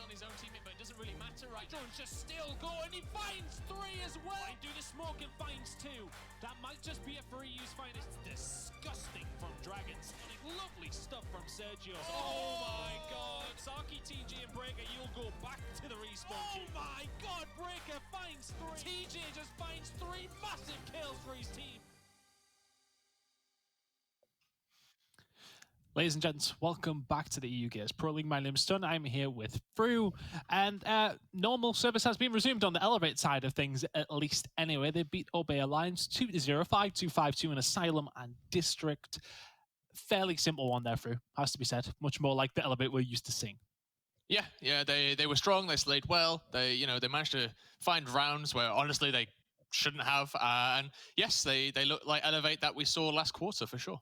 on his own teammate, but it doesn't really matter, right? Jones just still going, he finds 3 as well! Might do the smoke and finds 2. That might just be a free use find. It's disgusting from Dragons. Lovely stuff from Sergio. Oh my god! Saki, TJ and Breaker, you'll go back to the respawn. Oh my god! Breaker finds 3. TJ just finds 3 massive kills for his team. Ladies and gents, welcome back to the EU Gears Pro League. My name's Stun. I'm here with Fru, and normal service has been resumed on the Elevate side of things, at least anyway. They beat Obey Alliance 2-0, 5-2, 5-2 in Asylum and District. Fairly simple one there, Fru, has to be said. Much more like the Elevate we're used to seeing. Yeah, they were strong. They slayed well. They managed to find rounds where honestly they shouldn't have. And yes, they look like Elevate that we saw last quarter for sure.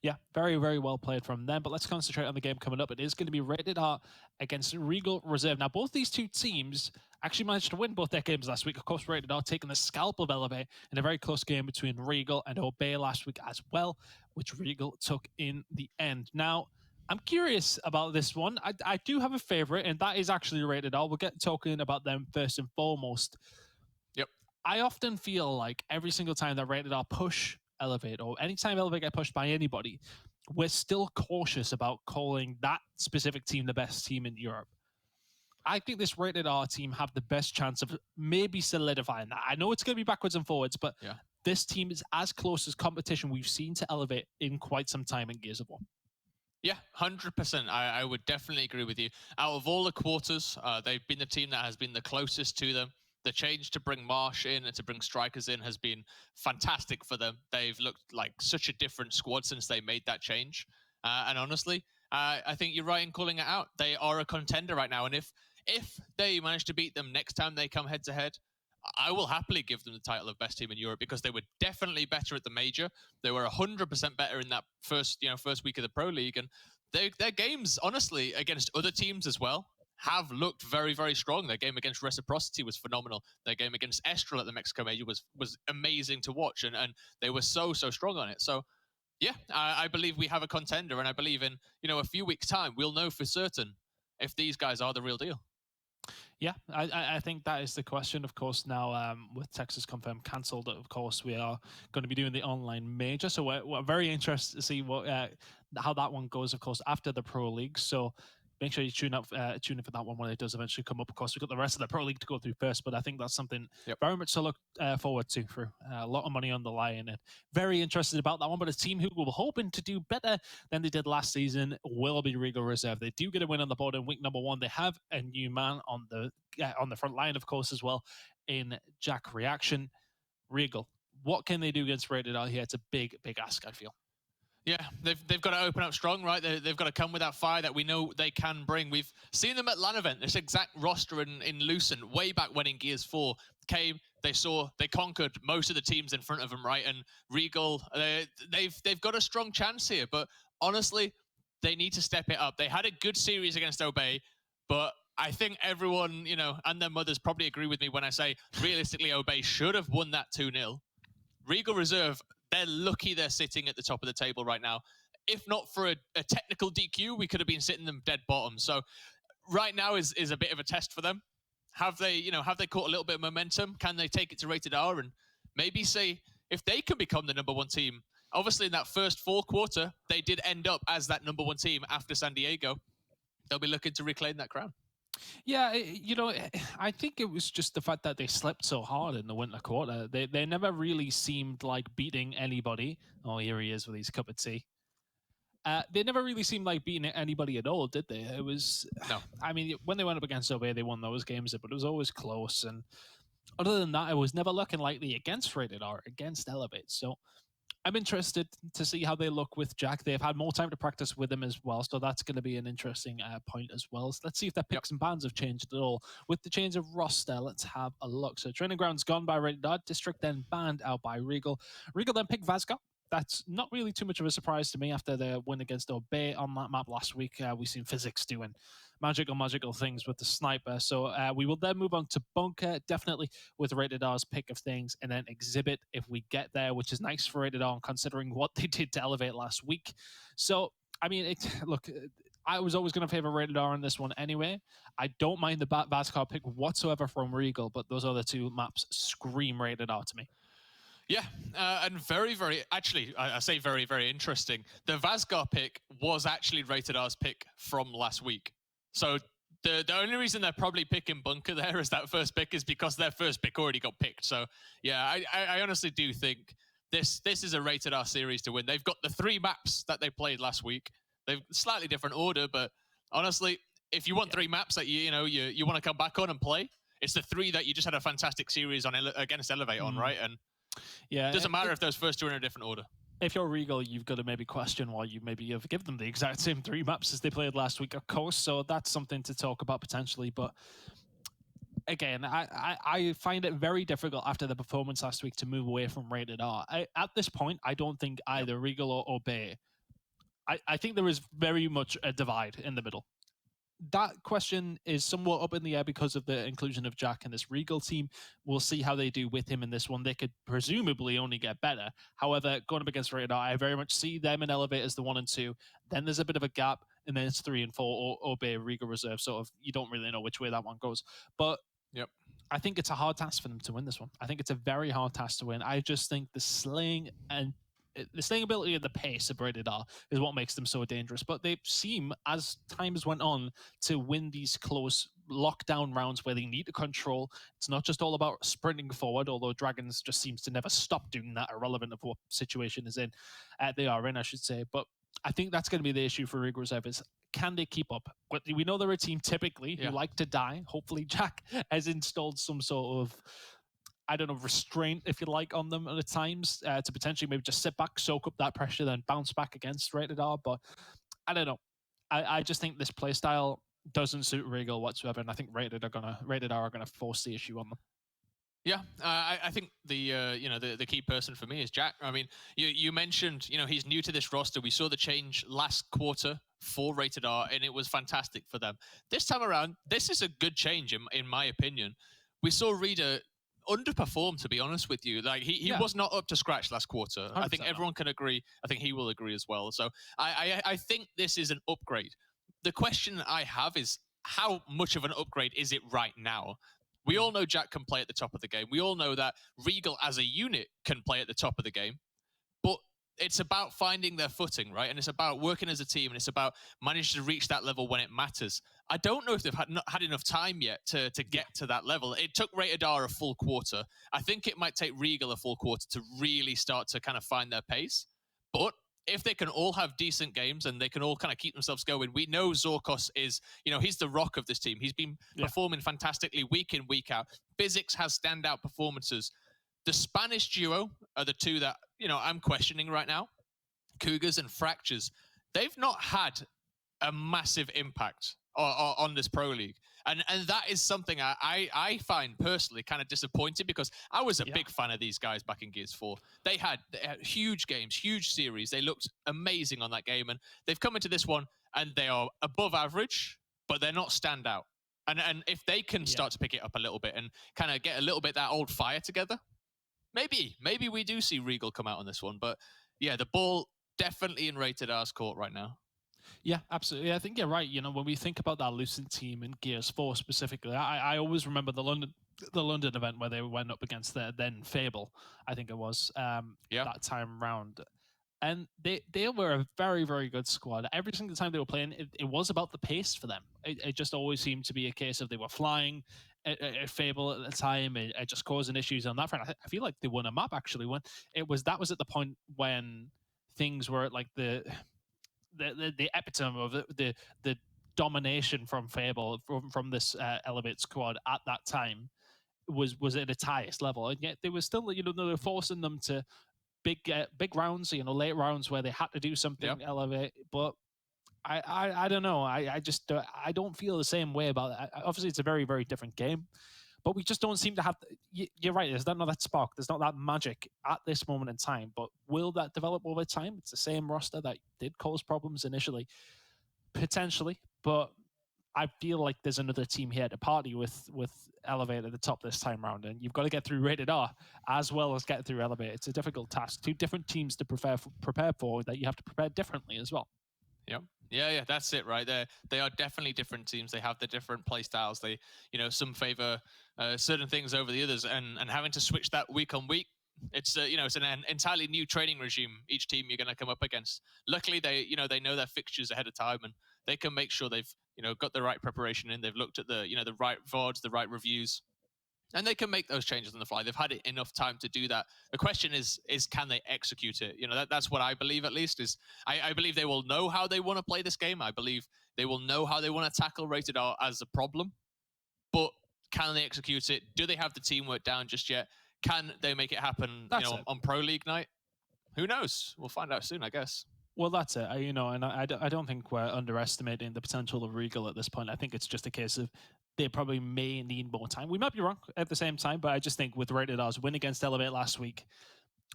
Yeah, very, very well played from them. But let's concentrate on the game coming up. It is going to be Rated R against Regal Reserve. Now, both these two teams actually managed to win both their games last week. Of course, Rated R taking the scalp of Elevate in a very close game between Regal and Obey last week as well, which Regal took in the end. Now, I'm curious about this one. I do have a favorite, and that is actually Rated R. We'll get talking about them first and foremost. Yep. I often feel like every single time that Rated R push Elevate, or anytime Elevate get pushed by anybody, we're still cautious about calling that specific team the best team in Europe. I think this Rated R team have the best chance of maybe solidifying that. I know it's going to be backwards and forwards, but this team is as close as competition we've seen to Elevate in quite some time in Gears of War. Yeah, 100%. I would definitely agree with you. Out of all the quarters, they've been the team that has been the closest to them. The change to bring Marsh in and to bring strikers in has been fantastic for them. They've looked like such a different squad since they made that change. And honestly, I think you're right in calling it out. They are a contender right now. And if they manage to beat them next time they come head-to-head, I will happily give them the title of best team in Europe because they were definitely better at the major. They were 100% better in that first week of the Pro League. And their games, honestly, against other teams as well, have looked very, very strong. Their game against Reciprocity was phenomenal. Their game against Estral at the Mexico Major was amazing to watch, and they were so strong on it. So, yeah, I believe we have a contender, and I believe in a few weeks' time we'll know for certain if these guys are the real deal. Yeah, I think that is the question. Of course, now with Texas confirmed cancelled, of course, we are going to be doing the online major. So we're very interested to see how that one goes, of course, after the Pro League. So make sure you tune in for that one when it does eventually come up. Of course, we've got the rest of the Pro League to go through first, but I think that's something very much to look forward to. For a lot of money on the line, and very interested about that one. But a team who we're hoping to do better than they did last season will be Regal Reserve. They do get a win on the board in week number 1. They have a new man on the front line, of course, as well, in Jack Reaction. Regal, what can they do against Rated R here? It's a big ask, I feel. Yeah, they've got to open up strong, right? They've got to come with that fire that we know they can bring. We've seen them at LAN event. This exact roster in Lucent, way back when in Gears 4 came. They conquered most of the teams in front of them, right? And Regal, they've got a strong chance here. But honestly, they need to step it up. They had a good series against Obey, but I think everyone, and their mothers probably agree with me when I say realistically Obey should have won that 2-0. Regal Reserve, they're lucky they're sitting at the top of the table right now. If not for a technical DQ, we could have been sitting them dead bottom. So right now is a bit of a test for them. Have they caught a little bit of momentum? Can they take it to Rated R and maybe say if they can become the number 1 team? Obviously, in that first 4 quarter, they did end up as that number 1 team after San Diego. They'll be looking to reclaim that crown. Yeah, I think it was just the fact that they slept so hard in the winter quarter. They never really seemed like beating anybody. Oh, here he is with his cup of tea. They never really seemed like beating anybody at all, did they? It was... No. I mean, when they went up against Obey, they won those games, but it was always close. And other than that, it was never looking likely against Rated R, against Elevate. So I'm interested to see how they look with Jack. They've had more time to practice with him as well, so that's going to be an interesting point as well. So let's see if their picks and bans have changed at all. With the change of roster, let's have a look. So Training Ground's gone by Rated R. District then banned out by Regal. Regal then picked Vazgar. That's not really too much of a surprise to me after their win against Obey on that map last week. We've seen Physics doing magical things with the sniper. So we will then move on to Bunker, definitely with Rated R's pick of things, and then Exhibit if we get there, which is nice for Rated R considering what they did to Elevate last week. So, I mean, look, I was always going to favor Rated R on this one anyway. I don't mind the Vascar pick whatsoever from Regal, but those other two maps scream Rated R to me. Yeah, and very, very, actually, I say very, very interesting. The Vasgar pick was actually Rated R's pick from last week. So the only reason they're probably picking Bunker there as that first pick is because their first pick already got picked. So yeah, I honestly do think this is a Rated R series to win. They've got the 3 maps that they played last week. They've slightly different order, but honestly, if you want 3 maps that you want to come back on and play, it's the 3 that you just had a fantastic series on against Elevate on, right? And yeah, it doesn't matter if those first 2 are in a different order. If you're Regal, you've got to maybe question why you maybe have given them the exact same 3 maps as they played last week, of course. So that's something to talk about potentially. But again, I find it very difficult after the performance last week to move away from Rated R. At this point, I don't think either Regal or Bay. I think there is very much a divide in the middle. That question is somewhat up in the air because of the inclusion of Jack in this Regal team. We'll see how they do with him in this one. They could presumably only get better. However, going up against Radar, I very much see them in Elevate as the 1 and 2. Then there's a bit of a gap, and then it's 3 and 4, or Bay Regal Reserve. Sort of, you don't really know which way that one goes. But I think it's a hard task for them to win this one. I think it's a very hard task to win. I just think the slaying ability and the pace of Rated R is what makes them so dangerous. But they seem, as time has went on, to win these close lockdown rounds where they need to control. It's not just all about sprinting forward, although Dragons just seems to never stop doing that, irrelevant of what situation is in. They are in, I should say. But I think that's going to be the issue for Regal Reserve is, can they keep up? But we know they're a team typically who like to die. Hopefully Jack has installed some sort of, I don't know, restraint, if you like, on them at times to potentially maybe just sit back, soak up that pressure, then bounce back against Rated R. But I don't know. I just think this playstyle doesn't suit Regal whatsoever, and I think Rated R are gonna force the issue on them. Yeah, I think the key person for me is Jack. I mean, you mentioned he's new to this roster. We saw the change last quarter for Rated R, and it was fantastic for them. This time around, this is a good change in my opinion. We saw Reader underperform, to be honest with you. Like he was not up to scratch last quarter. I think everyone can agree. I think he will agree as well. So I think this is an upgrade. The question I have is, how much of an upgrade is it right now? We all know Jack can play at the top of the game. We all know that Regal as a unit can play at the top of the game. But it's about finding their footing, right? And it's about working as a team, and it's about managing to reach that level when it matters. I don't know if they've had enough time yet to get to that level. It took Rated R a full quarter. I think it might take Regal a full quarter to really start to kind of find their pace. But if they can all have decent games and they can all kind of keep themselves going, we know Zorkos is, he's the rock of this team. He's been performing fantastically week in, week out. Physics has standout performances. The Spanish duo are the two that, I'm questioning right now. Cougars and Fractures. They've not had a massive impact on this Pro League. And that is something I find personally kind of disappointing, because I was a big fan of these guys back in Gears 4. They had huge games, huge series. They looked amazing on that game. And they've come into this one and they are above average, but they're not standout. And if they can start to pick it up a little bit and kind of get a little bit that old fire together, maybe we do see Regal come out on this one. But yeah, the ball definitely in Rated R's court right now. Yeah, absolutely. I think you're right. When we think about that Lucent team in Gears 4 specifically, I always remember the London event where they went up against their then Fable, I think it was, that time round. And they were a very, very good squad. Every single time they were playing, it was about the pace for them. It just always seemed to be a case of they were flying at Fable at the time, and just causing issues on that front. I feel like they won a map, actually, when that was at the point when things were at like the epitome of the domination from Fable from this Elevate squad at that time was at its highest level, and yet they were still they were forcing them to big rounds, late rounds where they had to do something Elevate. But I don't know. I just I don't feel the same way about it. Obviously, it's a very, very different game, but we just don't seem to have. You're right. There's not that spark. There's not that magic at this moment in time. But will that develop over time? It's the same roster that did cause problems initially, potentially. But I feel like there's another team here to party with Elevate at the top this time round, and you've got to get through Rated R as well as get through Elevate. It's a difficult task. Two different teams to prepare for that you have to prepare differently as well. Yep. Yeah, that's it, right? They are definitely different teams. They have the different play styles. They, some favor certain things over the others, and having to switch that week on week, it's it's an entirely new training regime. Each team you're going to come up against. Luckily, they know their fixtures ahead of time, and they can make sure they've got the right preparation in. They've looked at the the right VODs, the right reviews, and they can make those changes on the fly. They've had enough time to do that. The question is can they execute it? That's what I believe, at least. Is I believe they will know how they want to play this game. I believe they will know how they want to tackle Rated R as a problem. But can they execute it? Do they have the teamwork down just yet? Can they make it happen? On Pro League night? Who knows? We'll find out soon, I guess. Well, that's it. And I don't think we're underestimating the potential of Regal at this point. I think it's just a case of they probably may need more time. We might be wrong at the same time, but I just think with Rated R's win against Elevate last week,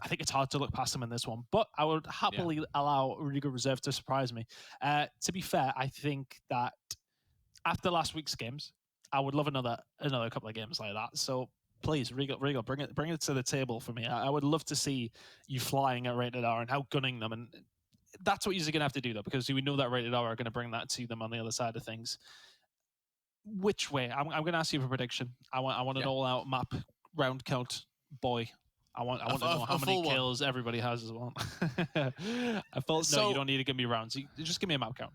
I think it's hard to look past them in this one. But I would happily allow Regal Reserve to surprise me. To be fair, I think that after last week's games, I would love another couple of games like that. So please, Regal, bring it to the table for me. I would love to see you flying at Rated R and outgunning them. And that's what you're going to have to do, though, because we know that Rated R are going to bring that to them on the other side of things. Which way? I'm going to ask you for a prediction. I want an all-out map round count, boy. I want to know how many kills everybody has as well. No, you don't need to give me rounds. You just give me a map count.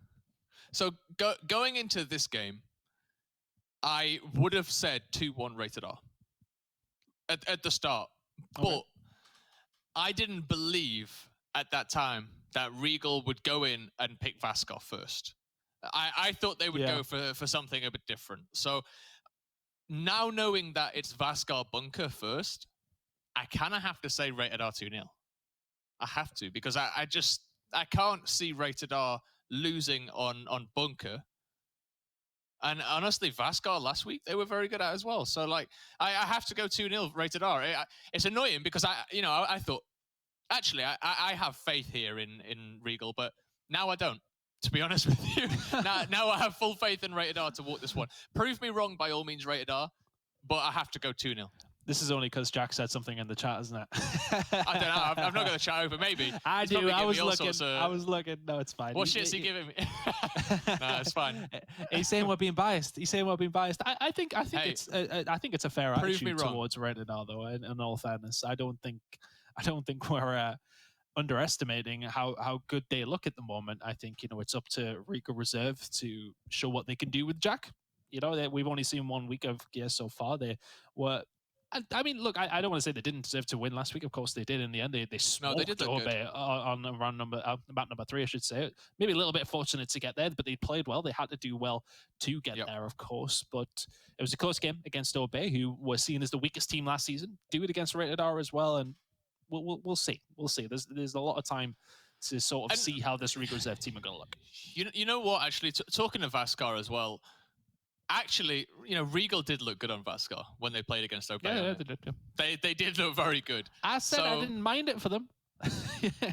So going into this game, I would have said 2-1 Rated R at the start. Okay. But I didn't believe at that time that Regal would go in and pick Vaskar first. I thought they would go for something a bit different. So now knowing that it's Vaskar Bunker first, I kind of have to say Rated R 2-0. I have to, because I can't see Rated R losing on Bunker. And honestly, Vaskar last week, they were very good at as well. So I have to go 2-0 Rated R. It's annoying because I thought, actually, I have faith here in Regal, but now I don't. To be honest with you, now I have full faith in Rated R to walk this one. Prove me wrong by all means, Rated R, but I have to go 2-0. This is only because Jack said something in the chat, isn't it? I don't know. I've not got the chat open. Maybe. I do. I was looking. No, it's fine. What shit's he giving me? No, it's fine. He's saying we're being biased. I think it's a fair attitude towards Rated R, though. In all fairness, I don't think we're underestimating how good they look at the moment. I think it's up to Regal Reserve to show what they can do with Jack. We've only seen 1 week of gear so far. They were. I mean, look, I don't want to say they didn't deserve to win last week. Of course they did. In the end, they smoked Obey on round map number 3, I should say. Maybe a little bit fortunate to get there, but they played well. They had to do well to get there, of course. But it was a close game against Obey, who were seen as the weakest team last season. Do it against Rated R as well, and we'll see. We'll see. There's a lot of time to sort of see how this Regal Reserve team are going to look. You know what? Actually, talking of Vaskar as well. Actually, Regal did look good on Vaskar when they played against Obey. Yeah, they did. Yeah. They did look very good. I said I didn't mind it for them.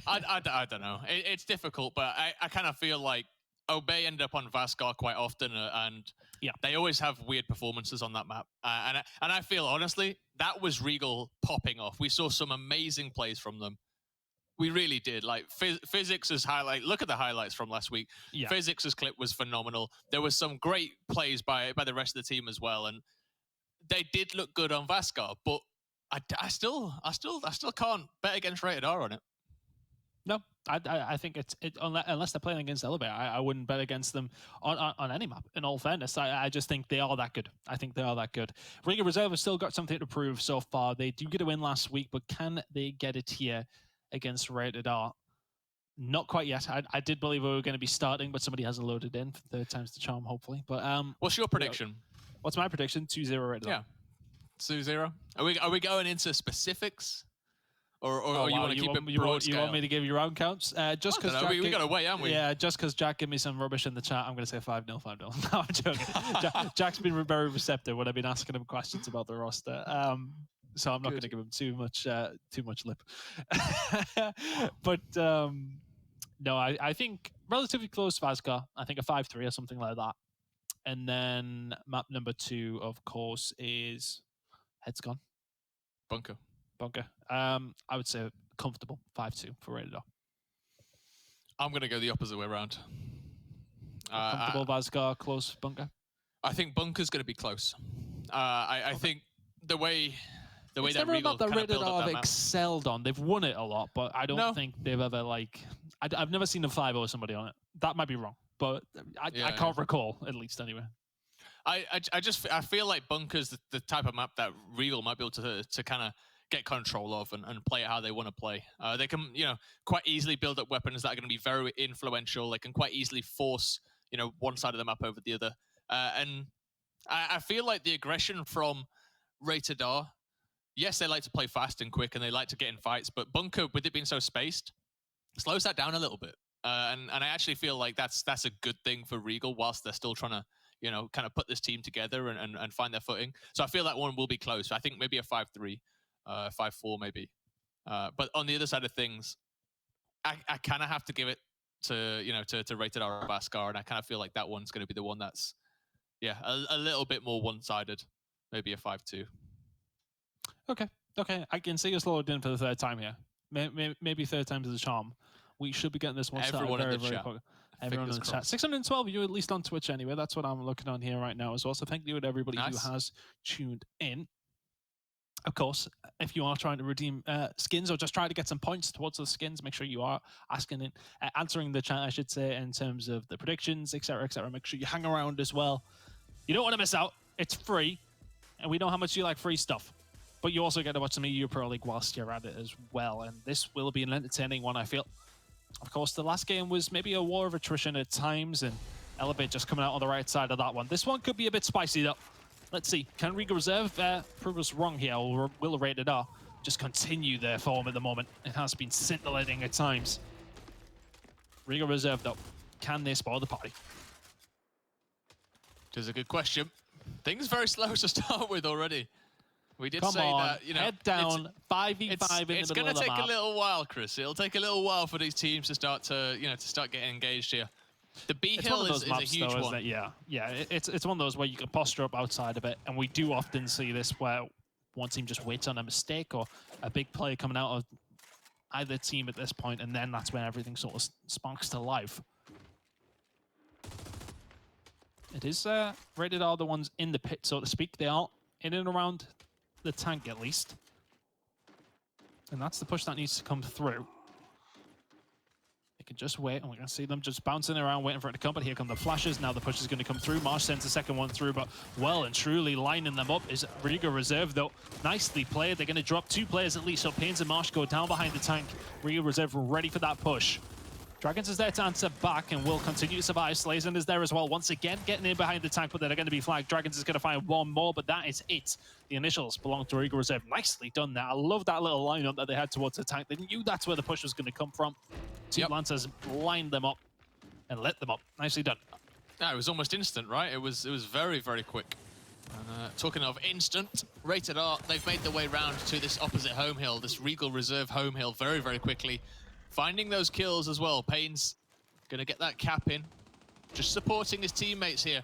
I don't know. It's difficult, but I kind of feel like Obey ended up on Vaskar quite often, and they always have weird performances on that map. And I feel, honestly, that was Regal popping off. We saw some amazing plays from them. We really did. Like Physics' highlight. Look at the highlights from last week. Yeah. Physics' clip was phenomenal. There was some great plays by the rest of the team as well, and they did look good on Vaskar. But I still can't bet against Rated R on it. No, I think unless they're playing against Elevate, I wouldn't bet against them on any map. In all fairness, I just think they are that good. I think they are that good. Regal Reserve has still got something to prove so far. They do get a win last week, but can they get it here against Rated R? Not quite yet. I did believe we were going to be starting, but somebody hasn't loaded in for third time's the charm, hopefully. But what's your prediction? What's my prediction? 2-0 Rated R. Yeah, 2-0. Are we going into specifics, or you want to keep it broad scale? You want me to give you round counts? Just because we got to wait, haven't we? Yeah, just because Jack gave me some rubbish in the chat, I'm going to say 5-0, 5-0. No, I'm joking. Jack's been very receptive when I've been asking him questions about the roster. So I'm not going to give him too much lip. But no, I think relatively close to Vaskar. I think a 5-3 or something like that. And then map number 2, of course, is Head's Gone. Bunker. I would say comfortable 5-2 for Rated R. I'm going to go the opposite way around. Comfortable Vazgar, close bunker? I think bunker's going to be close. I think the way that Regal that kind of built up that map. excelled on. They've won it a lot, but I don't think they've ever like. I've never seen them 5-0 somebody on it. That might be wrong, but I can't recall, at least anyway. I feel like bunker's the type of map that Regal might be able to kind of get control of and play it how they want to play. They can, quite easily build up weapons that are going to be very influential. They can quite easily force, one side of the map over the other. And I feel like the aggression from Rated R, yes, they like to play fast and quick and they like to get in fights, but bunker, with it being so spaced, slows that down a little bit. And I actually feel like that's a good thing for Regal whilst they're still trying to, kind of put this team together and find their footing. So I feel that one will be close. I think maybe a 5-3. 5-4 maybe, but on the other side of things, I kind of have to give it to to Rated R Vazgar, and I kind of feel like that one's going to be the one that's a little bit more one-sided, maybe a 5-2. Okay, I can see us lowered in for the third time here. Maybe third time's the charm. We should be getting this one started very quick. Everyone in the chat. 612 you at least on Twitch anyway. That's what I'm looking on here right now as well. So thank you to everybody who has tuned in. Of course, if you are trying to redeem skins or just try to get some points towards those skins, make sure you are answering the chat, I should say, in terms of the predictions, etc., etc. Make sure you hang around as well. You don't want to miss out. It's free, and we know how much you like free stuff. But you also get to watch some EU Pro League whilst you're at it as well, and this will be an entertaining one, I feel. Of course, the last game was maybe a war of attrition at times, and Elevate just coming out on the right side of that one. This one could be a bit spicy, though. Let's see, can Regal Reserve prove us wrong here, or will Rated R just continue their form at the moment? It has been scintillating at times. Regal Reserve, though, can they spoil the party? Which is a good question. Things very slow to start with already. We did say that, head down, 5v5 in the middle of the map. It's going to take a little while, Chris. It'll take a little while for these teams to start to, to start getting engaged here. The B hill is a huge one. Yeah, it's one of those where you can posture up outside of it, and we do often see this where one team just waits on a mistake or a big play coming out of either team at this point, and then that's when everything sort of sparks to life. It is Rated R the ones in the pit, so to speak. They are in and around the tank at least, and that's the push that needs to come through. Can just wait, and we can see them just bouncing around, waiting for it to come. But here come the flashes. Now the push is going to come through. Marsh sends the second one through, but well and truly lining them up is Regal Reserve, though. Nicely played. They're going to drop 2 players at least, so Pains and Marsh go down behind the tank. Regal Reserve ready for that push. Dragons is there to answer back and will continue to survive. Slazen is there as well, once again getting in behind the tank, but they're going to be flagged. Dragons is going to find one more, but that is it. The initials belong to Regal Reserve. Nicely done there. I love that little lineup that they had towards the tank. They knew that's where the push was going to come from. Two Lancers lined them up and lit them up. Nicely done. Yeah, it was almost instant, right? It was very, very quick. And talking of instant, Rated R, they've made their way round to this opposite home hill, this Regal Reserve home hill very, very quickly. Finding those kills as well. Payne's going to get that cap in. Just supporting his teammates here.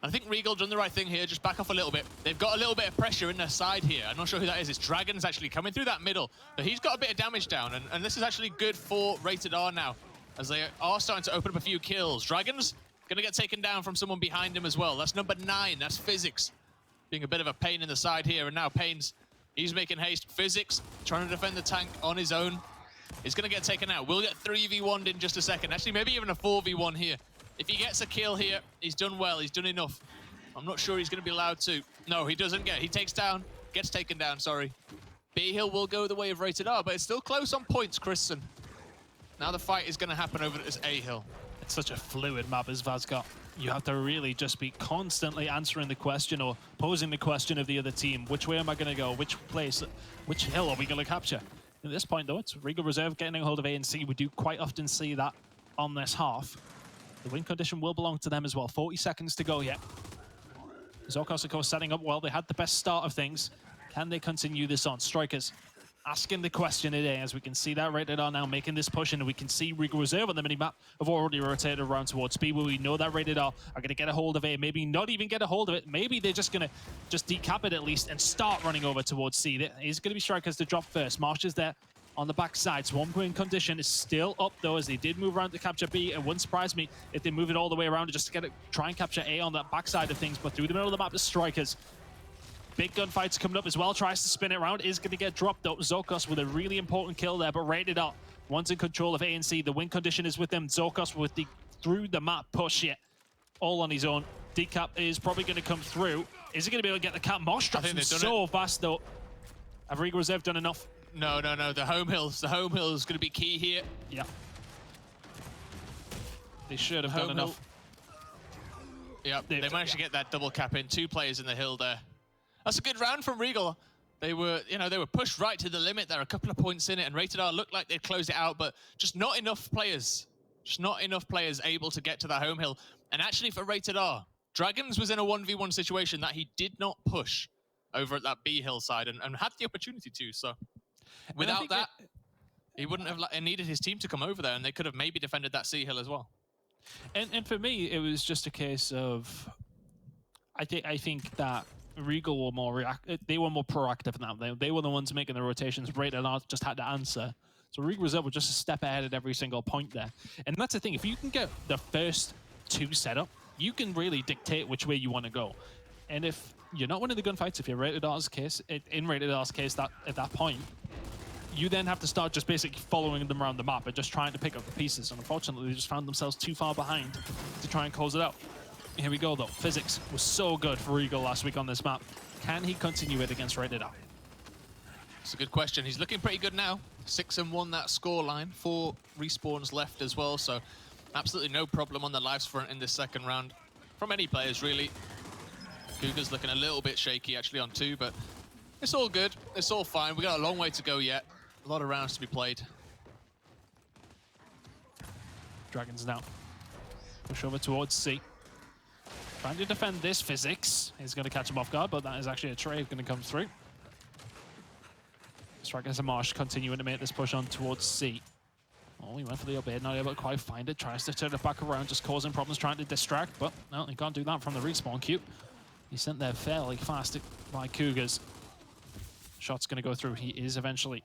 I think Regal done the right thing here. Just back off a little bit. They've got a little bit of pressure in their side here. I'm not sure who that is. It's Dragon's actually coming through that middle. But he's got a bit of damage down. And this is actually good for Rated R now, as they are starting to open up a few kills. Dragon's going to get taken down from someone behind him as well. That's number 9. That's Physics being a bit of a pain in the side here. And now Payne's, he's making haste. Physics trying to defend the tank on his own. He's going to get taken out. We'll get 3v1'd in just a second. Actually, maybe even a 4v1 here. If he gets a kill here, he's done well. He's done enough. I'm not sure he's going to be allowed to. No, he doesn't get. He takes down. Gets taken down, sorry. B hill will go the way of Rated R, but it's still close on points, Christian. Now the fight is going to happen over this A hill. It's such a fluid map as Vazgar. You have to really just be constantly answering the question or posing the question of the other team. Which way am I going to go? Which place? Which hill are we going to capture? At this point, though, it's Regal Reserve getting a hold of A and C. We do quite often see that on this half. The win condition will belong to them as well. 40 seconds to go yet. Zorkos, of course, setting up well. They had the best start of things. Can they continue this on? Strikers asking the question today, as we can see that Rated R now making this push, and we can see Regal Reserve on the minimap have already rotated around towards speed, where we know that Rated R are going to get a hold of A, maybe not even get a hold of it. Maybe they're just going to decap it at least and start running over towards C. It's going to be Strikers to drop first. Marsh is there on the backside. Swarm Queen condition is still up though, as they did move around to capture B. It wouldn't surprise me if they move it all the way around just to get it, try and capture A on that backside of things. But through the middle of the map, the Strikers. Big gunfights coming up as well. Tries to spin it around. Is going to get dropped up. Zokos with a really important kill there, but Rated R once in control of A and C. The win condition is with them. Zokos with the through the map push yet. All on his own. Decap is probably going to come through. Is he going to be able to get the cap? Mosh drops him so fast though. Have Regal Reserve done enough? No. The home hills. The home hill is going to be key here. Yeah. They should have done enough. Yeah, they managed to get that double cap in. 2 players in the hill there. That's a good round from Regal. They were, they were pushed right to the limit. There are a couple of points in it, and Rated R looked like they'd closed it out, but just not enough players. Just not enough players able to get to that home hill. And actually for Rated R, Dragons was in a 1v1 situation that he did not push over at that B hill side and had the opportunity to. So without that, he wouldn't have needed his team to come over there, and they could have maybe defended that C hill as well. And for me, it was just a case of, I think that Regal were more they were more proactive now. They were the ones making the rotations. Rated R just had to answer. So Regal Reserve were just a step ahead at every single point there. And that's the thing, if you can get the first 2 set up, you can really dictate which way you want to go. And if you're not winning the gunfights, if you're Rated R's case, in Rated R's case, that at that point, you then have to start just basically following them around the map and just trying to pick up the pieces. And unfortunately, they just found themselves too far behind to try and close it out. Here we go though. Physics was so good for Regal last week on this map. Can he continue it against Rated R? It's a good question. He's looking pretty good now. 6-1 that score line. 4 respawns left as well, so absolutely no problem on the lives front in this second round from any players really. Cougar's looking a little bit shaky actually on 2, but it's all good. It's all fine. We got a long way to go yet. A lot of rounds to be played. Dragons now push over towards C. Trying to defend this. Physics is going to catch him off guard, but that is actually a trade going to come through. Strikers and Marsh continuing to make this push on towards C. Oh, he went for the up air, not able to quite find it. Tries to turn it back around, just causing problems, trying to distract, but no, he can't do that from the respawn queue. He's sent there fairly fast by Cougars. Shot's going to go through. He is eventually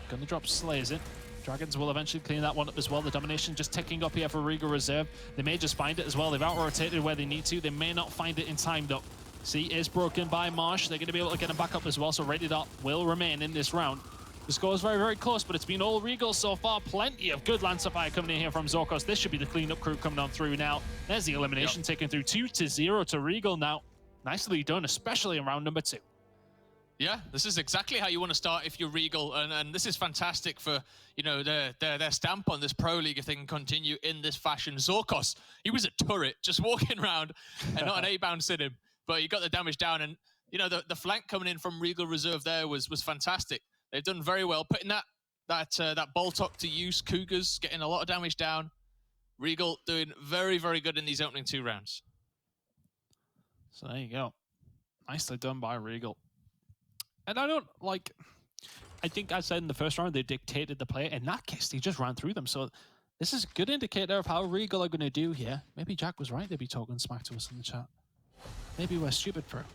going to drop Slayers in. Dragons will eventually clean that one up as well. The domination just ticking up here for Regal Reserve. They may just find it as well. They've out-rotated where they need to. They may not find it in time though. C is broken by Marsh. They're going to be able to get him back up as well, so Rated R will remain in this round. The score is very, very close, but it's been all Regal so far. Plenty of good Lancer fire coming in here from Zokos. This should be the cleanup crew coming on through now. There's the elimination taken through 2-0 to Regal now. Nicely done, especially in round number 2. Yeah, this is exactly how you want to start if you're Regal, and this is fantastic for, their stamp on this Pro League if they can continue in this fashion. Zokos, he was a turret, just walking around and not an A-bounce in him, but he got the damage down, and, the flank coming in from Regal Reserve there was fantastic. They've done very well, putting that bolt up to use. Cougars getting a lot of damage down. Regal doing very, very good in these opening 2 rounds. So there you go. Nicely done by Regal. And I think I said in the first round, they dictated the play. In that case, they just ran through them. So this is a good indicator of how Regal are going to do here. Maybe Jack was right. They'd be talking smack to us in the chat. Maybe we're stupid for it.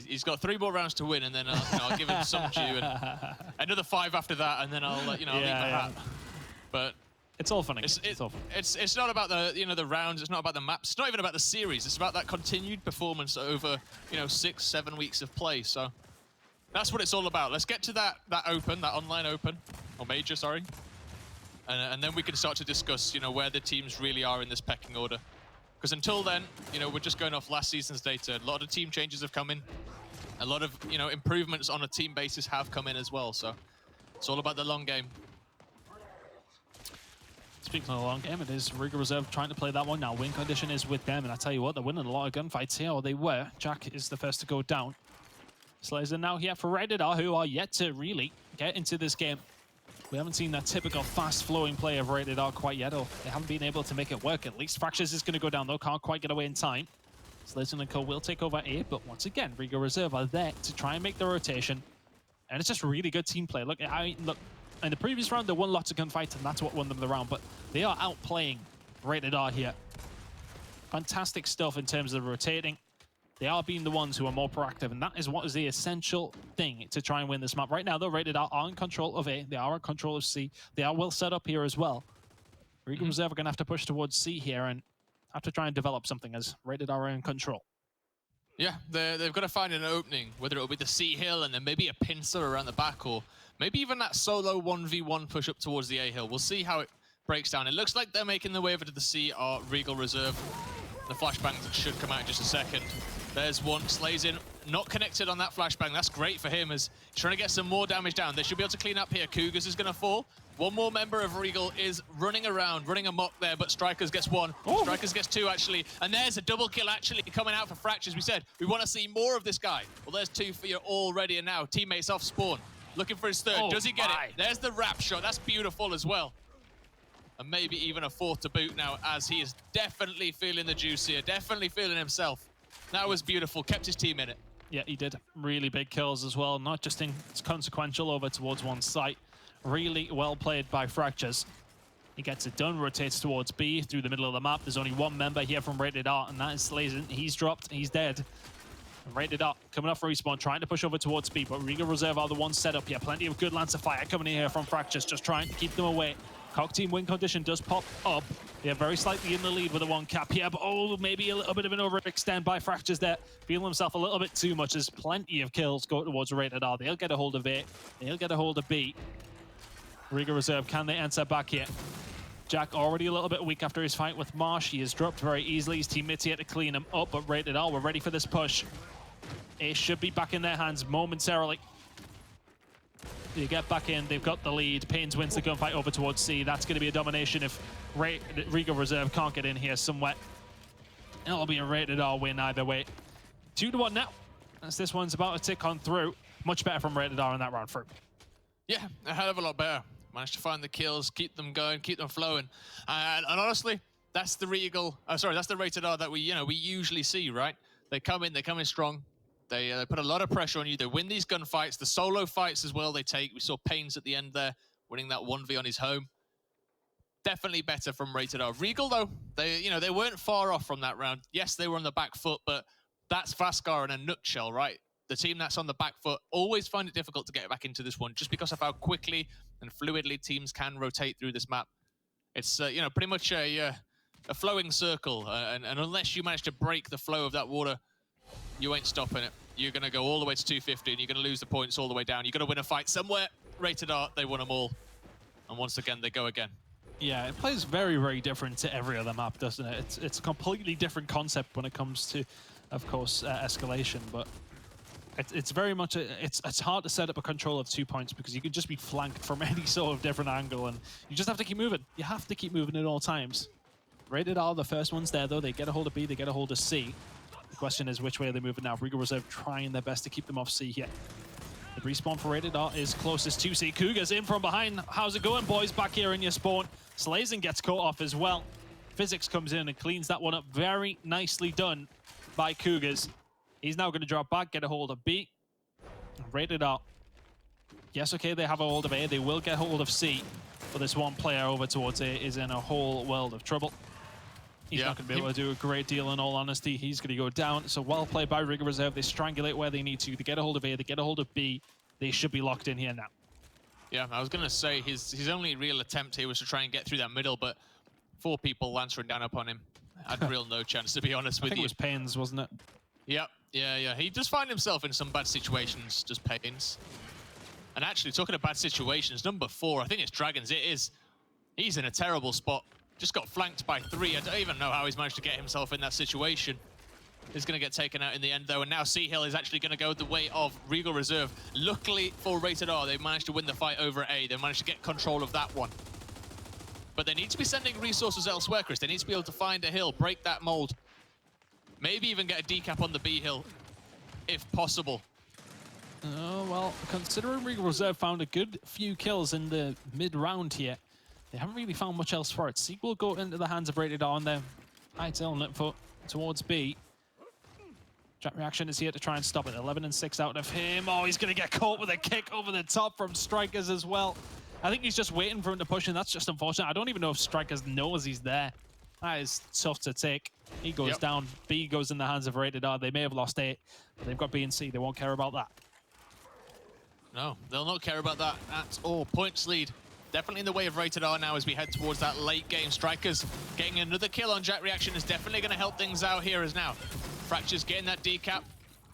He's got 3 more rounds to win, and then I'll give him some due. And another 5 after that, and then I'll leave the hat. But it's all funny. It's not about the rounds. It's not about the maps. It's not even about the series. It's about that continued performance over 6-7 weeks of play. So that's what it's all about. Let's get to that open, that online open or major, sorry, and then we can start to discuss where the teams really are in this pecking order. Because until then, we're just going off last season's data. A lot of team changes have come in. A lot of improvements on a team basis have come in as well. So it's all about the long game. Speaking of the long game, it is Regal Reserve trying to play that one now. Win condition is with them, and I tell you what, they're winning a lot of gunfights here, or they were. Jack is the first to go down. Slayers are now here for Rated R, who are yet to really get into this game. We haven't seen that typical fast-flowing play of Rated R quite yet, or they haven't been able to make it work. At least Fractures is going to go down, though. Can't quite get away in time. Slayers and Co will take over A, but once again, Regal Reserve are there to try and make the rotation. And it's just really good team play. Look, in the previous round, they won lots of gunfights, and that's what won them the round, but they are outplaying Rated R here. Fantastic stuff in terms of rotating. They are being the ones who are more proactive, and that is what is the essential thing to try and win this map. Right now, though, Rated are in control of A. They are in control of C. They are well set up here as well. Regal Reserve are going to have to push towards C here and have to try and develop something as Rated are in control. Yeah, they've got to find an opening, whether it'll be the C hill and then maybe a pincer around the back, or maybe even that solo 1v1 push up towards the A hill. We'll see how it breaks down. It looks like they're making their way over to the C, or Regal Reserve. The flashbangs should come out in just a second. There's one, slays in, not connected on that flashbang. That's great for him as he's trying to get some more damage down. They should be able to clean up here. Cougars is going to fall. One more member of Regal is running around, running amok there, but Strikers gets one. Oh. Strikers gets two, actually. And there's a double kill, actually, coming out for Fractures. We said we want to see more of this guy. Well, there's two for you already, and now teammates off spawn. Looking for his third. Oh, does he get it? There's the wrap shot. That's beautiful as well. And maybe even a fourth to boot now, as he is definitely feeling the juice here, definitely feeling himself. That was beautiful, kept his team in it. Yeah, he did really big kills as well, not just consequential over towards one site. Really well played by Fractures. He gets it done, rotates towards B through the middle of the map. There's only one member here from Rated R, and that is Slazen. He's dropped, he's dead. And Rated R coming off respawn, trying to push over towards B, but Regal Reserve are the ones set up here. Plenty of good Lancer fire coming in here from Fractures, just trying to keep them away. Cog team win condition does pop up. They're very slightly in the lead with a one cap here, but oh, maybe a little bit of an overextend by Fractures there. Feeling himself a little bit too much as plenty of kills go towards Rated R. They'll get a hold of A, they'll get a hold of B. Regal Reserve, can they answer back here? Jack already a little bit weak after his fight with Marsh. He is dropped very easily. His teammates here to clean him up, but Rated R, we're ready for this push. A should be back in their hands momentarily. You get back in, they've got the lead. Pains wins the gunfight over towards C. That's going to be a domination if Regal Reserve can't get in here somewhere. It'll be a Rated R win either way. 2-1 now, as this one's about to tick on through. Much better from Rated R in that round through. Yeah, a hell of a lot better. Managed to find the kills, keep them going, keep them flowing. And honestly, that's the Regal, that's the Rated R that we usually see, right? They come in strong. They put a lot of pressure on you. They win these gunfights, the solo fights as well they take. We saw Pains at the end there, winning that 1v on his home. Definitely better from Rated R. Regal, though, they weren't far off from that round. Yes, they were on the back foot, but that's Vaskar in a nutshell, right? The team that's on the back foot always find it difficult to get back into this one just because of how quickly and fluidly teams can rotate through this map. It's, pretty much a flowing circle, and unless you manage to break the flow of that water, you ain't stopping it. You're going to go all the way to 250, and you're going to lose the points all the way down. You're going to win a fight somewhere. Rated R, they won them all. And once again, they go again. Yeah, it plays very, very different to every other map, doesn't it? It's a completely different concept when it comes to, of course, escalation, but it's very much, it's hard to set up a control of 2 points because you can just be flanked from any sort of different angle, and you just have to keep moving. You have to keep moving at all times. Rated R, the first one's there, though. They get a hold of B, they get a hold of C. The question is, which way are they moving now? Regal Reserve trying their best to keep them off C here. The respawn for Rated R is closest to C. Cougars in from behind. How's it going, boys? Back here in your spawn. Slazen gets caught off as well. Physics comes in and cleans that one up. Very nicely done by Cougars. He's now going to drop back, get a hold of B. Rated R. Yes, okay, they have a hold of A. They will get hold of C. But this one player over towards A is in a whole world of trouble. He's not going to be able to do a great deal, in all honesty. He's going to go down. So well played by Regal Reserve. They strangulate where they need to. They get a hold of A, they get a hold of B. They should be locked in here now. Yeah, I was going to say his only real attempt here was to try and get through that middle, but 4 people lancering down upon him. Had real no chance, to be honest with you. I think it was Pains, wasn't it? Yep, yeah. He does find himself in some bad situations, just Pains. And actually, talking of bad situations, number 4, I think it's Dragons. He's in a terrible spot. Just got flanked by 3. I don't even know how he's managed to get himself in that situation. He's going to get taken out in the end, though. And now C Hill is actually going to go the way of Regal Reserve. Luckily for Rated R, they managed to win the fight over A. They managed to get control of that one. But they need to be sending resources elsewhere, Chris. They need to be able to find a hill, break that mold. Maybe even get a decap on the B hill, if possible. Oh, well, considering Regal Reserve found a good few kills in the mid-round here, they haven't really found much else for it. C will go into the hands of Rated R on their right element foot towards B. Jack Reaction is here to try and stop it. 11 and 6 out of him. Oh, he's going to get caught with a kick over the top from Strikers as well. I think he's just waiting for him to push, and that's just unfortunate. I don't even know if Strikers knows he's there. That is tough to take. He goes down. B goes in the hands of Rated R. They may have lost 8, but they've got B and C. They won't care about that. No, they'll not care about that at all. Points lead. Definitely in the way of Rated R now as we head towards that late game. Strikers getting another kill on Jack Reaction is definitely going to help things out here as now. Fractures getting that decap.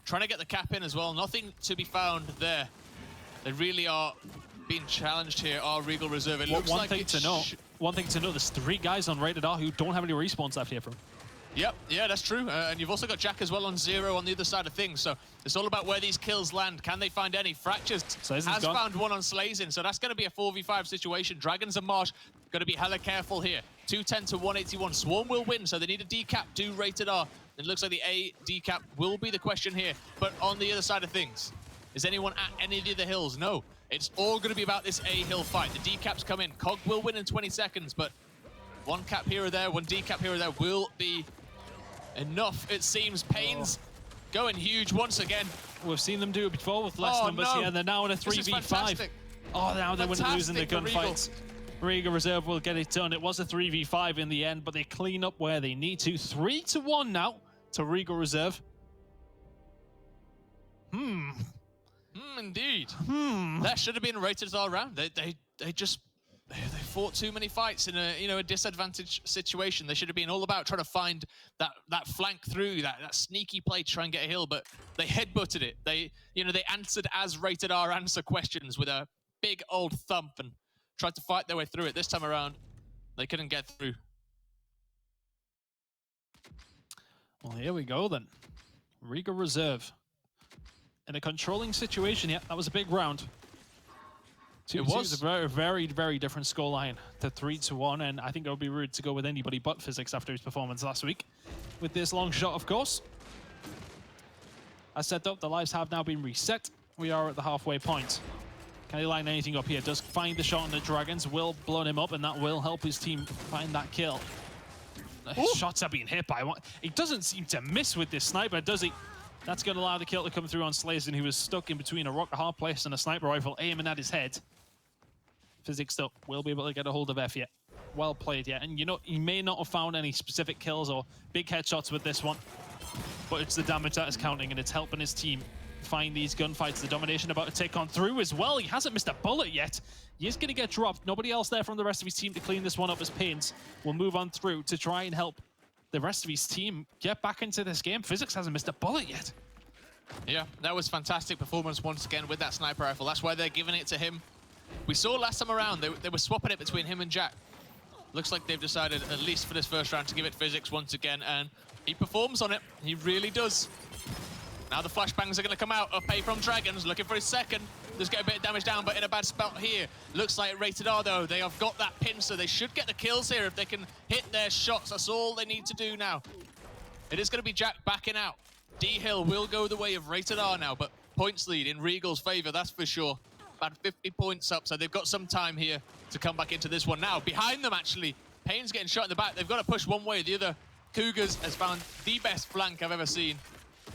Trying to get the cap in as well. Nothing to be found there. They really are being challenged here. Our Regal Reserve. It looks one like thing to know. One thing to know, there's 3 guys on Rated R who don't have any respawns left here from. Yep, yeah, that's true. And you've also got Jack as well on 0 on the other side of things. So it's all about where these kills land. Can they find any? Fractures has found one on Slazin, so that's going to be a 4v5 situation. Dragons and Marsh got to be hella careful here. 210 to 181. Swarm will win, so they need a decap. Do Rated R. It looks like the A decap will be the question here. But on the other side of things, is anyone at any of the hills? No. It's all going to be about this A hill fight. The decaps come in. Cog will win in 20 seconds, but one cap here or there, one decap here or there will be enough, it seems. Pains going huge once again. We've seen them do it before with less numbers here, and they're now in a 3v5. Oh, now they wouldn't lose in the gunfights. Regal Reserve will get it done. It was a 3v5 in the end, but they clean up where they need to. 3-1 now to Regal Reserve. Indeed. That should have been Rated all round. They fought too many fights in a disadvantaged situation. They should have been all about trying to find that flank through, that sneaky play to try and get a hill, but they headbutted it. They answered as Rated R answer questions with a big old thump and tried to fight their way through it. This time around, they couldn't get through. Well, here we go then. Regal Reserve. In a controlling situation, that was a big round. It was a very, very, very different scoreline to 3-1, and I think it would be rude to go with anybody but Physics after his performance last week. With this long shot, of course. As said though, the lives have now been reset. We are at the halfway point. Can he line anything up here? Does find the shot on the Dragons, will blow him up, and that will help his team find that kill. Shots are being hit by one. He doesn't seem to miss with this sniper, does he? That's going to allow the kill to come through on Slazin, who was stuck in between a rock, a hard place, and a sniper rifle aiming at his head. Physics still will be able to get a hold of F yet. Well played yet. And he may not have found any specific kills or big headshots with this one, but it's the damage that is counting, and it's helping his team find these gunfights. The domination about to take on through as well. He hasn't missed a bullet yet. He is going to get dropped. Nobody else there from the rest of his team to clean this one up as Pains will move on through to try and help the rest of his team get back into this game. Physics hasn't missed a bullet yet. Yeah, that was fantastic performance once again with that sniper rifle. That's why they're giving it to him. We saw last time around, they were swapping it between him and Jack. Looks like they've decided, at least for this first round, to give it Physics once again, and he performs on it. He really does. Now the flashbangs are going to come out. Up A from Dragons, looking for his second. Just get a bit of damage down, but in a bad spot here. Looks like Rated R, though. They have got that pin, so they should get the kills here if they can hit their shots. That's all they need to do now. It is going to be Jack backing out. D-Hill will go the way of Rated R now, but points lead in Regal's favor, that's for sure. About 50 points up, so they've got some time here to come back into this one. Now, behind them, actually, Payne's getting shot in the back. They've got to push one way or the other. Cougars has found the best flank I've ever seen.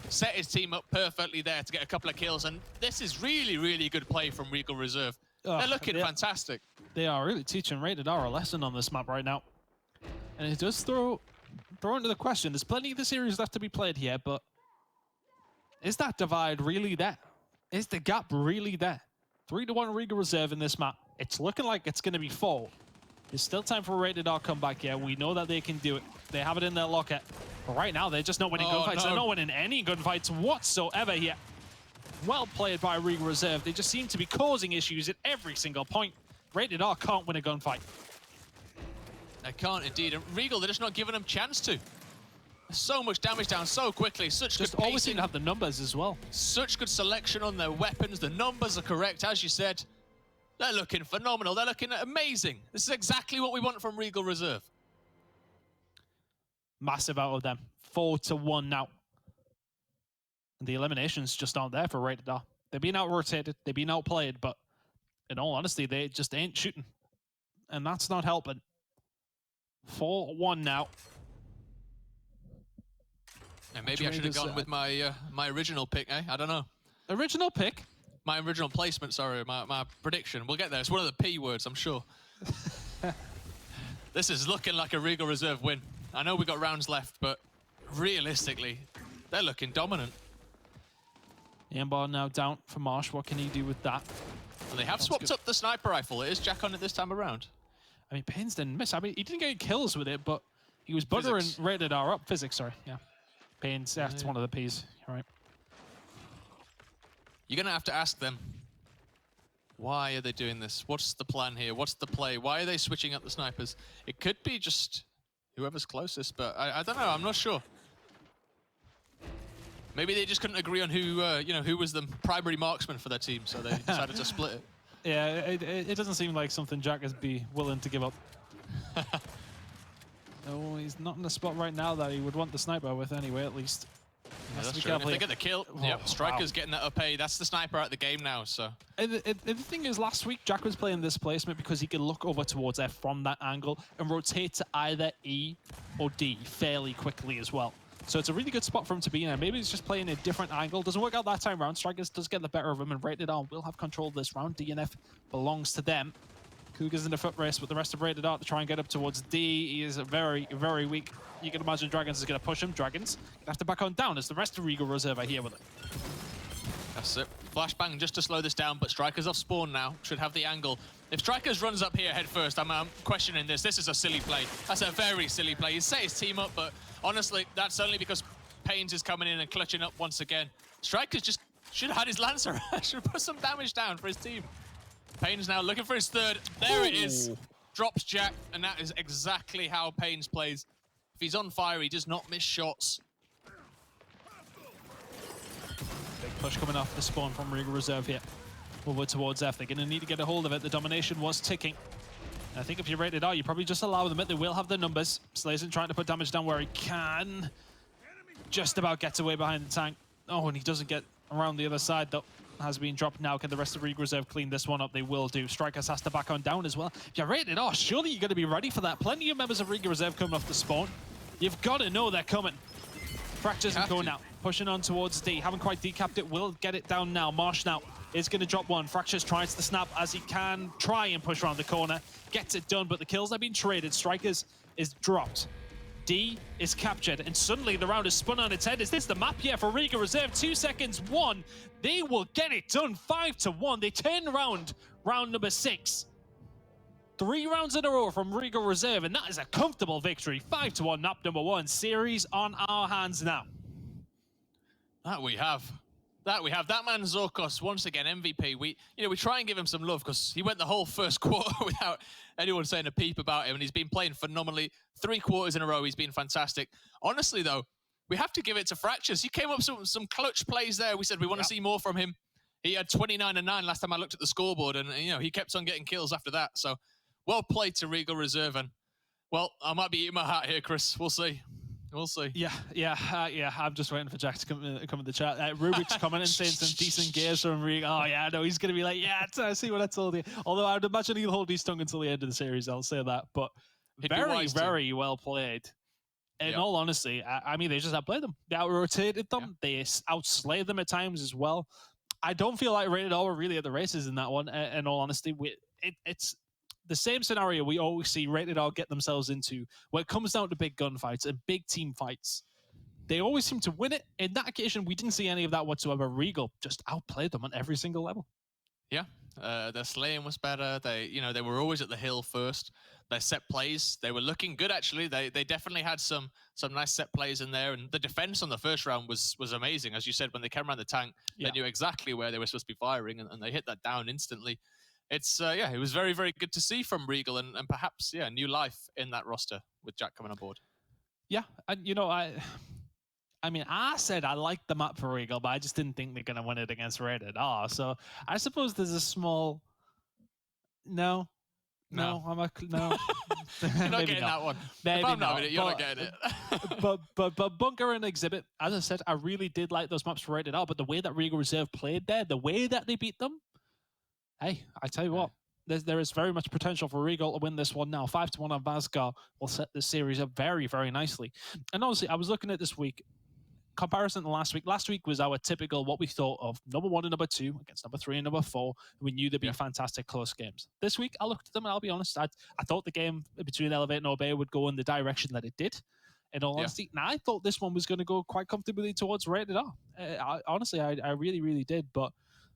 Set his team up perfectly there to get a couple of kills, and this is really, really good play from Regal Reserve. They're looking fantastic. They are really teaching Rated R a lesson on this map right now. And it does throw into the question. There's plenty of the series left to be played here, but is that divide really there? Is the gap really there? 3-1 Regal Reserve in this map. It's looking like it's going to be 4. There's still time for a Rated R comeback here. We know that they can do it. They have it in their locker. But right now, they're just not winning gunfights. They're not winning any gunfights whatsoever here. Well played by Regal Reserve. They just seem to be causing issues at every single point. Rated R can't win a gunfight. They can't indeed. And Regal, they're just not giving them a chance to. So much damage down so quickly. Such good pacing. Always seem to have the numbers as well. Such good selection on their weapons. The numbers are correct, as you said. They're looking phenomenal. They're looking amazing. This is exactly what we want from Regal Reserve. Massive out of them. 4-1 now. And the eliminations just aren't there for Rated R. They've been out-rotated. They've been outplayed, but in all honesty, they just ain't shooting. And that's not helping. 4-1 now. And maybe I should have gone with my my original pick, eh? I don't know. Original pick? My original placement, sorry, my prediction. We'll get there. It's one of the P words, I'm sure. This is looking like a Regal Reserve win. I know we got rounds left, but realistically, they're looking dominant. Aimball now down for Marsh. What can he do with that? And they have swapped up the sniper rifle. It is Jack on it this time around. I mean, Pains didn't miss. I mean, he didn't get kills with it, but he was buttering Rated R up. Physics, sorry. Yeah. Pains, that's one of the Ps. All right. You're going to have to ask them, why are they doing this? What's the plan here? What's the play? Why are they switching up the snipers? It could be just whoever's closest, but I don't know. I'm not sure. Maybe they just couldn't agree on who, who was the primary marksman for their team, so they decided to split it. Yeah, it doesn't seem like something Jack is be willing to give up. No, he's not in the spot right now that he would want the sniper with anyway, at least. Yeah, that's true. If they get the kill, Striker's getting that up A. That's the sniper at the game now, so. The thing is, last week, Jack was playing this placement because he could look over towards F from that angle and rotate to either E or D fairly quickly as well. So it's a really good spot for him to be in. And maybe he's just playing a different angle. Doesn't work out that time round. Strikers does get the better of him, and Rated R will have control of this round. D and F belongs to them. Cougars in the foot race, but the rest of Rated R to try and get up towards D. He is very, very weak. You can imagine Dragons is going to push him. Dragons gonna have to back on down as the rest of Regal Reserve are here with him. That's it. Flashbang just to slow this down, but Strikers off spawn now. Should have the angle. If Strikers runs up here head first, I'm questioning this. This is a silly play. That's a very silly play. He set his team up, but honestly, that's only because Pains is coming in and clutching up once again. Strikers just should have had his Lancer. Should put some damage down for his team. Pains now looking for his third. There it is. Drops Jack, and that is exactly how Pains plays. If he's on fire, he does not miss shots. Big push coming off the spawn from Regal Reserve here. Over towards F. They're going to need to get a hold of it. The domination was ticking. And I think if you're Rated R, you probably just allow them it. They will have the numbers. Slazen trying to put damage down where he can. Just about gets away behind the tank. Oh, and he doesn't get around the other side, though. Has been dropped now. Can the rest of Regal Reserve clean this one up? They will do. Strikers has to back on down as well. If you're Rated R, surely you're going to be ready for that. Plenty of members of Regal Reserve coming off the spawn. You've got to know they're coming. Fractures and going out. Pushing on towards D. Haven't quite decapped it. Will get it down now. Marsh now is going to drop one. Fractures tries to snap as he can. Try and push around the corner. Gets it done, but the kills have been traded. Strikers is dropped. D is captured, and suddenly the round is spun on its head. Is this the map? Yeah, for Regal Reserve. 2 seconds, 1. They will get it done. 5-1. They turn around round number 6. 3 rounds in a row from Regal Reserve, and that is a comfortable victory. 5-1, map number 1. Series on our hands now. That we have. That man Zorkos, once again, MVP. We try and give him some love because he went the whole first quarter without anyone saying a peep about him, and he's been playing phenomenally. 3 quarters in a row, he's been fantastic. Honestly, though, we have to give it to Fractures. He came up with some clutch plays there. We said we want to see more from him. He had 29 and 9 last time I looked at the scoreboard, and he kept on getting kills after that. So, well played to Regal Reserve, and well, I might be eating my hat here, Chris. We'll see. We'll see. Yeah. I'm just waiting for Jack to come in the chat. Rubik's coming in saying some decent gears from Regal. Oh, yeah, no, he's going to be like, yeah, I see what I told you. Although I would imagine he'll hold his tongue until the end of the series, I'll say that. But very, very well played. In all honesty, I mean, they just outplayed them. They out-rotated them. They outslayed them at times as well. I don't feel like Rated R were really at the races in that one, in all honesty. It's the same scenario we always see Rated R get themselves into where it comes down to big gunfights and big team fights. They always seem to win it. In that occasion, we didn't see any of that whatsoever. Regal just outplayed them on every single level. Yeah, their slaying was better. They were always at the hill first. Their set plays, they were looking good actually. They definitely had some nice set plays in there, and the defense on the first round was amazing. As you said, when they came around the tank, they knew exactly where they were supposed to be firing, and they hit that down instantly. It's it was very, very good to see from Regal, and perhaps new life in that roster with Jack coming on board. Yeah, and I mean, I said I liked the map for Regal, but I just didn't think they're going to win it against Rated R. So I suppose there's a small no. You're not getting that one. Maybe if I'm not having it, you're not getting it. but Bunker and Exhibit, as I said, I really did like those maps for Rated R. But the way that Regal Reserve played there, the way that they beat them. Hey, I tell you what, there is very much potential for Regal to win this one now. 5-1 on Vazgar will set this series up very, very nicely. And honestly, I was looking at this week, comparison to last week. Last week was our typical, what we thought of number 1 and number 2 against number 3 and number 4. We knew there'd be fantastic close games. This week, I looked at them and I'll be honest, I thought the game between Elevate and Obey would go in the direction that it did. in all honesty. And I thought this one was going to go quite comfortably towards rated R. Honestly, I really, really did. But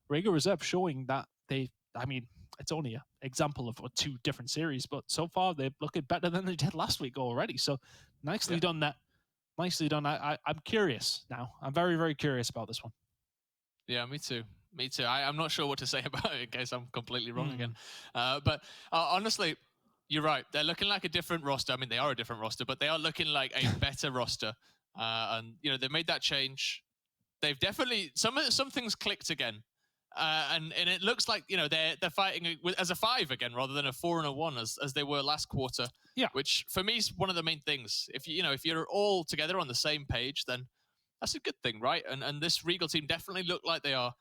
Regal Reserve showing that it's only an example of 2 different series, but so far they're looking better than they did last week already. So nicely done that. Nicely done. I'm curious now. I'm very, very curious about this one. Yeah, me too. Me too. I'm not sure what to say about it in case I'm completely wrong again. But honestly, you're right. They're looking like a different roster. I mean, they are a different roster, but they are looking like a better roster. And they made that change. They've definitely some things clicked again. And it looks like they're fighting as a 5 again rather than a 4 and a 1 as they were last quarter. Yeah, which for me is one of the main things. If if you're all together on the same page, then that's a good thing, right? And this Regal team definitely look like they are.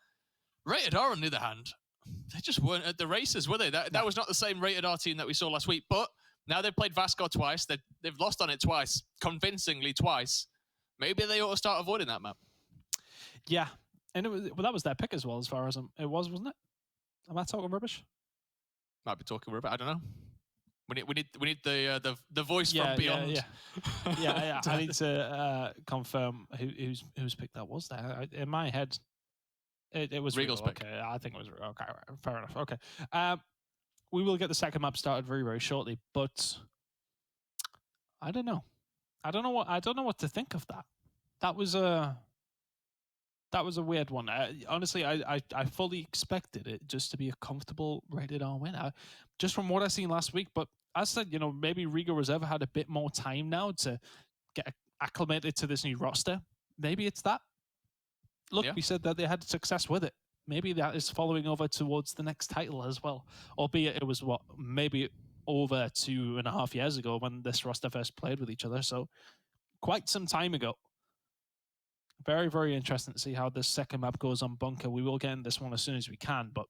Rated R, on the other hand, they just weren't at the races, were they? That was not the same Rated R team that we saw last week. But now they've played Vascar twice. They've lost on it twice, convincingly twice. Maybe they ought to start avoiding that map. Yeah. And that was their pick as well, as far as it was, wasn't it? Am I talking rubbish? Might be talking rubbish. I don't know. We need the voice from beyond. Yeah. I need to confirm whose pick that was. There in my head, it was Regal's pick. Okay, I think it was okay. Fair enough. Okay, we will get the second map started very, very shortly, but I don't know. I don't know what to think of that. That was a weird one. Honestly, I fully expected it just to be a comfortable rated R win. Just from what I seen last week. But as I said, maybe Regal Reserve had a bit more time now to get acclimated to this new roster. Maybe it's that. Look, we said that they had success with it. Maybe that is following over towards the next title as well. Albeit it was maybe over 2.5 years ago when this roster first played with each other. So quite some time ago. Very, very interesting to see how this second map goes on Bunker. We will get in this one as soon as we can, but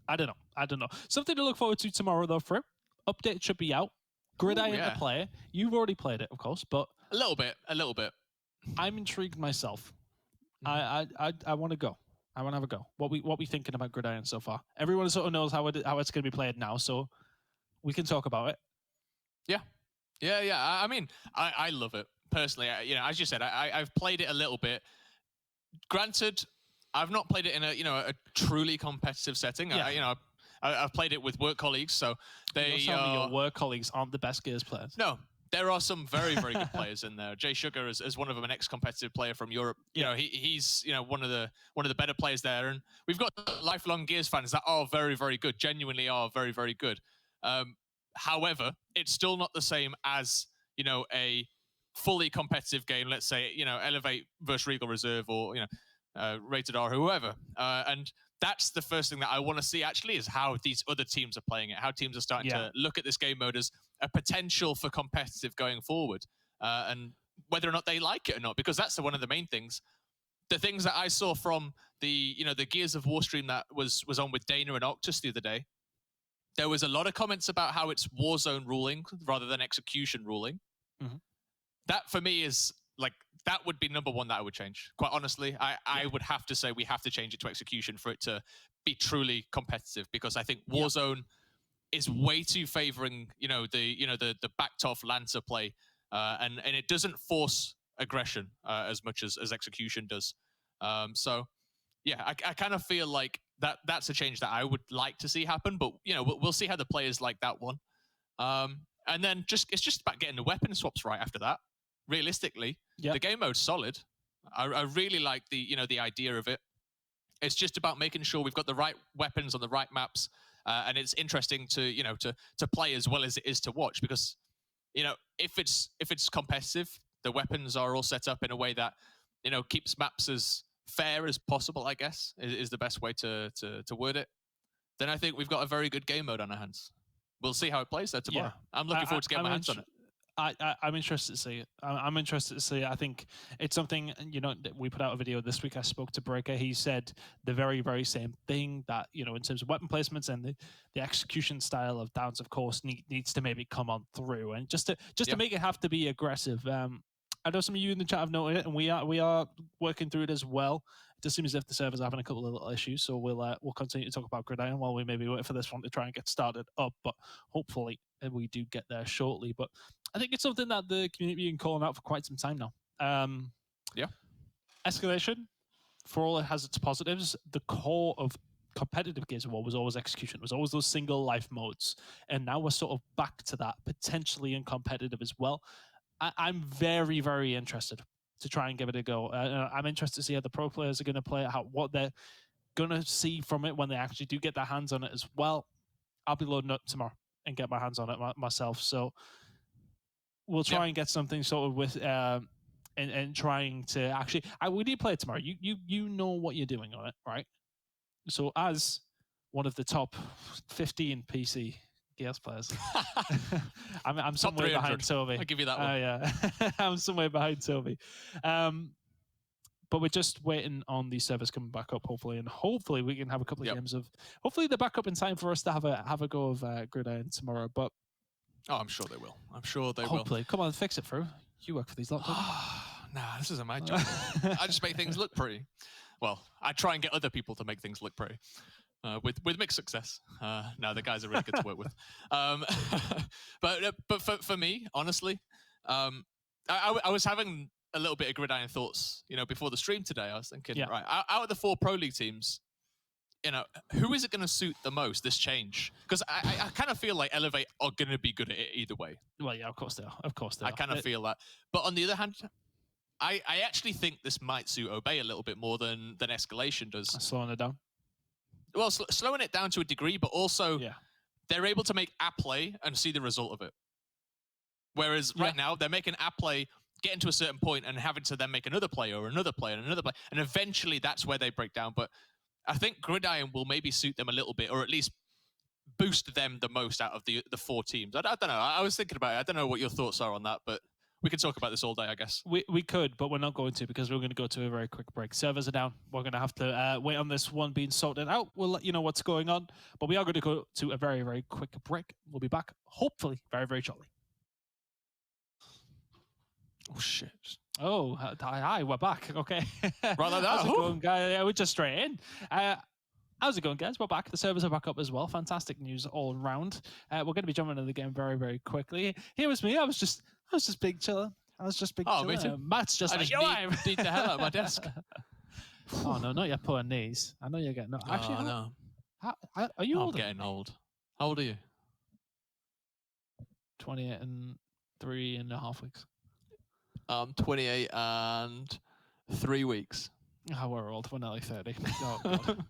I don't know. Something to look forward to tomorrow, though, Frim. Update should be out. Gridiron to play. You've already played it, of course, but a little bit. I'm intrigued myself. I want to go. I want to have a go. What we thinking about Gridiron so far? Everyone sort of knows how it's going to be played now, so we can talk about it. Yeah. I mean, I love it. Personally, as you said, I've played it a little bit. Granted, I've not played it in a truly competitive setting. Yeah. I've played it with work colleagues, so your work colleagues aren't the best Gears players. No, there are some very, very good players in there. Jay Sugar is one of them, an ex-competitive player from Europe. He's one of the better players there, and we've got lifelong Gears fans that are very, very good. Genuinely are very, very good. However, it's still not the same as a fully competitive game, let's say, Elevate versus Regal Reserve or, Rated R, whoever. And that's the first thing that I want to see, actually, is how these other teams are playing it, how teams are starting to look at this game mode as a potential for competitive going forward, and whether or not they like it or not, because that's one of the main things. The things that I saw from the Gears of War stream that was on with Dana and Octus the other day, there was a lot of comments about how it's Warzone ruling rather than execution ruling. Mm-hmm. That for me is that would be number one that I would change. Quite honestly, I would have to say we have to change it to execution for it to be truly competitive, because I think Warzone is way too favoring, the backed off Lancer play, and it doesn't force aggression as much as execution does. So yeah, I kind of feel like that's a change that I would like to see happen, but we'll see how the players like that one. And then it's just about getting the weapon swaps right after that. Realistically, the game mode's solid. I really like the idea of it. It's just about making sure we've got the right weapons on the right maps, and it's interesting to play as well as it is to watch, because if it's competitive, the weapons are all set up in a way that keeps maps as fair as possible, I guess is the best way to word it. Then I think we've got a very good game mode on our hands. We'll see how it plays there tomorrow. I'm looking forward to getting my hands on it. I'm interested to see it. I'm interested to see it. I think it's something, that we put out a video this week. I spoke to Breaker. He said the very, very same thing, that, in terms of weapon placements and the execution style of Downs, of course, needs to maybe come on through. And just to make it have to be aggressive. I know some of you in the chat have noted it, and we are working through it as well. It does seem as if the server's having a couple of little issues, so we'll continue to talk about Gridiron while we maybe wait for this one to try and get started up. But hopefully we do get there shortly. But I think it's something that the community has been calling out for quite some time now. Yeah. Escalation, for all it has its positives, the core of competitive Gears of War was always execution. It was always those single life modes. And now we're sort of back to that, potentially in competitive as well. I'm very, very interested to try and give it a go. I'm interested to see how the pro players are going to play it, what they're going to see from it when they actually do get their hands on it as well. I'll be loading up tomorrow and get my hands on it myself. So we'll try and get something sort of with and trying to actually. We need to play it tomorrow. You know what you're doing on it, right? So as one of the top 15 PC Gears players, I'm somewhere behind Toby. I'll give you that one. Yeah, I'm somewhere behind Toby. But we're just waiting on the servers coming back up, hopefully, and hopefully we can have a couple of games of. Hopefully they're back up in time for us to have a go of Gridiron tomorrow. But I'm sure they will. I'm sure they will. Hopefully, come on, fix it through. You work for these lot. Nah, this isn't my job. I just make things look pretty. Well, I try and get other people to make things look pretty. With mixed success. No, the guys are really good to work with. But for me, honestly, I was having a little bit of Gridiron thoughts, before the stream today. I was thinking, right, out of the 4 Pro League teams, who is it going to suit the most, this change? Because I kind of feel like Elevate are going to be good at it either way. Well, yeah, of course they are. Of course they are. I kind of feel that. But on the other hand, I actually think this might suit Obey a little bit more than Escalation does. Slowing it down? Well, slowing it down to a degree, but also they're able to make a play and see the result of it. Whereas right now, they're making a play, getting to a certain point and having to then make another play or another play and another play. And eventually that's where they break down. But I think Gridiron will maybe suit them a little bit, or at least boost them the most out of the 4 teams. I don't know. I was thinking about it. I don't know what your thoughts are on that, but we could talk about this all day, I guess. We could, but we're not going to, because we're going to go to a very quick break. Servers are down. We're going to have to wait on this one being sorted out. We'll let you know what's going on, but we are going to go to a very, very quick break. We'll be back, hopefully, very, very shortly. Oh, shit. Oh, hi, we're back. Okay. Right like that. How's it going, guys? Yeah, we're just straight in. How's it going, guys? We're back. The servers are back up as well. Fantastic news all around. We're going to be jumping into the game very, very quickly. Here was me. I was just big chilling. Me too. Matt's just I like, just need the hell out of my desk. Oh, no, not your poor knees. I know you're getting... No, actually, no. Are you old? I'm getting old. How old are you? 28 and 3.5 weeks. 28 and 3 weeks. Oh, we're old. We're nearly 30. Oh, God.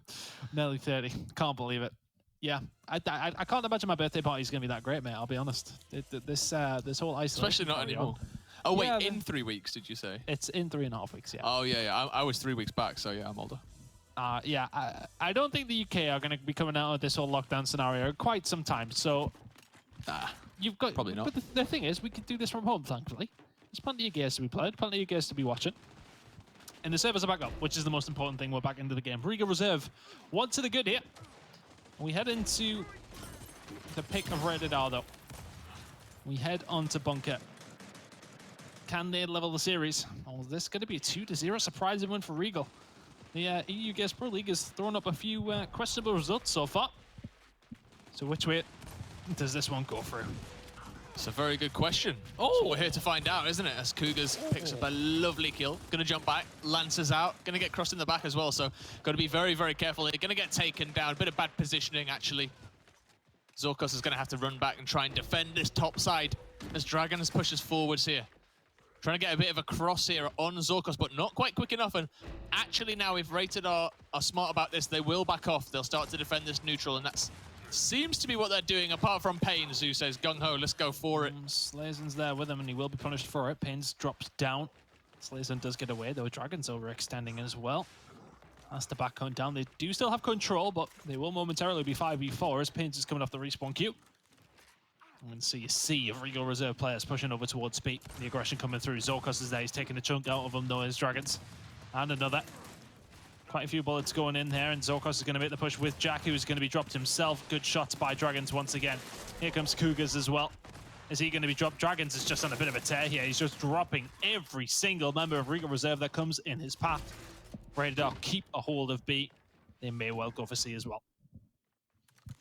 Nearly 30. Can't believe it. Yeah, I can't imagine my birthday party's going to be that great, mate. I'll be honest. This whole isolation... Especially not anymore. Oh, wait, in 3 weeks, did you say? It's in 3.5 weeks, yeah. Oh, yeah. I was 3 weeks back, so yeah, I'm older. Yeah, I don't think the UK are going to be coming out of this whole lockdown scenario quite some time, so... You've got... Probably not. But the thing is, we can do this from home, thankfully. There's plenty of gears to be played, plenty of gears to be watching. And the servers are back up, which is the most important thing. We're back into the game. Regal Reserve, one to the good here. We head into the pick of Rated R, though. We head on to Bunker. Can they level the series? Oh, this is going to be a 2-0 surprising win for Regal. The EU Gears Pro League has thrown up a few questionable results so far. So which way does this one go through? It's a very good question. Oh, we're here to find out, isn't it? As Cougars picks up a lovely kill. Going to jump back, lances out, going to get crossed in the back as well. So got to be very, very careful. They're going to get taken down. A bit of bad positioning, actually. Zorkos is going to have to run back and try and defend this top side as Dragons pushes forwards here. Trying to get a bit of a cross here on Zorkos, but not quite quick enough. And actually now, if Rated are smart about this, they will back off. They'll start to defend this neutral, and that's seems to be what they're doing, apart from Pains, who says, gung-ho, let's go for it. Slazen's there with him, and he will be punished for it. Pains drops down. Slazen does get away, though. Dragons overextending as well. That's the back count down. They do still have control, but they will momentarily be 5v4 as Pains is coming off the respawn queue. And so you see Regal Reserve players pushing over towards Speed. The aggression coming through. Zorkos is there. He's taking a chunk out of them, though, his Dragons. And another. Quite a few bullets going in there, and Zorkos is going to make the push with Jack, who's going to be dropped himself. Good shots by Dragons once again. Here comes Cougars as well. Is he going to be dropped? Dragons is just on a bit of a tear here. He's just dropping every single member of Regal Reserve that comes in his path. Rated R keep a hold of B. They may well go for C as well.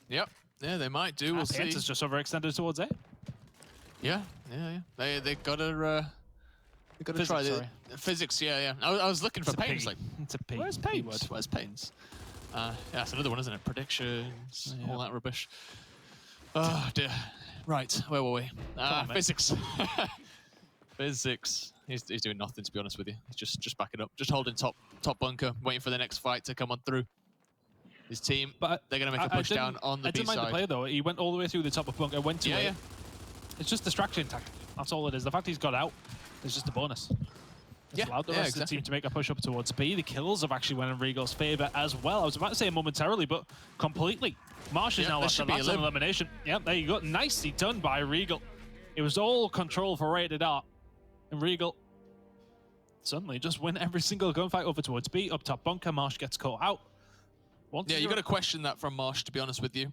Yep. Yeah, they might do. We'll see. Is just overextended towards A. Yeah. They gotta Physics, try sorry. the physics. Yeah. I was looking for It's a Pains. P. Like, It's a P. where's P word. Pains? Where's Pains? Yeah, that's another one, isn't it? Predictions, Yeah. all that rubbish. Oh dear. Right, where were we? on, mate. Physics. Physics. He's doing nothing, to be honest with you. He's just backing up, just holding top bunker, waiting for the next fight to come on through. His team, But they're gonna make a push down on the I B didn't mind the side. play though. He went all the way through the top of bunker, went to it. Yeah. It's just distraction tactic. That's all it is. The fact he's got out is just a bonus. It's allowed the rest of the team to make a push up towards B. The kills have actually went in Regal's favor as well. I was about to say momentarily, but completely. Marsh is now left, and that's an elimination. Yep, there you go. Nicely done by Regal. It was all control for Rated R. And Regal suddenly just win every single gunfight over towards B. Up top bunker, Marsh gets caught out. Yeah, you got to question that from Marsh, to be honest with you.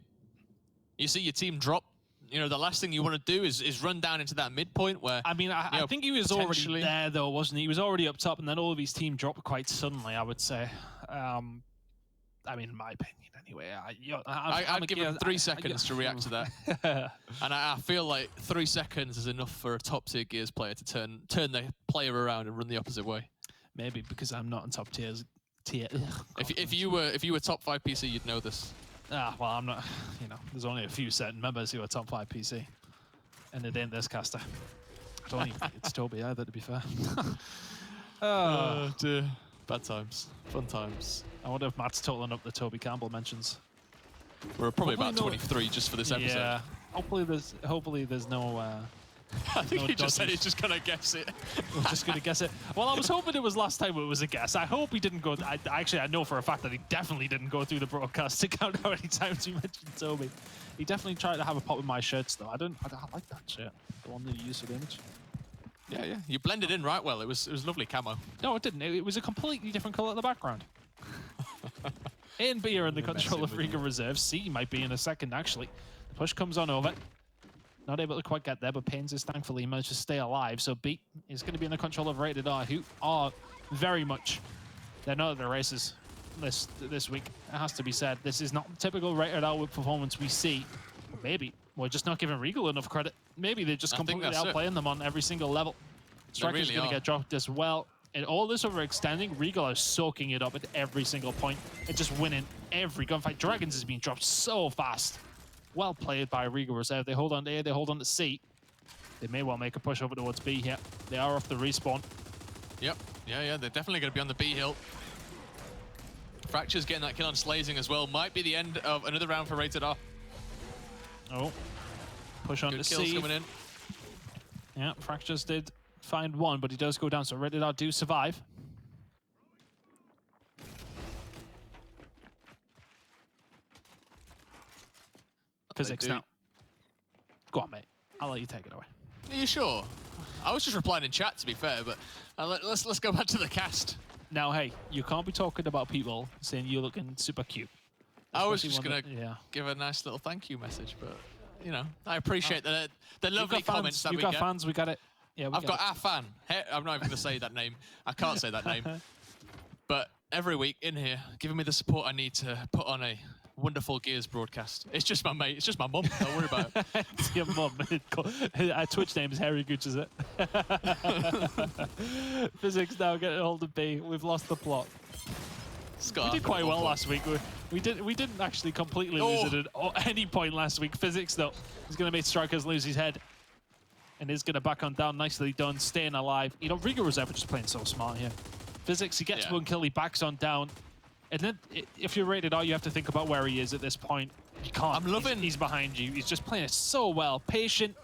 You see your team drop. You know, the last thing you want to do is run down into that midpoint where... I mean, I think he was already there, though, wasn't he? He was already up top, and then all of his team dropped quite suddenly, I would say. I mean, in my opinion, anyway. I'd give him 3 seconds to react to that. And I feel like 3 seconds is enough for a top-tier Gears player to turn the player around and run the opposite way. Maybe because I'm not in top tier. If you were top 5 PC, you'd know this. Well, I'm not. You know, there's only a few certain members who are top 5 PC, and it ain't this caster. I don't even think it's Toby either, to be fair. Oh dear, bad times, fun times. I wonder if Matt's totaling up the Toby Campbell mentions. We're probably about 23 just for this episode. Yeah. Hopefully there's no. I think no he just dodges. said he's just gonna guess it. We're just gonna guess it. Well, I was hoping it was last time it was a guess. I hope he didn't go. I know for a fact that he definitely didn't go through the broadcast to count how many times you mentioned Toby. He definitely tried to have a pop with my shirts though. I like that shirt, the one that you used for the image. Yeah. You blended in right well. It was lovely camo. No, it didn't. It was a completely different color in the background. A and B are in the control of Regal Reserve. C might be in a second actually. The push comes on over. Not able to quite get there, but Pains is thankfully managed to stay alive. So B is going to be in the control of Rated R, who are very much, they're not at the races this week. It has to be said. This is not typical Rated R performance we see. Maybe we're just not giving Regal enough credit. Maybe they're just completely outplaying them on every single level. Striker's going to get dropped as well. And all this overextending, Regal is soaking it up at every single point and just winning every gunfight. Dragons is being dropped so fast. Well played by Regal Reserve. They hold on to A, they hold on to C. They may well make a push over towards B here. They are off the respawn. Yep. Yeah. They're definitely going to be on the B hill. Fracture's getting that kill on Slazing as well. Might be the end of another round for Rated R. Oh. Push on to kills C. coming in. Yeah, Fractures did find one, but he does go down. So Rated R do survive. Physics now. Go on, mate. I'll let you take it away. Are you sure? I was just replying in chat, to be fair, but let's go back to the cast. Now, hey, you can't be talking about people saying you're looking super cute. I was just going to give a nice little thank you message, but, you know, I appreciate the lovely comments that we get. You've got fans, we got it. Yeah, I've got our fan. I'm not even going to say that name. I can't say that name. But every week in here, giving me the support I need to put on a wonderful Gears broadcast. It's just my mate. It's just my mum. Don't worry about it. It's your mum. Our Twitch name is Harry Gooch, is it? Physics now getting hold of B. We've lost the plot. We did quite well last week. We didn't actually completely lose it at any point last week. Physics though is going to make Strikers lose his head, and is going to back on down. Nicely done, staying alive. You know, Regal Reserve are just playing so smart here. Physics, he gets one kill, he backs on down. And then, if you're Rated R, you have to think about where he is at this point. You can't. I'm loving. He's behind you. He's just playing it so well, patient.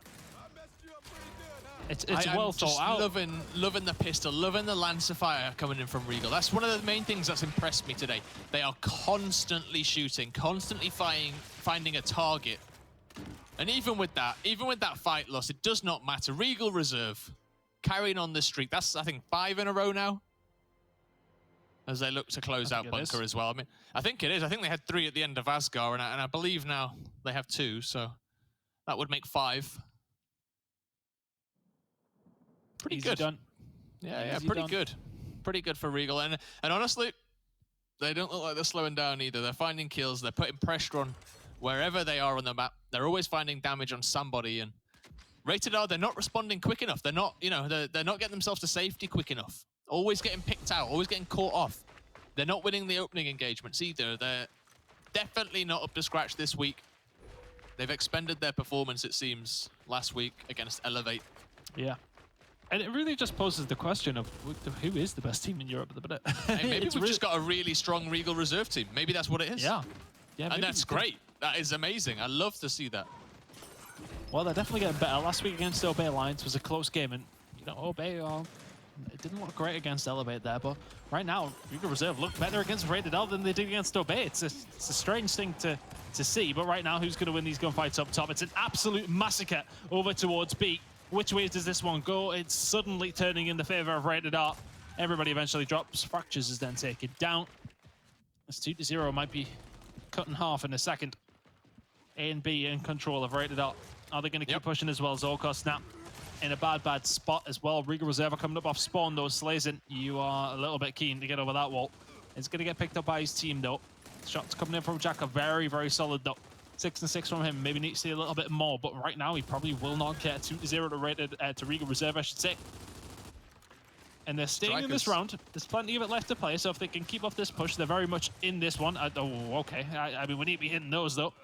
It's well thought out. Loving the pistol, loving the lance of fire coming in from Regal. That's one of the main things that's impressed me today. They are constantly shooting, constantly finding a target. And even with that fight loss, it does not matter. Regal Reserve carrying on this streak. That's, I think, 5 in a row now, as they look to close out Bunker as well. I mean, I think it is. I think they had 3 at the end of Asgar, and I believe now they have 2, so that would make 5. Pretty Easy good. Done. Yeah, Easy pretty done. good. Pretty good for Regal. And honestly, they don't look like they're slowing down either. They're finding kills. They're putting pressure on wherever they are on the map. They're always finding damage on somebody, and Rated R, they're not responding quick enough. They're not, you know, they're not getting themselves to safety quick enough. Always getting picked out, always getting caught off. They're not winning the opening engagements either. They're definitely not up to scratch this week. They've expended their performance, it seems, last week against Elevate. Yeah. And it really just poses the question of who is the best team in Europe at the minute. Hey, maybe we've just got a really strong Regal reserve team. Maybe that's what it is. Yeah. Yeah. And that's great. That is amazing. I love to see that. Well, they're definitely getting better. Last week against Obey Alliance was a close game, and you know, Obey, it didn't look great against Elevate there, but right now, Regal Reserve look better against Rated L than they did against Obey. It's a strange thing to see, but right now, who's going to win these gunfights up top? It's an absolute massacre over towards B. Which way does this one go? It's suddenly turning in the favor of Rated R. Everybody eventually drops. Fractures is then taken down. This 2-0 might be cut in half in a second. A and B in control of Rated R. Are they going to keep pushing as well? Zorkos now in a bad spot as well. Regal Reserve are coming up off spawn though. Slazen, you are a little bit keen to get over that wall. It's going to get picked up by his team though. Shots coming in from Jack are very solid though. 6 and 6 from him. Maybe needs to see a little bit more, but right now he probably will not get 2-0 to Regal Reserve, I should say. And they're staying in this round. There's plenty of it left to play, so if they can keep up this push, they're very much in this one. Oh, okay. I mean, we need to be hitting those though.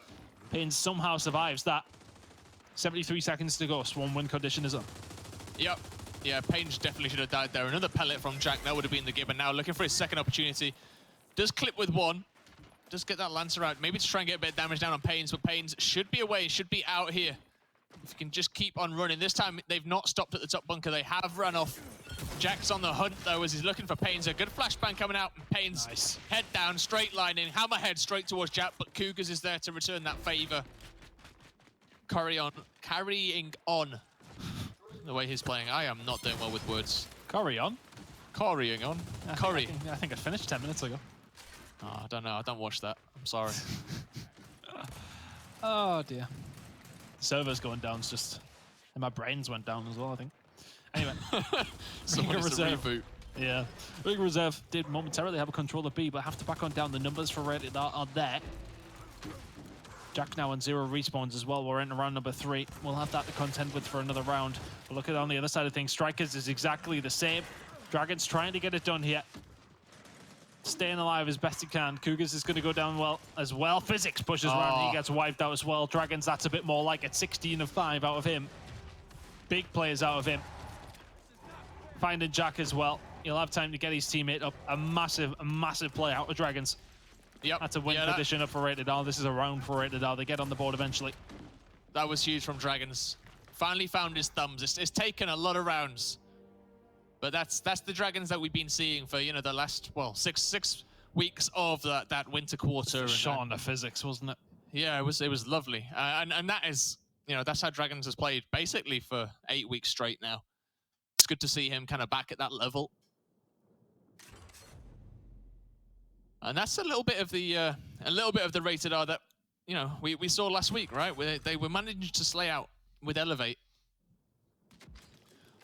Payne somehow survives that. 73 seconds to go. Swarm win condition is on. Yep. Yeah, Payne definitely should have died there. Another pellet from Jack. That would have been the given. Now looking for his second opportunity. Does clip with one. Does get that Lancer out. Maybe to try and get a bit of damage down on Payne's, but Payne's should be away, should be out here. If you can just keep on running. This time, they've not stopped at the top bunker. They have run off. Jack's on the hunt, though, as he's looking for Payne's. A good flashbang coming out. Payne's head down, straight lining. Hammerhead straight towards Jack, but Cougars is there to return that favor. Carrying on. The way he's playing, I am not doing well with words. Carrying on? Carrying on. Curry. I think I finished 10 minutes ago. Oh, I don't know. I don't watch that. I'm sorry. Oh, dear. Server's going down. It's just... And my brains went down as well, I think. Anyway. Someone needs to reboot. Yeah. Regal Reserve did momentarily have a control of B, but have to back on down. The numbers for Rated R are there. Jack now on 0 respawns as well. We're in round number 3. We'll have that to contend with for another round. But look at on the other side of things. Strikers is exactly the same. Dragons trying to get it done here. Staying alive as best he can. Cougars is going to go down well as well. Physics pushes around. He gets wiped out as well. Dragons, that's a bit more like it. 16 of 5 out of him. Big players out of him. Finding Jack as well. He'll have time to get his teammate up. A massive play out of Dragons. Yep. That's a win condition up for Rated R. This is a round for Rated R. They get on the board eventually. That was huge from Dragons. Finally found his thumbs. It's taken a lot of rounds. But that's the Dragons that we've been seeing for, you know, the last, well, six weeks of that winter quarter. Shot on the physics, wasn't it? Yeah, it was lovely. And that is, you know, that's how Dragons has played basically for 8 weeks straight now. It's good to see him kind of back at that level. And that's a little bit of the Rated R that, you know, we saw last week, right? Where they were managing to slay out with Elevate.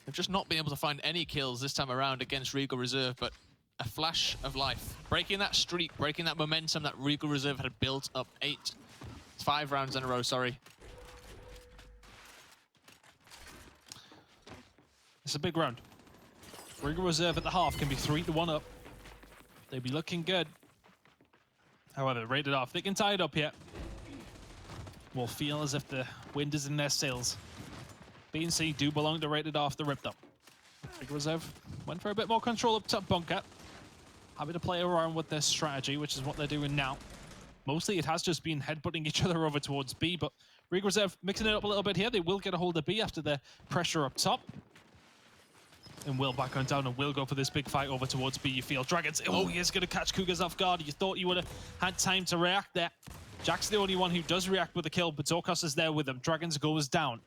They've just not been able to find any kills this time around against Regal Reserve, but a flash of life. Breaking that streak, breaking that momentum that Regal Reserve had built up 5 rounds in a row, sorry. It's a big round. Regal Reserve at the half can be 3-1 up. They'd be looking good. However, Rated R, if they can tie it up here, will feel as if the wind is in their sails. B and C do belong to Rated R off the rip though. Regal Reserve went for a bit more control up top bunker. Happy to play around with their strategy, which is what they're doing now. Mostly it has just been headbutting each other over towards B, but Regal Reserve mixing it up a little bit here. They will get a hold of B after the pressure up top. And will back on down and will go for this big fight over towards B. You feel Dragons. Oh, he is going to catch Cougars off guard. You thought you would have had time to react there. Jack's the only one who does react with the kill, but Zorkos is there with him. Dragons goes down.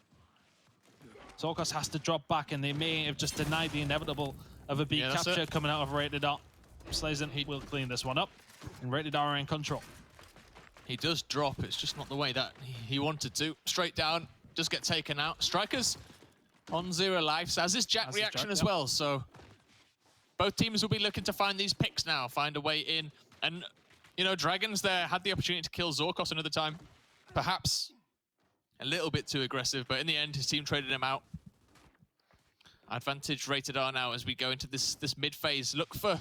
Zorkos has to drop back, and they may have just denied the inevitable of a B capture coming out of Rated R. Slazen will clean this one up, and Rated R are in control. He does drop. It's just not the way that he wanted to. Straight down, does get taken out. Strikers on 0 lives, as is Jack reaction as well. So both teams will be looking to find these picks now, find a way in. And, you know, Dragons there had the opportunity to kill Zorkos another time. Perhaps A little bit too aggressive, but in the end, his team traded him out. Advantage Rated R now as we go into this mid-phase. Look for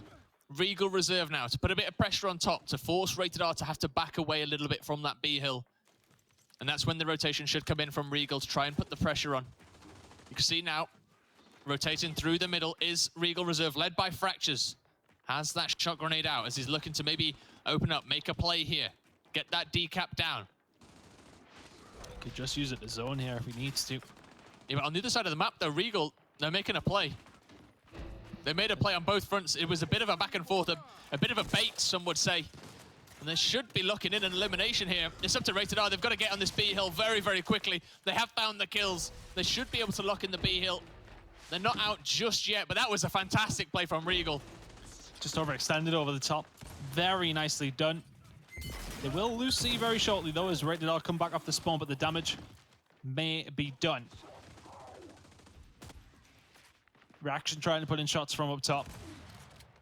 Regal Reserve now to put a bit of pressure on top, to force Rated R to have to back away a little bit from that B hill. And that's when the rotation should come in from Regal to try and put the pressure on. You can see now, rotating through the middle is Regal Reserve, led by Fractures. Has that shot grenade out as he's looking to maybe open up, make a play here, get that decap down. Could just use it to zone here if he needs to. Yeah, but on the other side of the map, though, Regal, they're making a play. They made a play on both fronts. It was a bit of a back and forth, a bit of a bait, some would say. And they should be locking in an elimination here. It's up to Rated R. They've got to get on this B hill very, very quickly. They have found the kills. They should be able to lock in the B hill. They're not out just yet, but that was a fantastic play from Regal. Just overextended over the top. Very nicely done. They will lose C very shortly, though, as Rated R come back off the spawn, but the damage may be done. Reaction trying to put in shots from up top.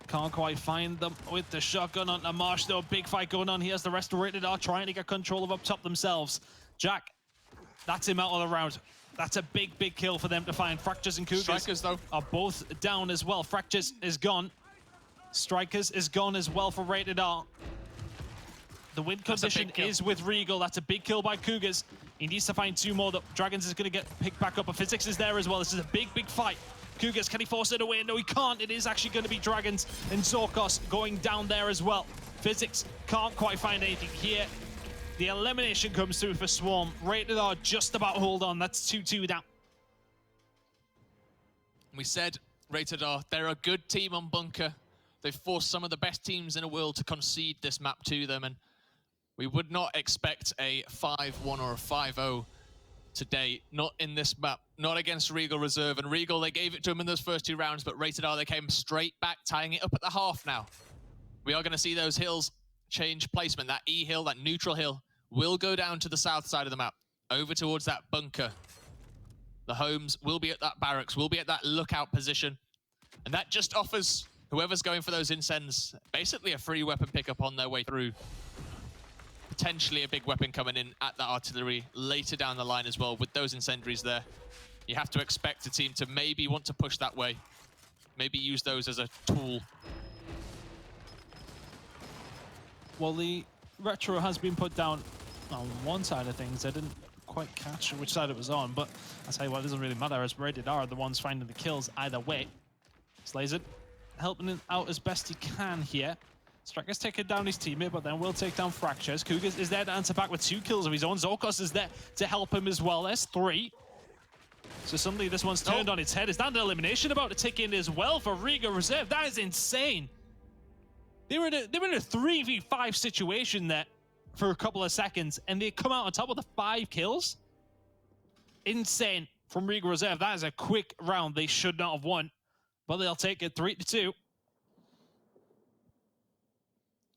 Can't quite find them with the shotgun on the Marsh, though. Big fight going on. He has the rest of Rated R trying to get control of up top themselves. Jack, that's him out all around. That's a big, big kill for them to find. Fractures and Cougars Strikers, though, are both down as well. Fractures is gone. Strikers is gone as well for Rated R. The win condition is with Regal. That's a big kill by Cougars. He needs to find 2 more. The Dragons is going to get picked back up, but Physics is there as well. This is a big, big fight. Cougars, can he force it away? No, he can't. It is actually going to be Dragons and Zorkos going down there as well. Physics can't quite find anything here. The elimination comes through for Swarm. Rated R just about hold on. That's 2-2 down. We said Rated R, they're a good team on Bunker. They've forced some of the best teams in the world to concede this map to them, and we would not expect a 5-1 or a 5-0 today. Not in this map, not against Regal Reserve. And Regal, they gave it to him in those first 2 rounds, but Rated R, they came straight back, tying it up at the half now. We are going to see those hills change placement. That E hill, that neutral hill, will go down to the south side of the map, over towards that bunker. The homes will be at that barracks, will be at that lookout position. And that just offers whoever's going for those incends basically a free weapon pickup on their way through. Potentially a big weapon coming in at that artillery later down the line as well. With those incendiaries there, you have to expect a team to maybe want to push that way. Maybe use those as a tool. Well, the retro has been put down on one side of things. I didn't quite catch which side it was on, but I'll tell you what, it doesn't really matter, as Rated R are the ones finding the kills either way. Slays it, helping him out as best he can here. Striker's taking down his teammate, but then will take down Fractures. Cougars is there to answer back with 2 kills of his own. Zorkos is there to help him as well. There's 3. So suddenly this one's turned on its head. Is that an elimination about to tick in as well for Regal Reserve? That is insane. They were in a 3v5 situation there for a couple of seconds, and they come out on top with the 5 kills. Insane from Regal Reserve. That is a quick round they should not have won, but they'll take it 3-2.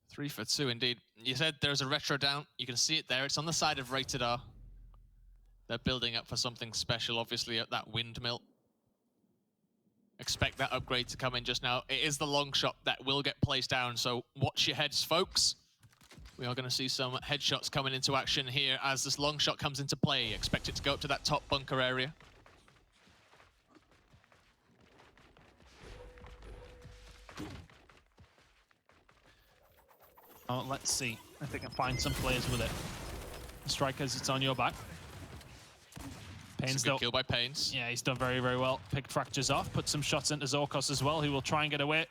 3 for 2 indeed. You said there's a retro down. You can see it there. It's on the side of Rated R. They're building up for something special, obviously, at that windmill. Expect that upgrade to come in just now. It is the long shot that will get placed down, so watch your heads, folks. We are going to see some headshots coming into action here as this long shot comes into play. Expect it to go up to that top bunker area. Oh, let's see if they can find some players with it. Strikers, it's on your back. Pains, good kill by Pains. Yeah, he's done very, very well. Picked Fractures off, put some shots into Zorkos as well, who will try and get away.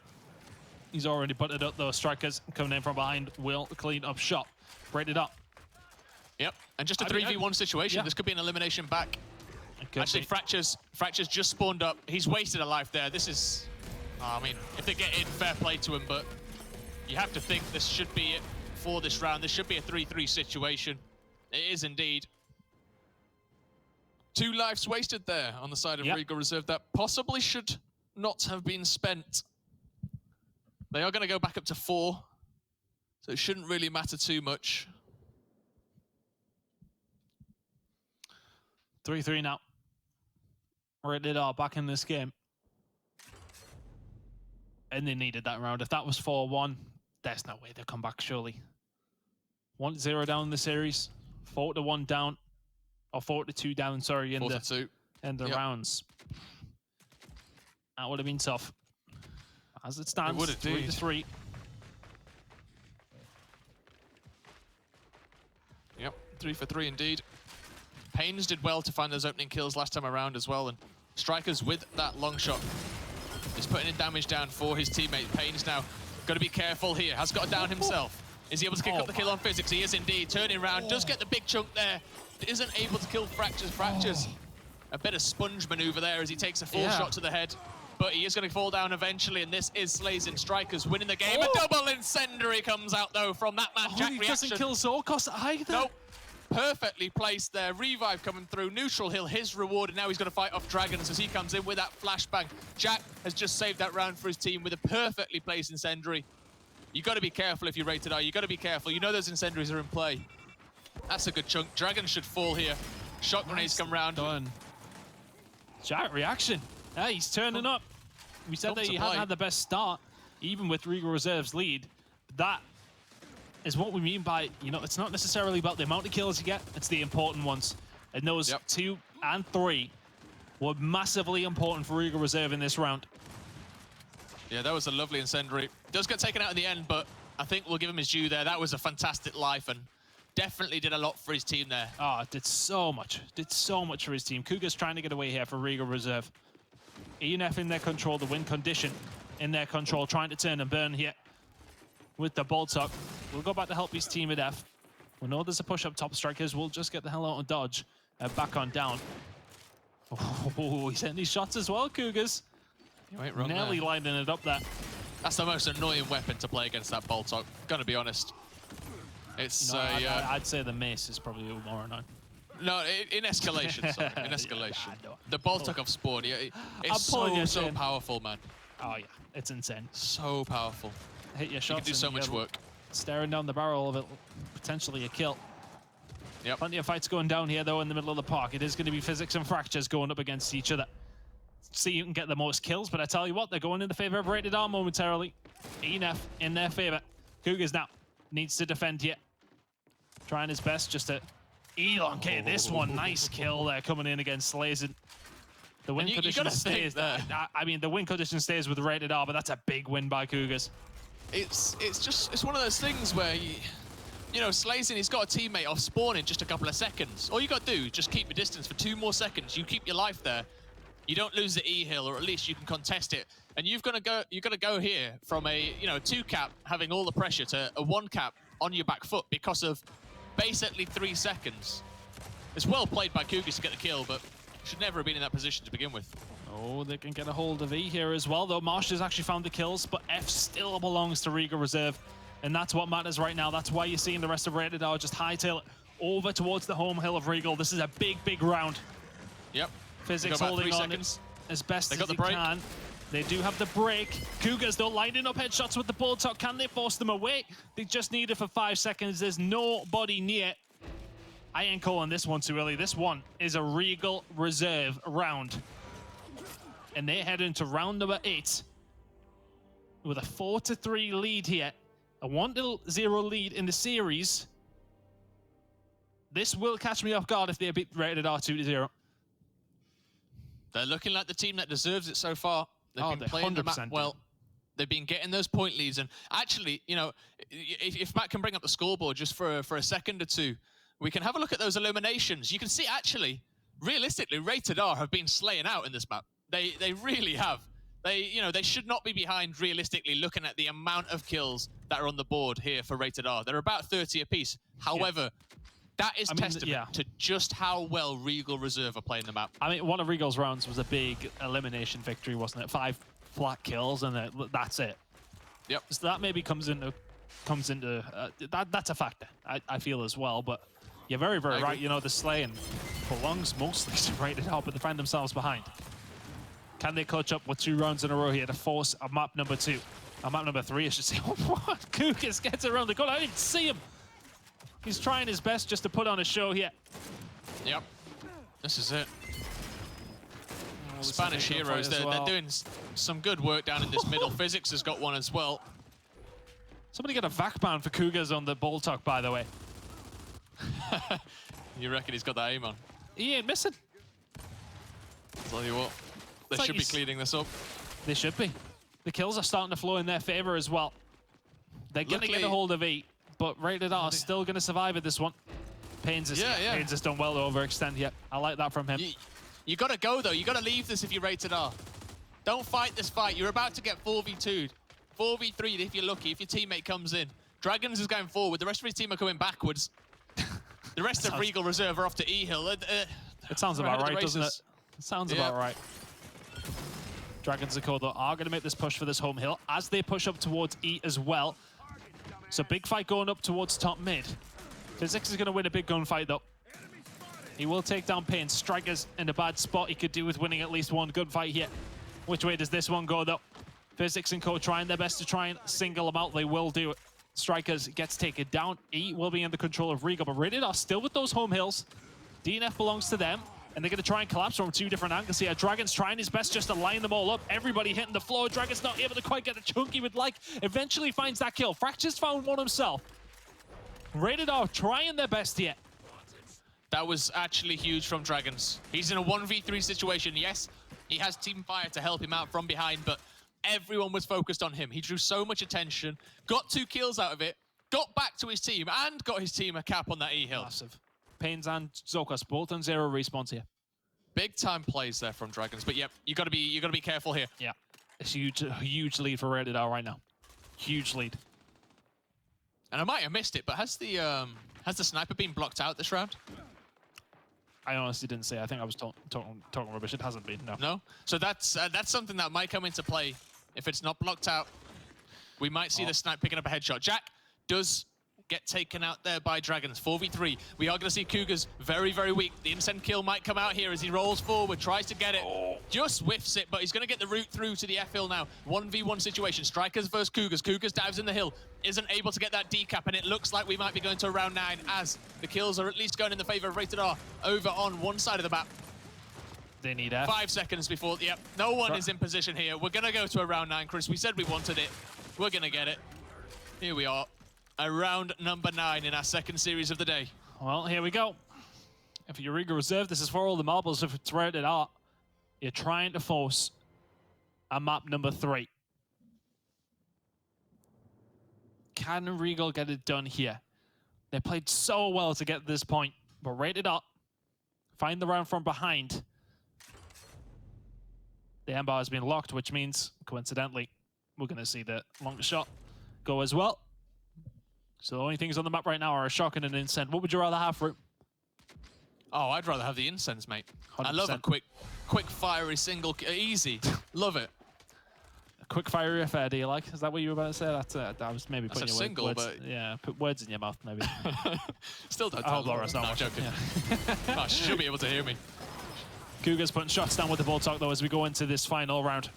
He's already put it up, though. Strikers coming in from behind will clean up shot. Rated up. Yep, and just a 3v1 situation. Yeah. This could be an elimination back. Actually, Fractures just spawned up. He's wasted a life there. This is... I mean, if they get in, fair play to him, but you have to think this should be it for this round. This should be a 3-3 situation. It is indeed. 2 lives wasted there on the side of Regal Reserve that possibly should not have been spent. They are going to go back up to 4, so it shouldn't really matter too much. 3-3 now. Rated R back in this game. And they needed that round. If that was 4-1, there's no way they'll come back, surely. 1-0 down in the series. 4-1 down. Or 42 down, sorry, in 42. the rounds. That would have been tough. As it stands, would indeed. 3-3. Yep, 3 for 3 indeed. Pains did well to find those opening kills last time around as well, and Strikers with that long shot is putting in damage down for his teammate. Pains now got to be careful here, has got to down himself. Is he able to kick up the kill on Physics? He is indeed, turning around, does get the big chunk there, isn't able to kill Fractures. A bit of sponge maneuver there as he takes a full shot to the head, but he is going to fall down eventually, and this is Slazin. Strikers winning the game. A double Incendiary comes out though from that man, Jack He Reaction. doesn't kill Zorkos either. Nope. Perfectly placed there. Revive coming through. Neutral Hill, his reward, and now he's going to fight off Dragons as he comes in with that flashbang. Jack has just saved that round for his team with a perfectly placed Incendiary. You got to be careful if you're rated R. You got to be careful. You know those Incendiaries are in play. That's a good chunk. Dragons should fall here. Shot grenades come round. Done. Jack Reaction. Yeah, he's turning up. We said that he hadn't had the best start, even with Regal Reserve's lead. That is what we mean by, you know, it's not necessarily about the amount of kills you get, it's the important ones. And those 2 and 3 were massively important for Regal Reserve in this round. Yeah, that was a lovely Incendiary. Does get taken out in the end, but I think we'll give him his due there. That was a fantastic life and definitely did a lot for his team there. Oh, did so much for his team. Cougar's trying to get away here for Regal Reserve. ENF in their control, the win condition in their control, trying to turn and burn here with the bolt up. We'll go back to help his team at F. We know there's a push up top. Strikers will just get the hell out of dodge. Back on down. Oh, he's hitting these shots as well, Cougars. You ain't wrong Nearly there. lining it up there. That's the most annoying weapon to play against that bolt up. Gonna be honest. It's No, I'd say the mace is probably more annoying. No, in escalation, sorry. In escalation. The Boltok of Spawn, it's so powerful, man. Oh, yeah. It's insane. So powerful. Hit your shots. You can do so much work. Staring down the barrel of it, potentially a kill. Yep. Plenty of fights going down here, though, in the middle of the park. It is going to be Physics and Fractures going up against each other. See who can get the most kills, but I tell you what, they're going in the favor of Rated R momentarily. ENF in their favor. Cougars now needs to defend here. Trying his best just to elongate this one. Nice kill there coming in against Slazin. The win condition stays there. I mean, the win condition stays with Rated R, but that's a big win by Cougars. It's one of those things where you know, Slazin, he's got a teammate off spawn in just a couple of seconds. All you got to do is just keep your distance for 2 more seconds. You keep your life there. You don't lose the E hill, or at least you can contest it. And you've got to go here from a 2 cap having all the pressure to a 1 cap on your back foot because of basically 3 seconds. It's well played by Cougars to get the kill, but should never have been in that position to begin with. Oh, they can get a hold of E here as well, though. Marsh has actually found the kills, but F still belongs to Regal Reserve. And that's what matters right now. That's why you're seeing the rest of Rated R just hightail it over towards the home hill of Regal. This is a big, big round. Yep. Physics holding on as best as they can. They do have the break. Cougars, though, lining up headshots with the ball top. Can they force them away? They just need it for 5 seconds. There's nobody near. I ain't calling this one too early. This one is a Regal Reserve round. And they head into round number 8 with a 4-3 lead here. A 1-0 lead in the series. This will catch me off guard if they beat Rated R 2-0. They're looking like the team that deserves it so far. They've been playing the map well. They've been getting those point leads. And actually, you know, if Matt can bring up the scoreboard just for a second or two, we can have a look at those eliminations. You can see, actually, realistically, Rated R have been slaying out in this map. They really have. They should not be behind realistically looking at the amount of kills that are on the board here for Rated R. They're about 30 apiece. However, that is testament to just how well Regal Reserve are playing the map. I mean, one of Regal's rounds was a big elimination victory, wasn't it? 5 flat kills, and that's it. Yep. So that maybe comes into that's a factor, I feel, as well. But you're very, very right. You know, the slaying belongs mostly to Rated R, but they find themselves behind. Can they clutch up with 2 rounds in a row here to force a map number 2? A map number 3, I should say. What? Kukas gets around the goal. I didn't see him. He's trying his best just to put on a show here. Yep. This is it. Oh, Spanish heroes, they're doing some good work down in this middle. Physics has got one as well. Somebody get a vac ban for Cougars on the ball talk, by the way. You reckon he's got that aim on? he ain't missing. Tell you what, they like should be cleaning this up. They should be. The kills are starting to flow in their favor as well. They're going to get a hold of E, but Rated R is still going to survive at this one. Pains has done well to overextend here. I like that from him. You got to go, though. You got to leave this if you're Rated R. Don't fight this fight. You're about to get 4v2'd. 4v3'd if you're lucky, if your teammate comes in. Dragons is going forward. The rest of his team are coming backwards. The rest of Regal Reserve are off to E-Hill. It sounds about right, doesn't it? It sounds about right. Dragons of Kodo are going to make this push for this home hill as they push up towards E as well. So big fight going up towards top mid. Physics is going to win a big gunfight though. He will take down Pain. Striker's in a bad spot. He could do with winning at least one gunfight here. Which way does this one go though? Physics and Co trying their best to try and single them out. They will do it. Strikers gets taken down. E will be in the control of Regal, but Rated are still with those home hills. DNF belongs to them. And they're going to try and collapse from two different angles here. Dragon's trying his best just to line them all up. Everybody hitting the floor. Dragon's not able to quite get the chunk he would like. Eventually finds that kill. Fracture's found one himself. Rated R trying their best here. That was actually huge from Dragons. He's in a 1v3 situation. Yes, he has Team Fire to help him out from behind, but everyone was focused on him. He drew so much attention, got 2 kills out of it, got back to his team, and got his team a cap on that E-Hill. Massive. Pains and Zokos both on 0 respawns here. Big time plays there from Dragons, but yep, you gotta be careful here. Yeah, it's a huge lead for Rated R right now. Huge lead. And I might have missed it, but has the sniper been blocked out this round? I honestly didn't say. I think I was talking rubbish. It hasn't been. No. No. So that's something that might come into play if it's not blocked out. We might see the snipe picking up a headshot. Jack does get taken out there by Dragons. 4v3. We are going to see Cougars very, very weak. The Incend kill might come out here as he rolls forward, tries to get it. Just whiffs it, but he's going to get the route through to the F-Hill now. 1v1 situation. Strikers versus Cougars. Cougars dives in the hill. Isn't able to get that decap, and it looks like we might be going to round 9 as the kills are at least going in the favor of Rated R over on one side of the map. They need F. 5 seconds before, yep, no one is in position here. We're going to go to a round 9, Chris. We said we wanted it. We're going to get it. Here we are. Round number 9 in our second series of the day. Well, here we go. If you're Regal Reserve, this is for all the marbles. If it's Rated R, you're trying to force a map number 3. Can Regal get it done here? They played so well to get to this point, but Rated R find the round from behind. The end bar has been locked, which means, coincidentally, we're going to see the long shot go as well. So the only things on the map right now are a shock and an Incend. What would you rather have, Fruit? Oh, I'd rather have the Incends, mate. 100%. I love a quick fiery single, easy. Love it. A quick fiery affair, do you like? Is that what you were about to say? That was maybe putting your single, words. but yeah, put words in your mouth, maybe. Still don't I tell hope Laura's not watching. joking. Yeah. Oh, she should be able to hear me. Cougars putting shots down with the ball talk, though, as we go into this final round.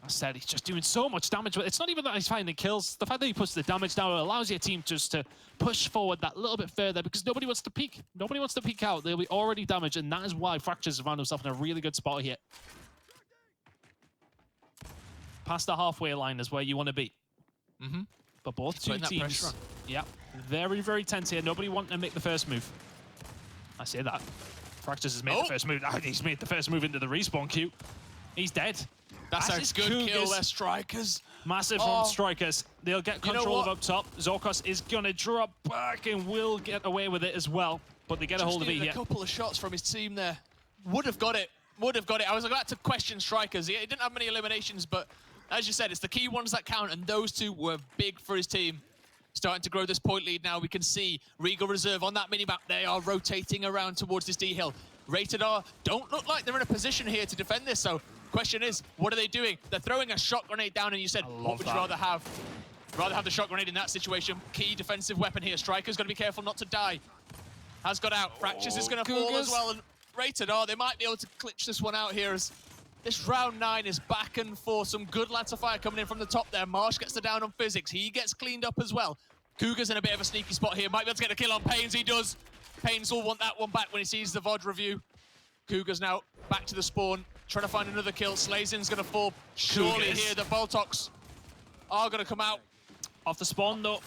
I said he's just doing so much damage, but it's not even that he's finding kills. The fact that he puts the damage down allows your team just to push forward that little bit further because nobody wants to peek. Nobody wants to peek out. They'll be already damaged, and that is why Fractures has found himself in a really good spot here. Past the halfway line is where you want to be. But both two teams, yeah, very, very tense here. Nobody wanting to make the first move. I say that. Fractures has made the first move. He's made the first move into the respawn queue. He's dead. That's a good kill there, Strikers. Massive from Strikers. They'll get control of up top. Zorkos is going to drop back and will get away with it as well. But they get a hold of it here. A couple of shots from his team there. Would have got it. Would have got it. I was about to question Strikers. He didn't have many eliminations, but as you said, it's the key ones that count, and those two were big for his team. Starting to grow this point lead now. We can see Regal Reserve on that minimap. They are rotating around towards this D-Hill. Rated R don't look like they're in a position here to defend this, so question is, what are they doing? They're throwing a shot grenade down, and you said, what would you rather have? Rather have the shot grenade in that situation. Key defensive weapon here. Striker's got to be careful not to die. Has got out. Fractures is going to fall as well, and Rated R, they might be able to glitch this one out here as this round 9 is back and forth. Some good lads of fire coming in from the top there. Marsh gets the down on Physics. He gets cleaned up as well. Cougars in a bit of a sneaky spot here. Might be able to get a kill on Pains. He does. Pains will want that one back when he sees the VOD review. Cougars now back to the spawn. Trying to find another kill. Slazin's going to fall. Surely here the Boltox are going to come out. Off the spawn though.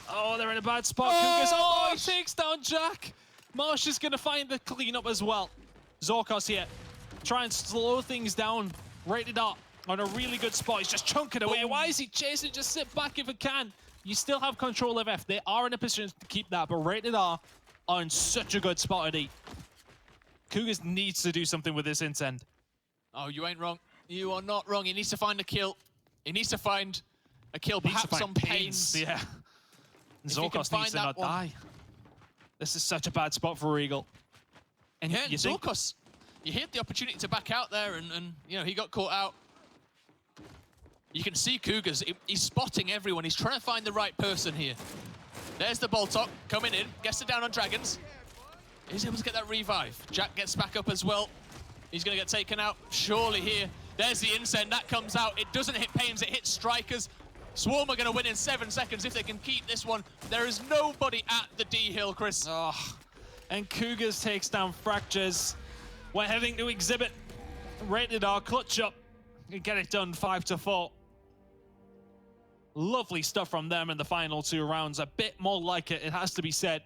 Oh, they're in a bad spot. Cougars. Oh, he takes down Jack. Marsh is going to find the cleanup as well. Zorkos here. Try and slow things down. Rated R on a really good spot. He's just chunking away. Why is he chasing? Just sit back if he can. You still have control of F. They are in a position to keep that, but Rated R on such a good spot at E. Cougars needs to do something with this Incend. Oh, you ain't wrong. You are not wrong. He needs to find a kill. He needs to find a kill, perhaps on Pains. Yeah. Zorkos needs to not die. This is such a bad spot for Regal. And yeah, Zorkos, you hit the opportunity to back out there, and you know, he got caught out. You can see Cougars, he's spotting everyone. He's trying to find the right person here. There's the Boltok coming in, gets it down on Dragons. He's able to get that revive. Jack gets back up as well. He's going to get taken out, surely here. There's the Incend, that comes out. It doesn't hit Pains, it hits Strikers. Swarm are going to win in 7 seconds if they can keep this one. There is nobody at the D hill, Chris. Oh, and Cougars takes down Fractures. We're heading to Exhibit. Rated R, clutch up and get it done 5-4. Lovely stuff from them in the final 2 rounds. A bit more like it has to be said.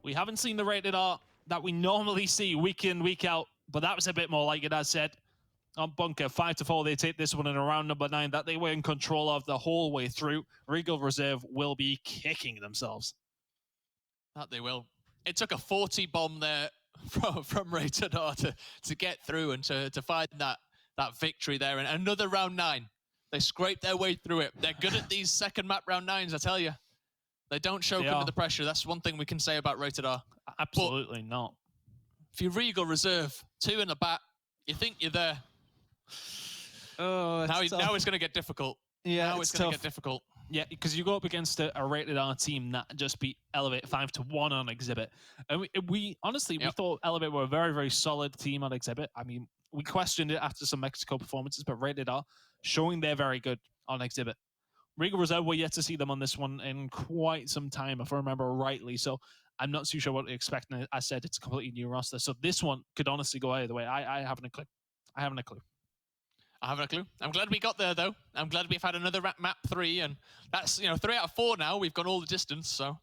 We haven't seen the Rated R that we normally see week in, week out, but that was a bit more like it, as said. On Bunker, 5-4, they take this one in a round number 9 that they were in control of the whole way through. Regal Reserve will be kicking themselves. That they will. It took a 40 bomb there from Rated R to get through and to find that victory there. And another round 9. They scraped their way through it. They're good at these second map round 9s, I tell you. They don't choke under the pressure. That's one thing we can say about Rated R. Absolutely not. If you Regal Reserve, 2 in the back, you think you're there. Oh, now it's going to get difficult. Yeah, now it's going to get difficult. Yeah, because you go up against a Rated R team that just beat Elevate 5-1 on Exhibit. And we honestly, we thought Elevate were a very, very solid team on Exhibit. I mean, we questioned it after some Mexico performances, but Rated R showing they're very good on Exhibit. Regal Reserve, we're yet to see them on this one in quite some time, if I remember rightly. So I'm not too sure what to expect. And I said it's a completely new roster. So this one could honestly go either way. I haven't a clue. I haven't a clue. I haven't a clue. I'm glad we got there, though. I'm glad we've had another map 3, and that's 3 out of 4 now. We've gone all the distance, so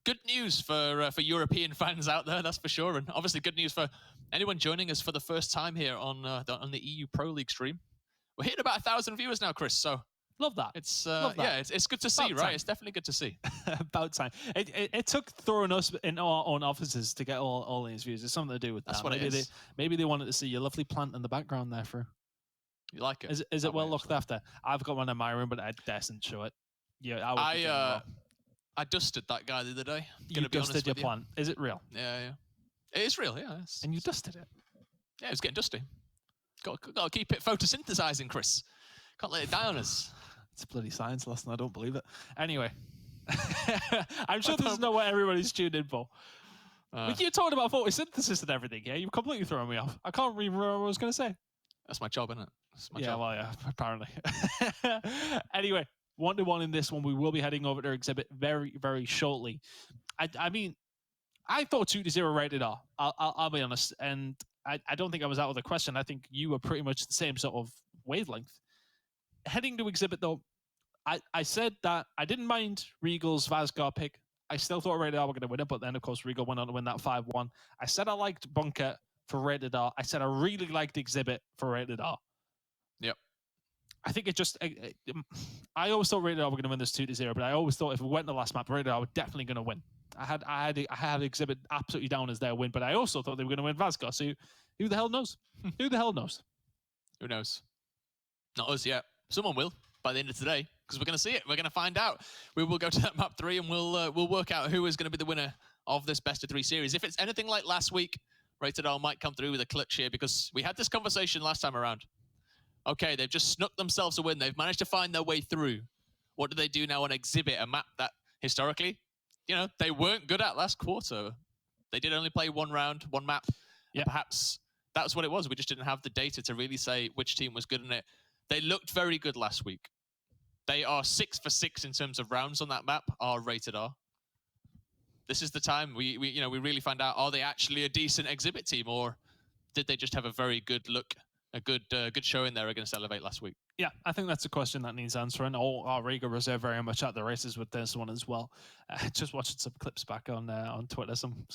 good news for European fans out there, that's for sure, and obviously good news for anyone joining us for the first time here on the EU Pro League stream. We're hitting about 1,000 viewers now, Chris. So love that. It's love that. yeah, it's good to see, About right? time. It's definitely good to see. About time. It took throwing us in our own offices to get all these views. It's something to do with that. That's what it is. Maybe they wanted to see your lovely plant in the background there, Fru. You like it? Is it well looked after? I've got one in my room, but I daren't show it. Yeah, I dusted that guy the other day. You dusted your plant. Is it real? Yeah. It is real, yeah. And you dusted it? Yeah, it's getting dusty. Got to keep it photosynthesizing, Chris. Can't let it die on us. It's bloody science lesson. I don't believe it. Anyway, I'm sure this is not what everybody's tuned in for. You're talking about photosynthesis and everything, yeah? You've completely thrown me off. I can't remember what I was going to say. That's my job, isn't it? That's my yeah, job. well, yeah, apparently. Anyway, 1-1 in this one. We will be heading over to Exhibit very, very shortly. I mean, I thought 2-0 Rated R. I'll be honest. And I don't think I was out of the question. I think you were pretty much the same sort of wavelength. Heading to Exhibit, though, I said that I didn't mind Regal's Vazgar pick. I still thought Rated R were going to win it, but then, of course, Regal went on to win that 5-1. I said I liked Bunker for Rated R. I said I really liked Exhibit for Rated R. Yep. I think it just... I always thought Rated R were going to win this 2-0, but I always thought if we went to the last map, Rated R were definitely going to win. I had Exhibit absolutely down as their win, but I also thought they were going to win Vazgar. So who the hell knows? Who the hell knows? Who knows? Not us yet. Someone will by the end of today, because we're going to see it. We're going to find out. We will go to that map 3 and we'll work out who is going to be the winner of this best of 3 series. If it's anything like last week, Rated R might come through with a clutch here, because we had this conversation last time around. Okay, they've just snuck themselves a win. They've managed to find their way through. What do they do now on Exhibit, a map that historically, they weren't good at last quarter? They did only play one round, one map. Yeah. Perhaps that was what it was. We just didn't have the data to really say which team was good in it. They looked very good last week. They are 6 for 6 in terms of rounds on that map, are Rated R. This is the time we really find out, are they actually a decent Exhibit team, or did they just have a very good look a good showing there against Elevate last week. Yeah, I think that's a question that needs answering. Our Regal Reserve very much at the races with this one as well. Just watching some clips back on Twitter, some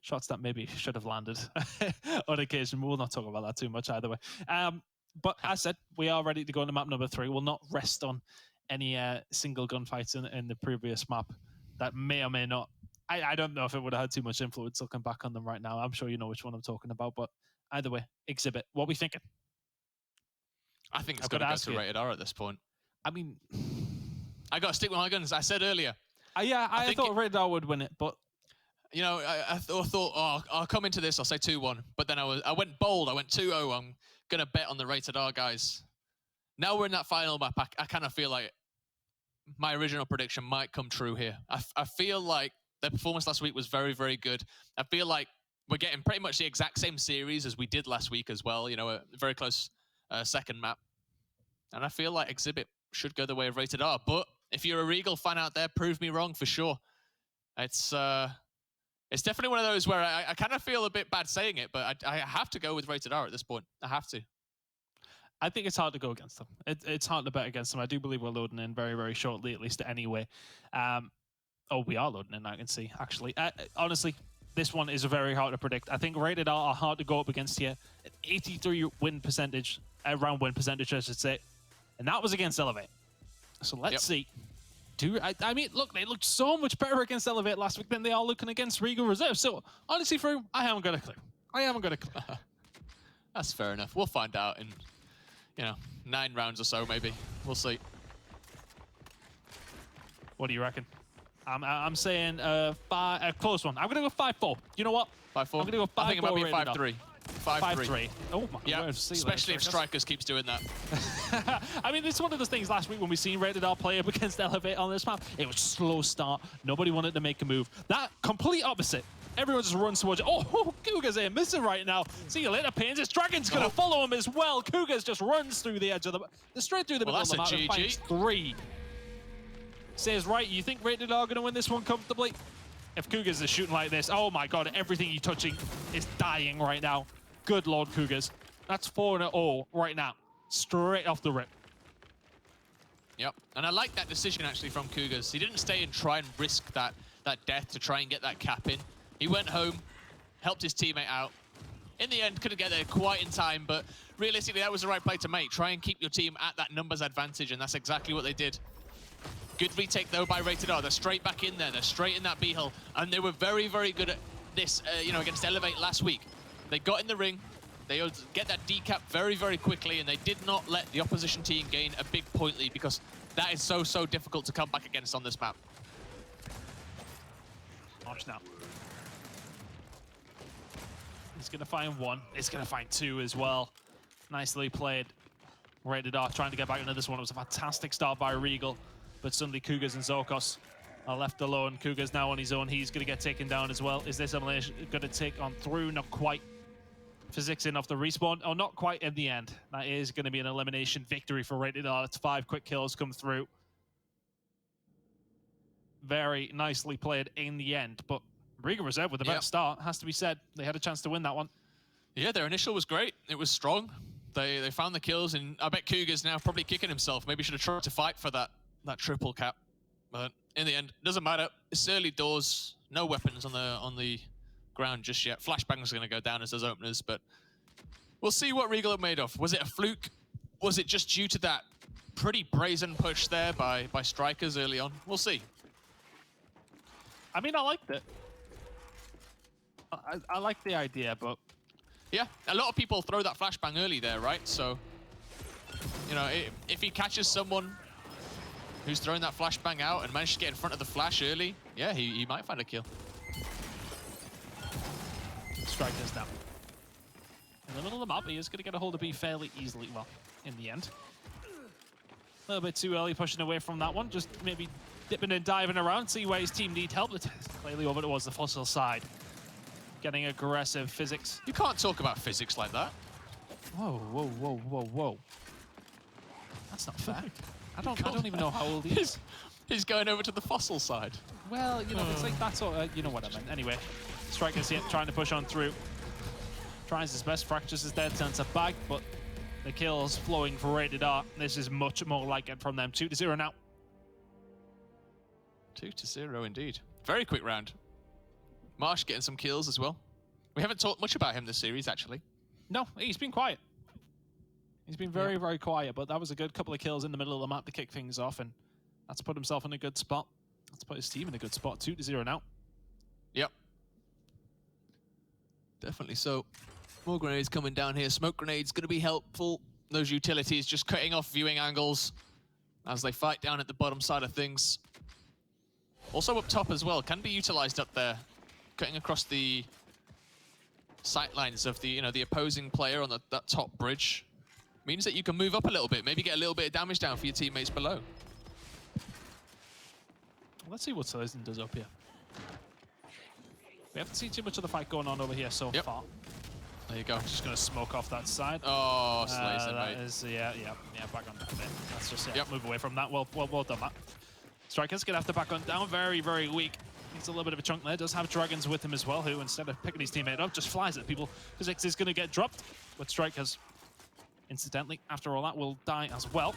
shots that maybe should have landed on occasion. We'll not talk about that too much either way. But as I said, we are ready to go into map number 3. We'll not rest on any single gunfights in the previous map that may or may not. I don't know if it would have had too much influence looking back on them right now. I'm sure you know which one I'm talking about, but either way, Exhibit, what are we thinking? I think it's got to go to Rated R at this point. I mean, I got to stick with my guns. I said earlier. I thought Rated R would win it, but you know, I thought, oh, I'll come into this. I'll say 2-1, but then I went bold. I went 2-0. I'm gonna bet on the Rated R guys. Now we're in that final map. I kind of feel like my original prediction might come true here. I feel like their performance last week was very, very good. I feel like we're getting pretty much the exact same series as we did last week as well. You know, a very close second map. And I feel like Exhibit should go the way of Rated R. But if you're a Regal fan out there, prove me wrong for sure. It's definitely one of those where I kind of feel a bit bad saying it, but I have to go with Rated R at this point. I have to. I think it's hard to go against them. It's hard to bet against them. I do believe we're loading in very, very shortly, at least anyway. We are loading in, I can see, actually. Honestly, this one is very hard to predict. I think Rated R are hard to go up against here. An 83 win percentage, round win percentage, I should say. And that was against Elevate. So let's see. I mean, look, they looked so much better against Elevate last week than they are looking against Regal Reserve. So, honestly, Fru, I haven't got a clue. That's fair enough. We'll find out in, 9 rounds or so, maybe. We'll see. What do you reckon? I'm saying a close one. I'm going to go 5-4. You know what? 5-4? I'm going to go 5-4. I think it might be 5-3. 5-3. Oh my yeah, word. Especially if Strikers keeps doing that. I mean, it's one of those things last week when we seen Rated R play up against Elevate on this map. It was slow start. Nobody wanted to make a move. That complete opposite. Everyone just runs towards it. Oh, Cougar's here, missing right now. See you later, Pains. This Dragon's going to follow him as well. Cougars just runs through the edge of the straight through the middle of the map and finds 3. Says, right, you think Rated R going to win this one comfortably? If Cougars is shooting like this, oh my god, everything you're touching is dying right now. Good lord, Cougars. That's 4-0 right now. Straight off the rip. Yep, and I like that decision actually from Cougars. He didn't stay and try and risk that death to try and get that cap in. He went home, helped his teammate out. In the end, couldn't get there quite in time, but realistically, that was the right play to make. Try and keep your team at that numbers advantage, and that's exactly what they did. Good retake, though, by Rated R. They're straight back in there. They're straight in that B-hull, and they were very, very good at this, against Elevate last week. They got in the ring. They would get that decap very, very quickly, and they did not let the opposition team gain a big point lead because that is so, so difficult to come back against on this map. Watch now. He's going to find 1. He's going to find 2 as well. Nicely played. Rated R trying to get back into this one. It was a fantastic start by Regal, but suddenly Cougars and Zokos are left alone. Cougars now on his own. He's going to get taken down as well. Is this elimination going to take on through? Not quite. Physics in off the respawn. Oh, not quite in the end. That is going to be an elimination victory for Rated R. It's 5 quick kills come through. Very nicely played in the end, but Regal Reserve with a better start, has to be said. They had a chance to win that one. Yeah, their initial was great. It was strong. They found the kills, and I bet Cougars now probably kicking himself. Maybe should have tried to fight for that triple cap. But in the end, doesn't matter. It's early doors. No weapons on the ground just yet. FLASHBANG's going to go down as those openers, but we'll see what Regal are made of. Was it a fluke? Was it just due to that pretty brazen push there by Strikers early on? We'll see. I mean, I liked it. I like the idea, but... Yeah, a lot of people throw that FLASHBANG early there, right? So, if he catches someone who's throwing that FLASHBANG out and manages to get in front of the flash early, yeah, he might find a kill. Strikers down. In the middle of the map, he is going to get a hold of B fairly easily, well, in the end. A little bit too early pushing away from that one, just maybe dipping and diving around, see where his team need help. It's clearly over towards the fossil side. Getting aggressive physics. You can't talk about physics like that. Whoa, whoa, whoa, whoa, whoa. That's not fair. I don't even know how old he is. He's going over to the fossil side. Well, it's like that sort of, you know what I meant. Anyway, Strikers here trying to push on through. Tries his best, fractures his dead, turns a bag, but The kills flowing for Rated R. This is much more like it from them. 2-0 now. 2-0 indeed. Very quick round. Marsh getting some kills as well. We haven't talked much about him this series, actually. No, he's been quiet. He's been very, very quiet, but that was a good couple of kills in the middle of the map to kick things off, and that's put himself in a good spot. That's put his team in a good spot. 2-0 now. Yep. Definitely so. More grenades coming down here. Smoke grenades going to be helpful. Those utilities just cutting off viewing angles as they fight down at the bottom side of things. Also up top as well, can be utilized up there. Cutting across the sight lines of the, the opposing player on that top bridge. Means that you can move up a little bit, maybe get a little bit of damage down for your teammates below. Let's see what Slazen does up here. We haven't seen too much of the fight going on over here so far. There you go. Just going to smoke off that side. Oh, Slazen, that mate. is, yeah, back on that bit. That's just, move away from that. Well done, Matt. Strikers going to have to back on down. Very, very weak. Needs a little bit of a chunk there. Does have Dragons with him as well, who, instead of picking his teammate up, just flies at people. Physics is going to get dropped, but Strikers, incidentally, after all that, will die as well.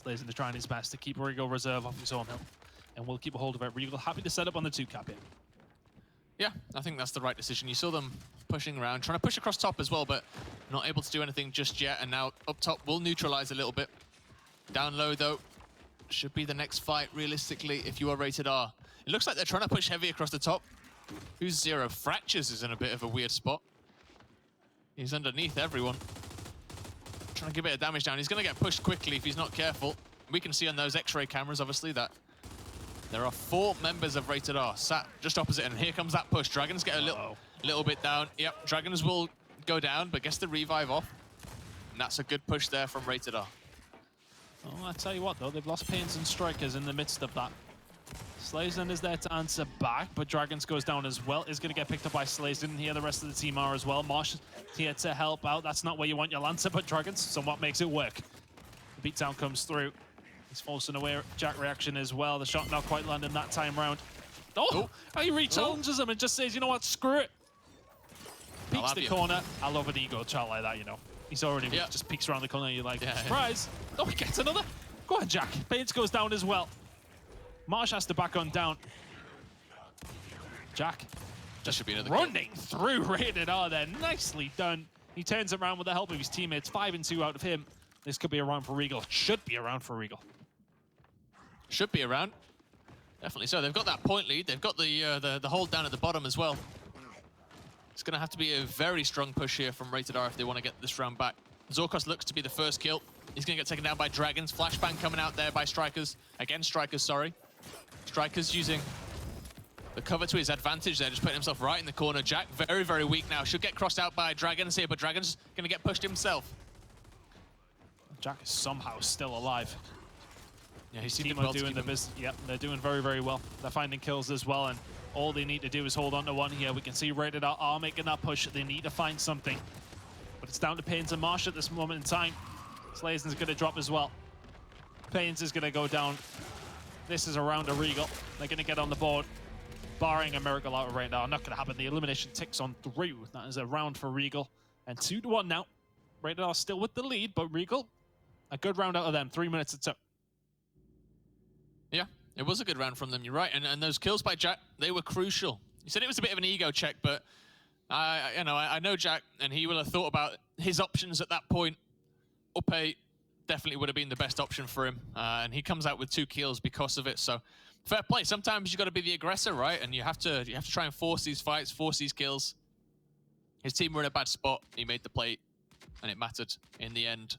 Slazen is trying his best to keep Regal reserve off his own hill, and we'll keep a hold of it. Regal happy to set up on the 2-cap here. Yeah, I think that's the right decision. You saw them pushing around, trying to push across top as well, but not able to do anything just yet. And now up top will neutralize a little bit. Down low, though, should be the next fight, realistically, if you are Rated R. It looks like they're trying to push heavy across the top. Who's Zero? Fractures is in a bit of a weird spot. He's underneath everyone. Trying to give a bit of damage down. He's going to get pushed quickly if he's not careful. We can see on those X-ray cameras, obviously, that there are 4 members of Rated R sat just opposite, and here comes that push. Dragons get a little bit down. Yep, Dragons will go down, but gets the revive off. And that's a good push there from Rated R. Oh, I tell you what, though, they've lost Pains and Strikers in the midst of that. Slazen is there to answer back, but Dragons goes down as well. Is going to get picked up by Slazen. Here the rest of the team are as well. Marsh here to help out. That's not where you want your Lancer, but Dragons somewhat makes it work. The beatdown comes through. He's forcing away Jack reaction as well. The shot not quite landing that time round. Oh! He re-challenges him and just says, you know what, screw it. Peeks the corner. I love an ego shot like that, you know. He's already just peeks around the corner and you're like, surprise. Oh, he gets another. Go on, Jack. Pains goes down as well. Marsh has to back on down. Jack just should be running through Rated R there. Nicely done. He turns around with the help of his teammates. 5-2 out of him. This could be a round for Regal. Should be a round for Regal. Should be around. Definitely so. They've got that point lead. They've got the hold down at the bottom as well. It's going to have to be a very strong push here from Rated R if they want to get this round back. Zorkos looks to be the first kill. He's going to get taken down by Dragons. Flashbang coming out there by Strikers. Again, Strikers, sorry. Strikers using the cover to his advantage there, just putting himself right in the corner. Jack, very, very weak now. Should get crossed out by Dragons here, but Dragons going to get pushed himself. Jack is somehow still alive. Yeah, he's team are doing the business. Yep, they're doing very, very well. They're finding kills as well, and all they need to do is hold on to one here. We can see Rated R are making that push. They need to find something. But it's down to Pains and Marsh at this moment in time. Slazen's going to drop as well. Pains is going to go down. This is a round of Regal. They're going to get on the board. Barring a miracle out of Rated R, not going to happen. The elimination ticks on through. That is a round for Regal. And 2-1 now. Rated R still with the lead, but Regal, a good round out of them. 3 minutes to 2. Yeah, it was a good round from them, you're right. And those kills by Jack, they were crucial. You said it was a bit of an ego check, but I know Jack, and he will have thought about his options at that point. Upe definitely would have been the best option for him, and he comes out with 2 kills because of it. So fair play. Sometimes you got to be the aggressor, right? And you have to try and force these fights, force these kills. His team were in a bad spot. He made the play, and it mattered in the end.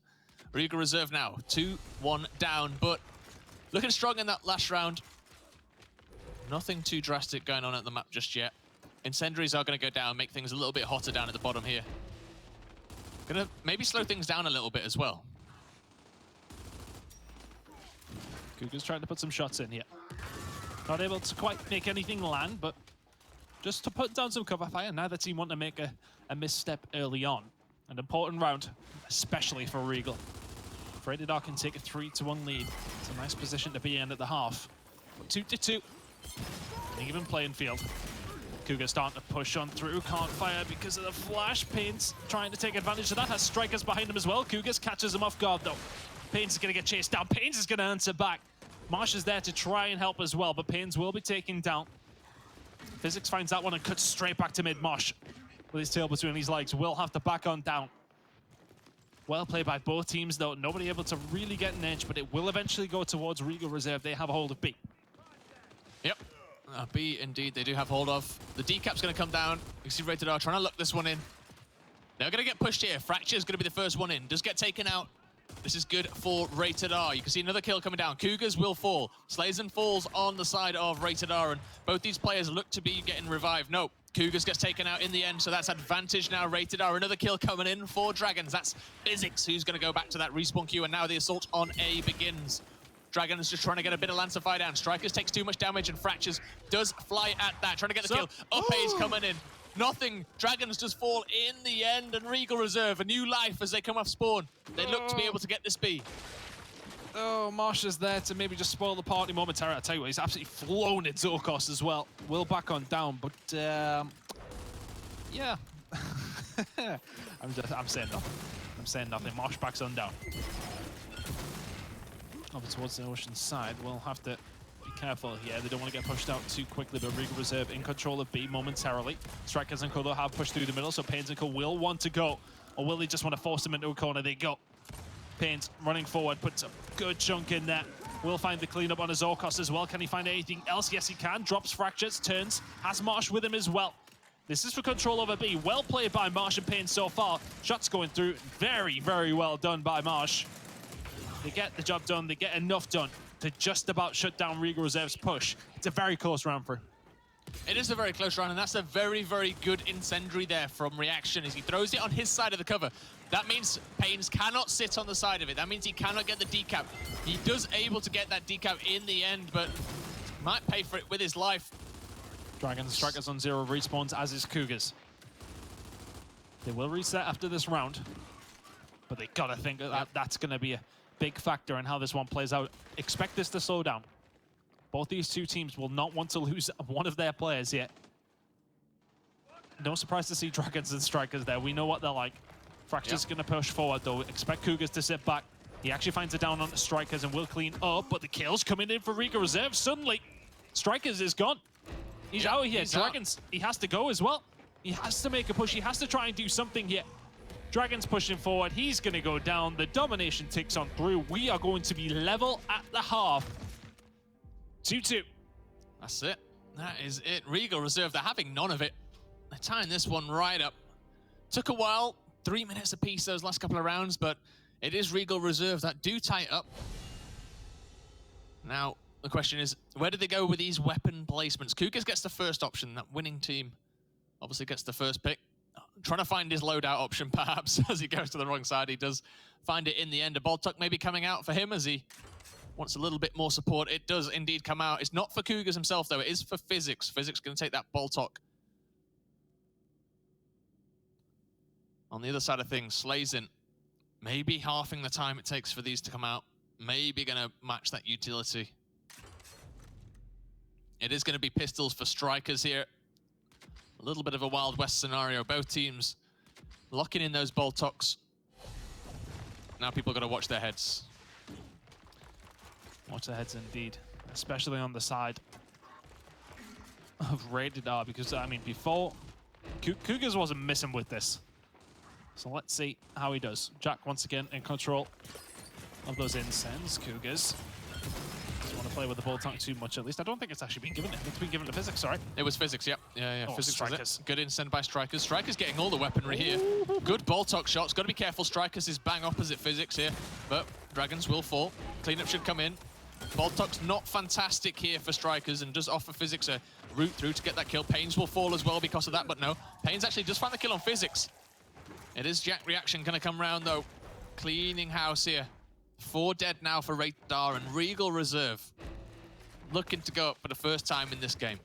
Regal reserve now, 2-1 down, but looking strong in that last round. Nothing too drastic going on at the map just yet. Incendiaries are going to go down, make things a little bit hotter down at the bottom here. Gonna maybe slow things down a little bit as well. Cougar's trying to put some shots in here. Not able to quite make anything land, but just to put down some cover fire. Neither team want to make a misstep early on. An important round, especially for Regal. If Rated R can take a 3-1 lead, it's a nice position to be in at the half. But 2-2, an even playing field. Cougar starting to push on through, can't fire because of the flash. Pain's trying to take advantage of that, has strikers behind him as well. Cougars catches him off guard though. Pains is going to get chased down. Pains is going to answer back. Marsh is there to try and help as well, but Pains will be taken down. Physics finds that one and cuts straight back to mid. Marsh, with his tail between his legs, will have to back on down. Well played by both teams though. Nobody able to really get an edge, but it will eventually go towards Regal Reserve. They have a hold of B. Yep. B, indeed, they do have hold of. The decap's going to come down. You see Rated R trying to look this one in. They're going to get pushed here. Fracture's going to be the first one in. Does get taken out. This is good for Rated R. You can see another kill coming down. Cougars will fall. Slazen falls on the side of Rated R, and both these players look to be getting revived. No, Cougars gets taken out in the end, so that's advantage now. Rated R, another kill coming in for Dragons. That's Physics who's going to go back to that respawn queue, and now the assault on A begins. Dragons just trying to get a bit of Lancer down. Strikers takes too much damage, and Fractures does fly at that, trying to get the kill. Up A's coming in. Nothing. Dragons just fall in the end, and Regal Reserve a new life as they come off spawn. They look to be able to get this B. Oh, Marsh is there to maybe just spoil the party momentarily. I'll tell you what, he's absolutely flown at Zorkos as well. Will back on down, but yeah. I'm saying nothing. I'm saying nothing. Marsh backs on down. Over towards the ocean side. We'll have to be careful here. They don't want to get pushed out too quickly, but Regal Reserve in control of B momentarily. Strikers and Co have pushed through the middle, so Pains and Co will want to go. Or will they just want to force them into a corner? They go. Pains running forward, puts a good chunk in there. Will find the cleanup on his Zorkos as well. Can he find anything else? Yes, he can. Drops Fractures, turns, has Marsh with him as well. This is for control over B. Well played by Marsh and Pains so far. Shots going through. Very, very well done by Marsh. They get the job done. They get enough done to just about shut down Regal Reserve's push. It's a very close round for him. It is a very close round, and that's a very, very good incendiary there from Reaction as he throws it on his side of the cover. That means Pains cannot sit on the side of it. That means he cannot get the decap. He does able to get that decap in the end, but might pay for it with his life. Dragons, Strikers on 0 respawns, as is Cougars. They will reset after this round, but they gotta think that that's gonna be a big factor in how this one plays out. Expect this to slow down. Both these two teams will not want to lose one of their players yet. No surprise to see Dragons and Strikers there. We know what they're like. Fracture's going to push forward, though. Expect Cougars to sit back. He actually finds it down on the Strikers and will clean up, but the kill's coming in for Regal Reserve. Suddenly, Strikers is gone. He's out here. Dragons, he has to go as well. He has to make a push. He has to try and do something here. Dragons pushing forward. He's going to go down. The domination ticks on through. We are going to be level at the half. 2-2. That's it. That is it. Regal Reserve, they're having none of it. They're tying this one right up. Took a while. 3 minutes apiece those last couple of rounds, but it is Regal Reserve that do tie it up. Now, the question is, where do they go with these weapon placements? Cougars gets the first option. That winning team obviously gets the first pick. Trying to find his loadout option, perhaps, as he goes to the wrong side. He does find it in the end. A Boltuck maybe coming out for him as he wants a little bit more support. It does indeed come out. It's not for Cougars himself, though. It is for Physics. Physics going to take that Boltuck. On the other side of things, Slazen, maybe halving the time it takes for these to come out. Maybe going to match that utility. It is going to be pistols for Strikers here. A little bit of a Wild West scenario. Both teams locking in those Boltucks. Now people got to watch their heads. Watch their heads indeed, especially on the side of Rated R, because I mean, before Cougars wasn't missing with this. So let's see how he does. Jack once again in control of those incends. Cougars doesn't want to play with the Boltuck too much, at least. I don't think it's actually been given. It's been given to Physics, sorry. It was Physics, yep. Yeah. Oh, Physics Strikers. was it. Good incend by Strikers. Strikers getting all the weaponry here. Good Boltuck shots. Got to be careful. Strikers is bang opposite Physics here, but Dragons will fall. Cleanup should come in. Boltuck's not fantastic here for Strikers and does offer Physics a route through to get that kill. Pains will fall as well because of that, but no. Pains actually does find the kill on Physics. It is Jack Reaction going to come round, though. Cleaning house here. 4 dead now for Rated R, and Regal Reserve looking to go up for the first time in this game.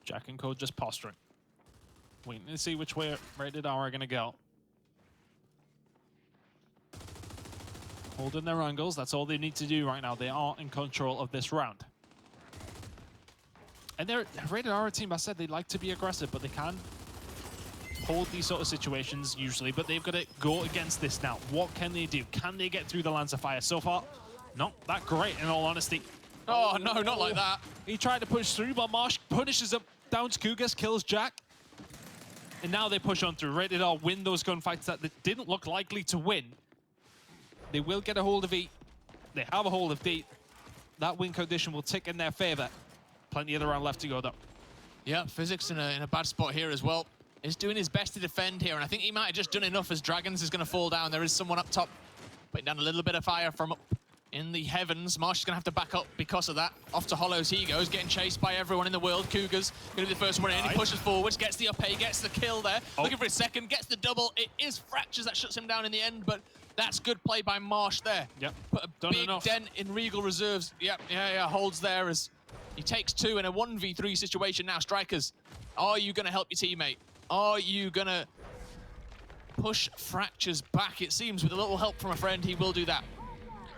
Jack and Co just posturing. Waiting to see which way Rated R are going to go. Holding their angles, that's all they need to do right now. They are in control of this round. And they're rated R team. I said they like to be aggressive, but they can hold these sort of situations usually. But they've got to go against this now. What can they do? Can they get through the lines of fire? So far, not that great, in all honesty. Oh, no, not like that. He tried to push through, but Marsh punishes him down to Kugas, kills Jack. And now they push on through. Rated R win those gunfights that they didn't look likely to win. They will get a hold of E. They have a hold of D. That win condition will tick in their favor. Plenty of the round left to go, though. Yeah, Physics in a bad spot here as well. He's doing his best to defend here, and I think he might have just done enough as Dragons is going to fall down. There is someone up top putting down a little bit of fire from up in the heavens. Marsh is going to have to back up because of that. Off to Hollows he goes, getting chased by everyone in the world. Cougars going to be the first one in. He pushes forwards, gets the up A, gets the kill there. Looking for his second, gets the double. It is Fractures that shuts him down in the end, but that's good play by Marsh there. Yep. Put a big dent in Regal reserves. Yep, yeah, holds there as he takes two in a 1v3 situation now. Strikers, are you going to help your teammate? Are you going to push Fractures back? It seems with a little help from a friend, he will do that.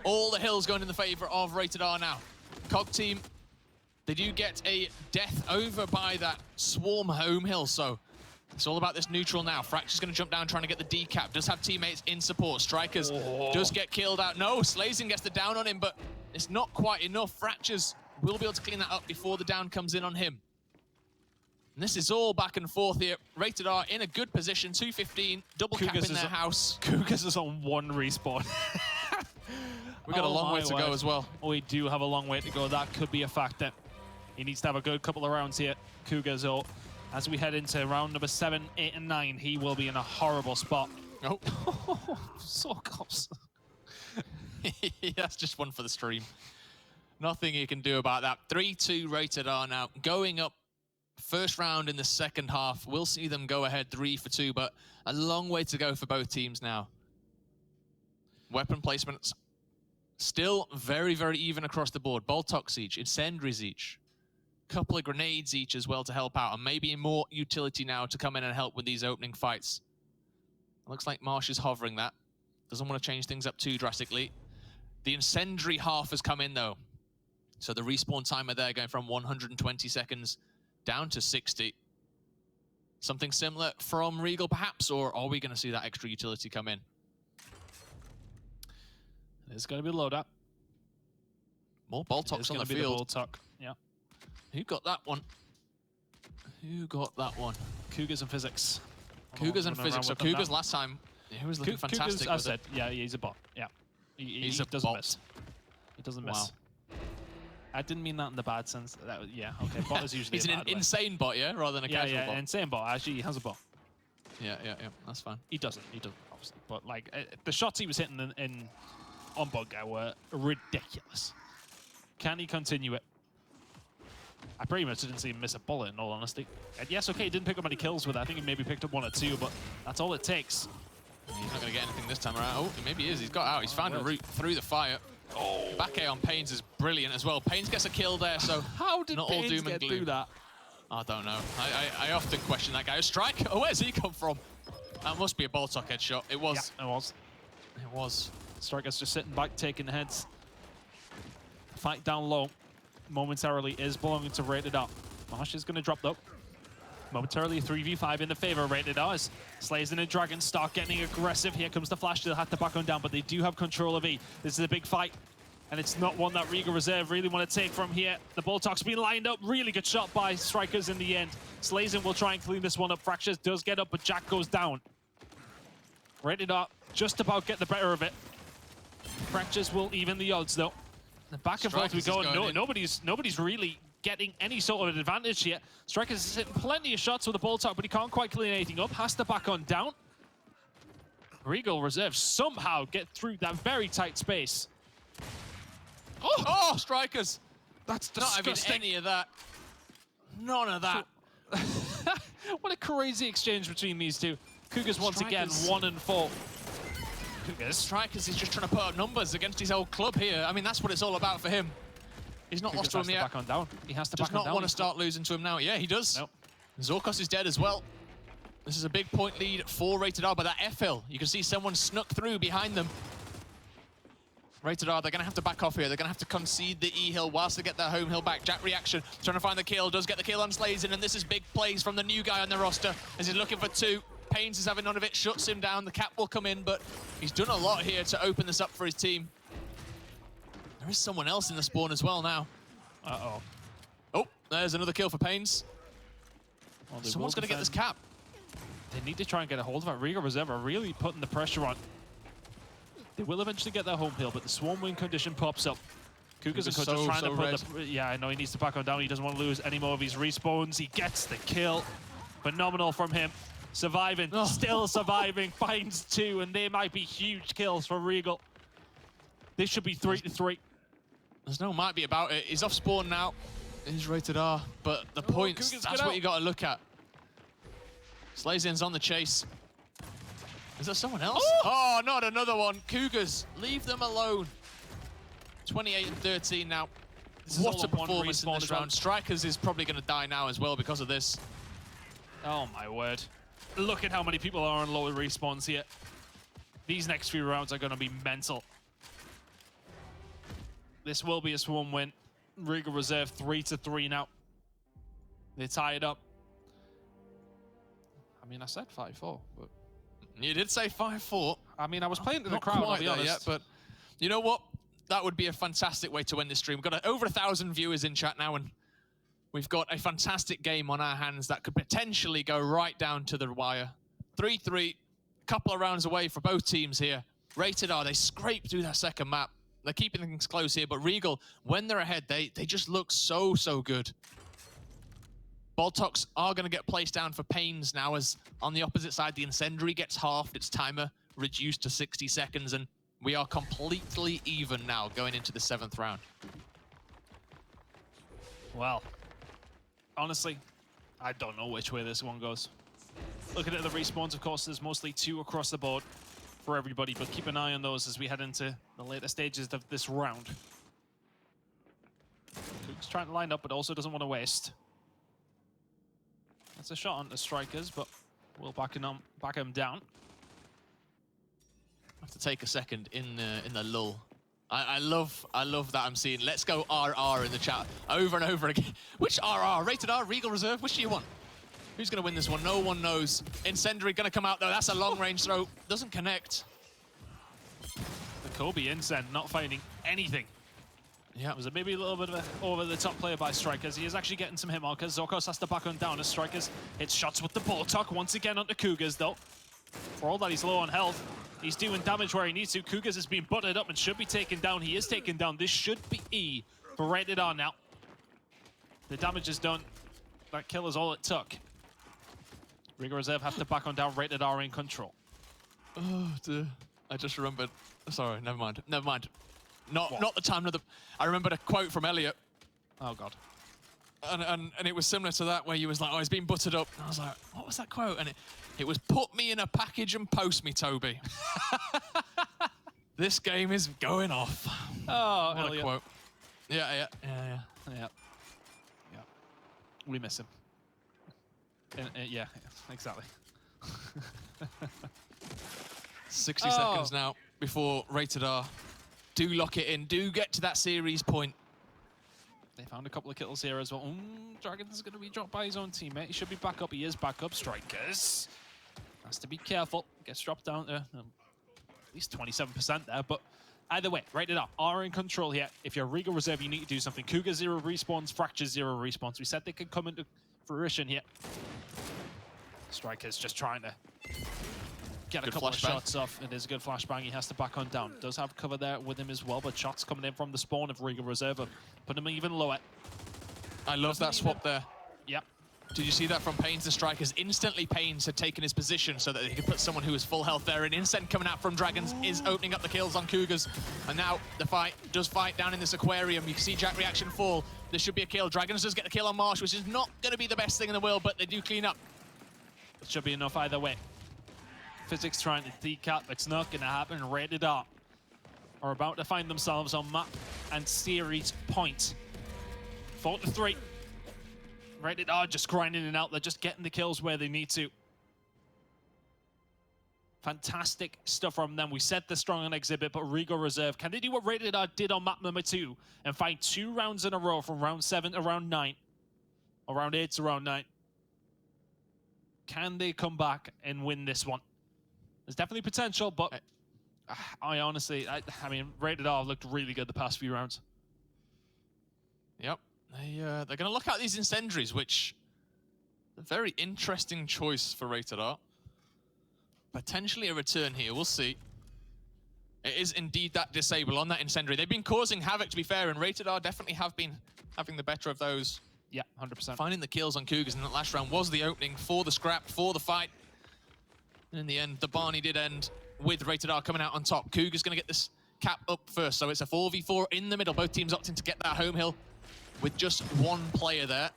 All the hills going in the favor of Rated R now. COG team, they do get a death over by that swarm home hill, so it's all about this neutral now. Fracture's going to jump down trying to get the decap. Does have teammates in support. Strikers does get killed out. No, Slazing gets the down on him, but it's not quite enough. Fractures will be able to clean that up before the down comes in on him. And this is all back and forth here. Rated R in a good position. 215, double cap in their house. Kugas is on one respawn. We've got a long way to go as well. We do have a long way to go. That could be a factor. He needs to have a good couple of rounds here, Kugas. Or as we head into round number 7, 8, and 9, he will be in a horrible spot. Oh, so close. That's just one for the stream. Nothing you can do about that. 3-2 Rated R now. Going up first round in the second half. We'll see them go ahead 3-2, but a long way to go for both teams now. Weapon placements still very, very even across the board. Boltox each, Incendiaries each. Couple of grenades each as well to help out, and maybe more utility now to come in and help with these opening fights. Looks like Marsh is hovering that. Doesn't want to change things up too drastically. The Incendiary half has come in though. So the respawn timer there going from 120 seconds down to 60. Something similar from Regal perhaps, or are we going to see that extra utility come in? It's going to be loadout. More Boltox on the field. Yeah. Who got that one? Who got that one? Cougars and Physics. Cougars and Physics. So Cougars last time, he was looking fantastic. Cougars, I said, yeah, he's a bot. Yeah. He doesn't miss. He doesn't miss. Wow. I didn't mean that in the bad sense. Yeah, okay. Bot is usually he's an insane bot, yeah? Rather than a casual bot. Yeah, insane bot. Actually, he has a bot. Yeah. That's fine. He doesn't, obviously. But, like, the shots he was hitting on Bug Guy were ridiculous. Can he continue it? I pretty much didn't see him miss a bullet, in all honesty. And yes, okay, he didn't pick up any kills with it. I think he maybe picked up 1 or 2, but that's all it takes. He's not going to get anything this time around. Oh, maybe he is. He's got out. He's found a route through the fire. Oh, back A on Pains is brilliant as well. Pains gets a kill there, so how did not Pains all doom and get gloom. through that? I don't know. I often question that guy. A strike? Oh, where's he come from? That must be a Boltock headshot. It was. Yeah, it was. It was. Striker's just sitting back, taking the heads. Fight down low. Momentarily is belonging to Rated R. Marsh is going to drop though. Momentarily 3v5 in the favor of Rated R. Slays and Dragons start getting aggressive. Here comes the flash. They'll have to back on down, but they do have control of E. This is a big fight, and it's not one that Regal Reserve really want to take from here. The Boltock's been lined up. Really good shot by Strikers in the end. Slazen will try and clean this one up. Fractures does get up, but Jack goes down. Rated R just about get the better of it. Fractures will even the odds though. The back and forth we go. Nobody's really getting any sort of an advantage here. Strikers is hitting plenty of shots with the Boltock, but he can't quite clean anything up. Has to back on down. Regal Reserve somehow get through that very tight space. Oh, Strikers! That's disgusting. Not having any of that. None of that. What a crazy exchange between these two. Cougars once again 1 and 4. Strikers is just trying to put up numbers against his old club here. I mean, that's what it's all about for him. He's not lost to him yet. Back on down. He has to does back on down. Does not want to start losing to him now. Yeah, he does. Nope. Zorkos is dead as well. This is a big point lead for Rated R, but that F hill, you can see someone snuck through behind them. Rated R, they're going to have to back off here. They're going to have to concede the E-hill whilst they get their home hill back. Jack reaction, trying to find the kill, does get the kill on Slazen, and this is big plays from the new guy on the roster as he's looking for 2. Pains is having none of it, shuts him down. The cap will come in, but he's done a lot here to open this up for his team. There is someone else in the spawn as well now. Uh-oh. Oh, there's another kill for Pains. Well, Someone's going to get this cap. They need to try and get a hold of it. Regal Reserve are really putting the pressure on. They will eventually get their home hill, but the swarm win condition pops up. Cougars are just trying to put the... Yeah, I know he needs to back on down. He doesn't want to lose any more of his respawns. He gets the kill. Phenomenal from him. Surviving, still surviving. Finds 2, and they might be huge kills for Regal. This should be 3-3. There's no might be about it. He's off spawn now. He's rated R, but the points, that's what you got to look at. Slazen's on the chase. Is there someone else? Oh, not another one. Cougars, leave them alone. 28 and 13 now. What a performance in this round. Strikers is probably going to die now as well because of this. Oh my word. Look at how many people are on lower respawns here. These next few rounds are going to be mental. This will be a swarm win. Regal Reserve 3-3 now. They're tied up. I mean, I said 5-4, but... You did say 5-4. I mean, I was playing to the Not crowd, I'll quite be there honest. yet, but you know what? That would be a fantastic way to end this stream. We've got over 1,000 viewers in chat now, and we've got a fantastic game on our hands that could potentially go right down to the wire. 3-3, couple of rounds away for both teams here. Rated R, they scrape through that second map. They're keeping things close here, but Regal, when they're ahead, they just look so good. Boltox are going to get placed down for Pains now, as on the opposite side, the Incendiary gets halved, its timer reduced to 60 seconds, and we are completely even now going into the 7th round. Well, honestly, I don't know which way this one goes. Looking at the respawns, of course, there's mostly 2 across the board for everybody, but keep an eye on those as we head into the later stages of this round. Cook's trying to line up, but also doesn't want to waste. That's a shot on the Strikers, but we'll back him down. I have to take a second in the lull. I love that I'm seeing "Let's go RR" in the chat over and over again. Which RR? Rated R, Regal Reserve? Which do you want? Who's going to win this one? No one knows. Incendiary going to come out though. That's a long-range throw. Doesn't connect. The Kobe Incend not finding anything. Yeah, it was maybe a little bit of an over-the-top player by Strikers. He is actually getting some hit markers. Zorkos has to back on down as Strikers hits shots with the Boltok once again onto Cougars, though. For all that he's low on health, he's doing damage where he needs to. Cougars is being buttered up and should be taken down. He is taken down. This should be E for Rated R now. The damage is done. That kill is all it took. Regal Reserve have to back on down. Rated R in control. Oh, dear. I just remembered. Sorry, never mind. Never mind. Not the time of the... I remembered a quote from Elliot. Oh, God. And it was similar to that, where he was like, oh, he's being buttered up. And I was like, what was that quote? And it was, put me in a package and post me, Toby. This game is going off. Oh, what Elliot. a quote. Yeah. We miss him. Yeah, exactly. 60 seconds now before Rated R. Do lock it in. Do get to that series point. They found a couple of kills here as well. Dragon's going to be dropped by his own teammate. He should be back up. He is back up. Strikers has to be careful. Gets dropped down to at least 27% there. But either way, Rated R are in control here. If you're Regal Reserve, you need to do something. Cougar 0 respawns. Fracture 0 respawns. We said they could come into fruition here. Strikers just trying to get a couple of shots off. It is a good flashbang. He has to back on down. Does have cover there with him as well, but shots coming in from the spawn of Regal Reserve put him even lower. I love that swap there. Yep. Did you see that from Pains to Strikers? Instantly, Pains had taken his position so that he could put someone who was full health there. And Incend coming out from Dragons is opening up the kills on Cougars. And now the fight does fight down in this aquarium. You can see Jack reaction fall. This should be a kill. Dragons does get the kill on Marsh, which is not going to be the best thing in the world, but they do clean up. It should be enough either way. Physics trying to decap. It's not going to happen. Rated R are about to find themselves on map and series point. 4-3. Rated R just grinding it out. They're just getting the kills where they need to. Fantastic stuff from them. We said they're strong on exhibit, but Regal Reserve, can they do what Rated R did on map number 2 and find 2 rounds in a row from round 7 to round 9? Or round 8 to round 9? Can they come back and win this one? There's definitely potential, but I honestly, I mean, Rated R looked really good the past few rounds. Yep. They're going to look at these incendiaries, which a very interesting choice for Rated R. Potentially a return here, we'll see. It is indeed that disable on that incendiary. They've been causing havoc, to be fair, and Rated R definitely have been having the better of those. Yeah, 100%. Finding the kills on Cougars in that last round was the opening for the scrap, for the fight. And in the end, the Barney did end with Rated R coming out on top. Cougars going to get this cap up first, so it's a 4v4 in the middle. Both teams opting to get that home hill with just one player there.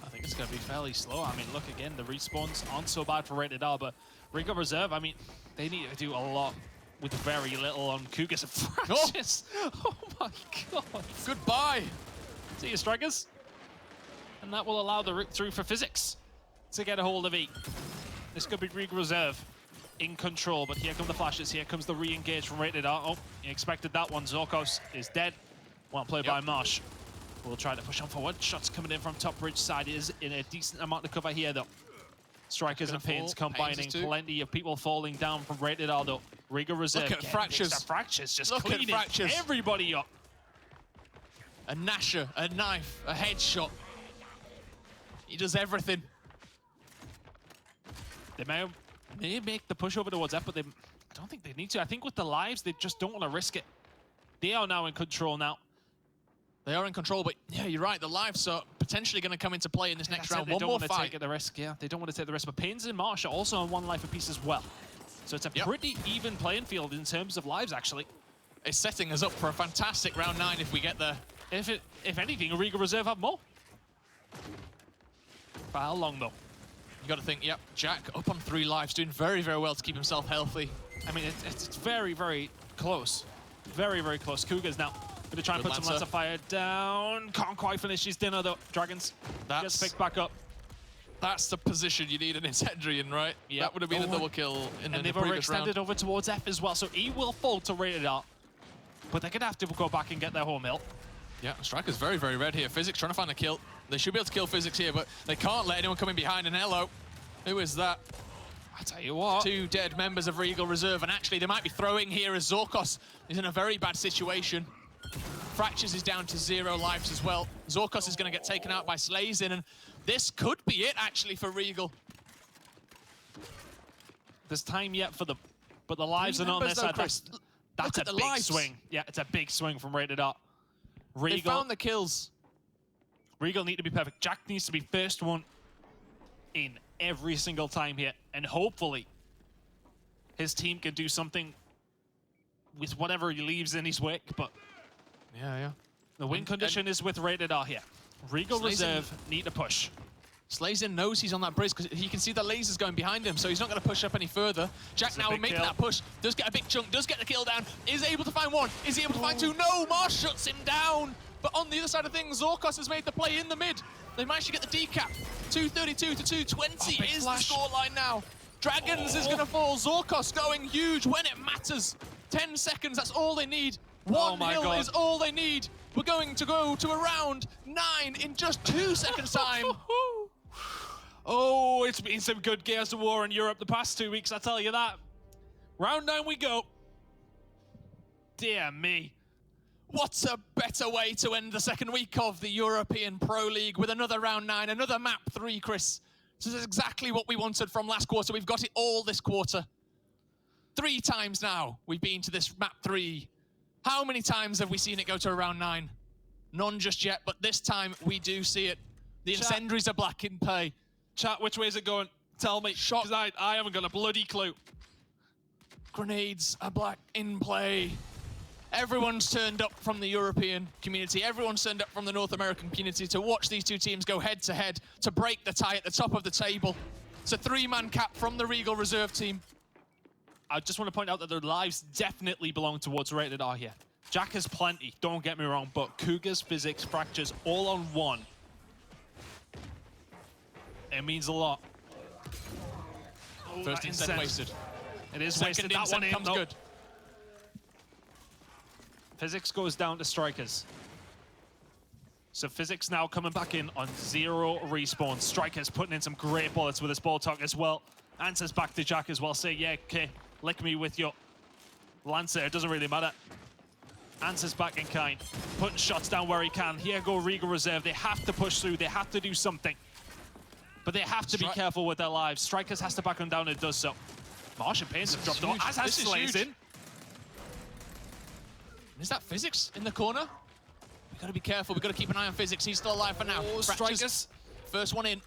I think it's going to be fairly slow. I mean, look again, the respawns aren't so bad for Rated R, but Regal Reserve, I mean, they need to do a lot with very little on Cougars and Fractures. Oh my god. Goodbye. See you, strikers. And that will allow the route through for Physics to get a hold of E. This could be Regal Reserve in control, but here come the flashes. Here comes the re-engage from Rated R. Oh, you expected that one. Zorkos is dead. Well played by Marsh. We'll try to push on forward. Shots coming in from top bridge side. Is in a decent amount of cover here, though. Strikers and Pains combining. Plenty of people falling down from Rated R, though. Regal Reserve. Look at Fractures. Fractures just Look cleaning at Fractures. Everybody up. A Nasher, a knife, a headshot. He does everything. They may make the push over towards F, but I don't think they need to. I think with the lives, they just don't want to risk it. They are now in control now. They are in control, but yeah, you're right. The lives are potentially going to come into play in this next round. They One don't more want to fight. take the risk. Yeah, they don't want to take the risk. But Pains and Marsh are also on 1 life apiece as well. So it's a pretty even playing field in terms of lives, actually. It's setting us up for a fantastic round 9 if we get there. If anything, Regal Reserve have more. For how long, though? You got to think, yep, Jack up on 3 lives, doing very, very well to keep himself healthy. I mean, it's very, very close. Very, very close. Cougars now going to try and put some Lancer fire down. Can't quite finish his dinner, though. Dragons gets picked back up. That's the position you need an incendiary in, right? Yep. That would have been a double kill in the they've already extended over towards F as well, so E will fall to Rated R. But they're going to have to go back and get their home hill. Yeah, Striker's very, very red here. Physics trying to find a kill. They should be able to kill Physics here, but they can't let anyone come in behind. And hello, who is that? I tell you what. 2 dead members of Regal Reserve, and actually they might be throwing here as Zorkos is in a very bad situation. Fractures is down to 0 lives as well. Zorkos is going to get taken out by Slazin, and this could be it actually for Regal. There's time yet for but the lives are not on their side. That's a big swing. Yeah, it's a big swing from Rated R. Regal, they found the kills. Regal need to be perfect. Jack needs to be first one in every single time here, and hopefully his team can do something with whatever he leaves in his wake. But yeah, the win condition is with Rated R here. Regal Reserve need to push. Slazin knows he's on that bridge because he can see the lasers going behind him, so he's not going to push up any further. Jack now making that push, does get a big chunk, does get the kill down, is able to find 1, is he able to find 2? No, Marsh shuts him down. But on the other side of things, Zorkos has made the play in the mid. They managed to get the decap. 232 to 220 is the scoreline now. Dragons is going to fall. Zorkos going huge when it matters. 10 seconds, that's all they need. One hill is all they need. We're going to go to a round 9 in just 2 seconds time. Oh, it's been some good Gears of War in Europe the past 2 weeks, I tell you that. Round 9 we go. Dear me. What's a better way to end the second week of the European Pro League with another round 9, another map 3, Chris. This is exactly what we wanted from last quarter. We've got it all this quarter. 3 times now we've been to this map 3. How many times have we seen it go to a round 9? None just yet, but this time we do see it. The incendiaries are black in play. Chat, which way is it going? Tell me, because I haven't got a bloody clue. Grenades are black in play. Everyone's turned up from the European community. Everyone's turned up from the North American community to watch these 2 teams go head to head to break the tie at the top of the table. It's a 3-man cap from the Regal Reserve team. I just want to point out that their lives definitely belong towards Rated R here. Jack has plenty, don't get me wrong, but Cougars, Physics, Fractures, all on 1. It means a lot. Oh, First Incend wasted. It is Second wasted. That Incend one in, comes though. good. Physics goes down to Strikers. So Physics now coming back in on 0 respawn. Strikers putting in some great bullets with his ball talk as well. Answers back to Jack as well, say, yeah, okay, lick me with your Lancer, it doesn't really matter. Answers back in kind, putting shots down where he can. Here go Regal Reserve, they have to push through, they have to do something. But they have to be careful with their lives. Strikers has to back them down and does so. Marsh and Pains have dropped off, as has Slays in. Is that Physics in the corner? We've got to be careful. We've got to keep an eye on Physics. He's still alive for now. Oh, Strikers. First one in.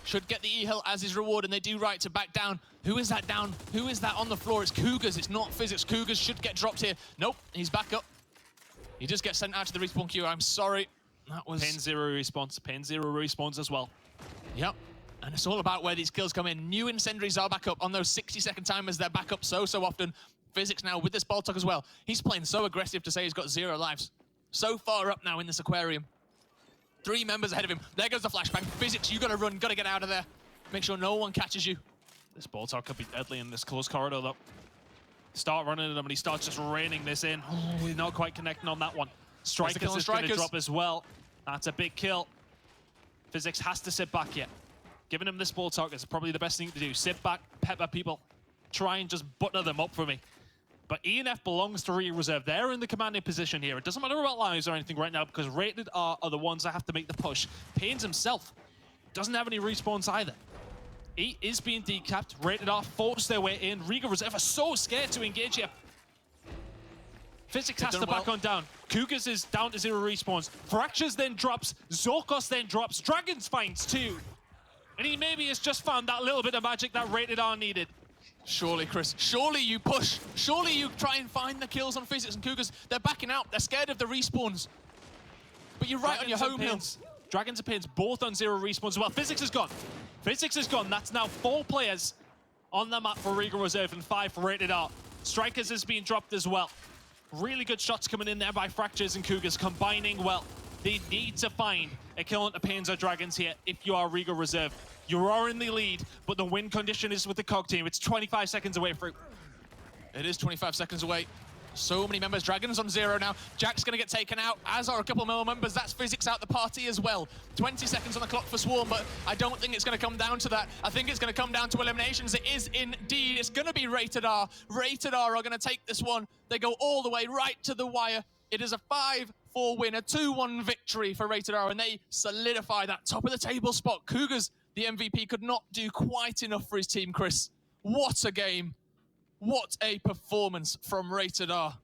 Should get the E-Hill as his reward, and they do right to back down. Who is that down? Who is that on the floor? It's Cougars. It's not Physics. Cougars should get dropped here. Nope, he's back up. He just gets sent out to the respawn queue. I'm sorry. That was... Pin 0 response. Pin 0 respawns as well. Yep. And it's all about where these kills come in. New Incendiaries are back up on those 60-second timers. They're back up so often. Physics now with this ball talk as well. He's playing so aggressive to say he's got 0 lives. So far up now in this aquarium. 3 members ahead of him. There goes the flashbang. Physics, you gotta run, gotta get out of there. Make sure no one catches you. This ball talk could be deadly in this close corridor though. Start running at him and he starts just raining this in. Oh, we're not quite connecting on that one. Strikers is going to drop as well. That's a big kill. Physics has to sit back here. Giving him this ball talk is probably the best thing to do. Sit back, pepper people. Try and just butter them up for me. But ENF belongs to Regal Reserve. They're in the commanding position here. It doesn't matter about lives or anything right now because Rated R are the ones that have to make the push. Pains himself doesn't have any respawns either. He is being decapped. Rated R forced their way in. Regal Reserve are so scared to engage here. Physics has to back on down. Cougars is down to 0 respawns. Fractures then drops. Zorkos then drops. Dragons finds 2. And he maybe has just found that little bit of magic that Rated R needed. Surely, Chris. Surely you push. Surely you try and find the kills on Physics and Cougars. They're backing out. They're scared of the respawns. But you're right on your home hill. Dragons and Pins both on 0 respawns as well. Physics is gone. Physics is gone. That's now 4 players on the map for Regal Reserve and 5 for Rated R. Strikers is being dropped as well. Really good shots coming in there by Fractures and Cougars, combining well. They need to find a kill onto Pains or Dragons here if you are Regal Reserve. You are in the lead, but the win condition is with the COG team. It's 25 seconds away through. It is 25 seconds away. So many members. Dragons on 0 now. Jack's going to get taken out, as are a couple more members. That's Physics out the party as well. 20 seconds on the clock for Swarm, but I don't think it's going to come down to that. I think it's going to come down to eliminations. It is indeed. It's going to be Rated R. Rated R are going to take this one. They go all the way right to the wire. It is a 5-4 win, a 2-1 victory for Rated R, and they solidify that top of the table spot. Cougars, the MVP, could not do quite enough for his team, Chris. What a game. What a performance from Rated R.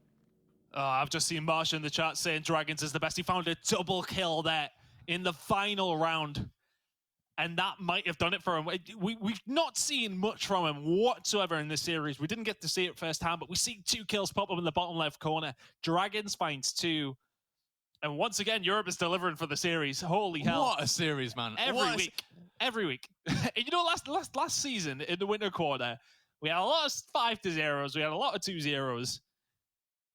I've just seen Marsha in the chat saying Dragons is the best. He found a double kill there in the final round. And that might have done it for him. We've not seen much from him whatsoever in this series. We didn't get to see it firsthand, but we see 2 kills pop up in the bottom left corner. Dragons finds 2. And once again, Europe is delivering for the series. Holy hell. What a series, man. Every week. And you know, last season in the winter quarter, we had a lot of 5-0s. We had a lot of 2-0s.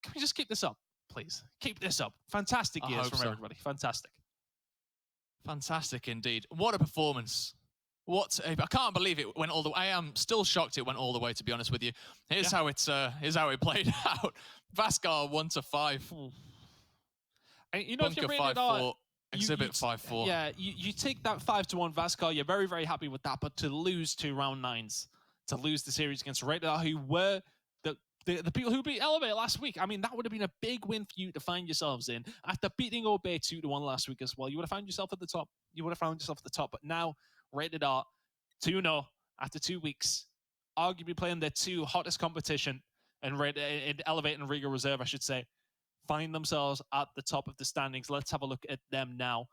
Can we just keep this up, please? Keep this up. Fantastic years from everybody. Fantastic. Fantastic indeed. What a performance. I can't believe it went all the way. I am still shocked it went all the way, to be honest with you. Here's how it played out. Vaskar 1-5. And you know, Bunker if you're 5-4. Exhibit 5-4. Yeah, you take that 5-1 Vaskar, you're very, very happy with that. But to lose 2 round 9s, to lose the series against Rated R, who were the people who beat Elevate last week, I mean, that would have been a big win for you to find yourselves in. After beating Obey 2-1 last week as well, you would have found yourself at the top. But now, Rated R, 2-0 after 2 weeks, arguably playing their 2 hottest competition, and Elevate and Regal Reserve, I should say, find themselves at the top of the standings. Let's have a look at them now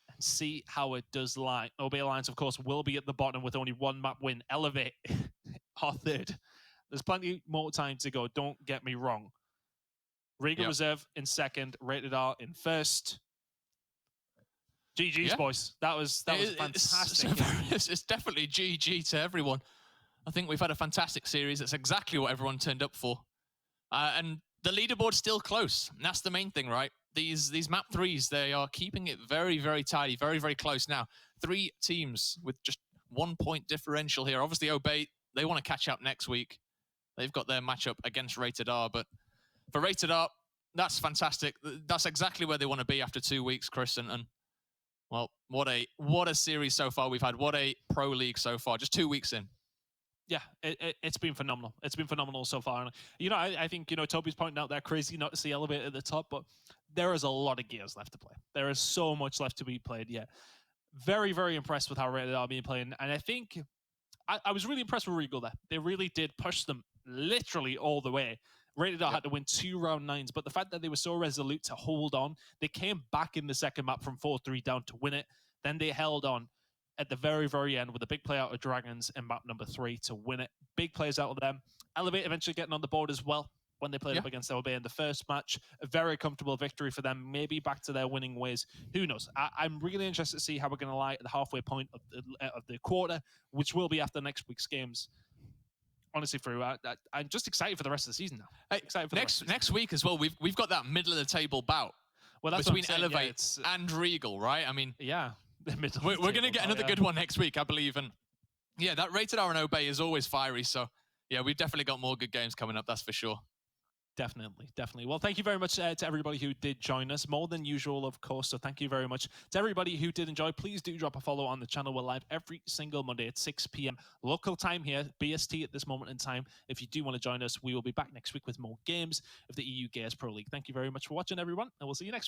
and see how it does lie. Obey Alliance, of course, will be at the bottom with only 1 map win. Elevate are 3rd. There's plenty more time to go, don't get me wrong. Regal Reserve in 2nd, Rated R in 1st. GG's, boys. That was fantastic. It's definitely GG to everyone. I think we've had a fantastic series. It's exactly what everyone turned up for. And the leaderboard's still close. And that's the main thing, right? These map 3s, they are keeping it very, very tidy, very, very close now. 3 teams with just 1 point differential here. Obviously, Obey, they want to catch up next week. They've got their matchup against Rated R, but for Rated R, that's fantastic. That's exactly where they want to be after 2 weeks, Chris. And well, what a series so far we've had. What a pro league so far. Just 2 weeks in. Yeah, it's been phenomenal. It's been phenomenal so far. And, I think, Toby's pointing out there, crazy not to see Elevate at the top, but there is a lot of gears left to play. There is so much left to be played yet. Very, very impressed with how Rated R being playing. And I think I was really impressed with Regal there. They really did push them literally all the way. Rated R had to win 2 round 9s, but the fact that they were so resolute to hold on, they came back in the second map from 4-3 down to win it. Then they held on at the very, very end with a big play out of Dragons in map number 3 to win it. Big plays out of them. Elevate eventually getting on the board as well when they played up against LB in the first match. A very comfortable victory for them, maybe back to their winning ways. Who knows? I'm really interested to see how we're going to lie at the halfway point of the quarter, which will be after next week's games. Honestly, I'm just excited for the rest of the season now. Excited for next week as well. We've got that middle of the table bout between Elevate and Regal, right? I mean, yeah. We're going to get another good one next week, I believe. And yeah, that Rated R and Obey is always fiery. So yeah, we've definitely got more good games coming up. That's for sure. Definitely, definitely. Well, thank you very much to everybody who did join us. More than usual, of course. So thank you very much to everybody who did enjoy. Please do drop a follow on the channel. We're live every single Monday at 6 p.m. local time here, BST at this moment in time. If you do want to join us, we will be back next week with more games of the EU Gears Pro League. Thank you very much for watching, everyone, and we'll see you next week.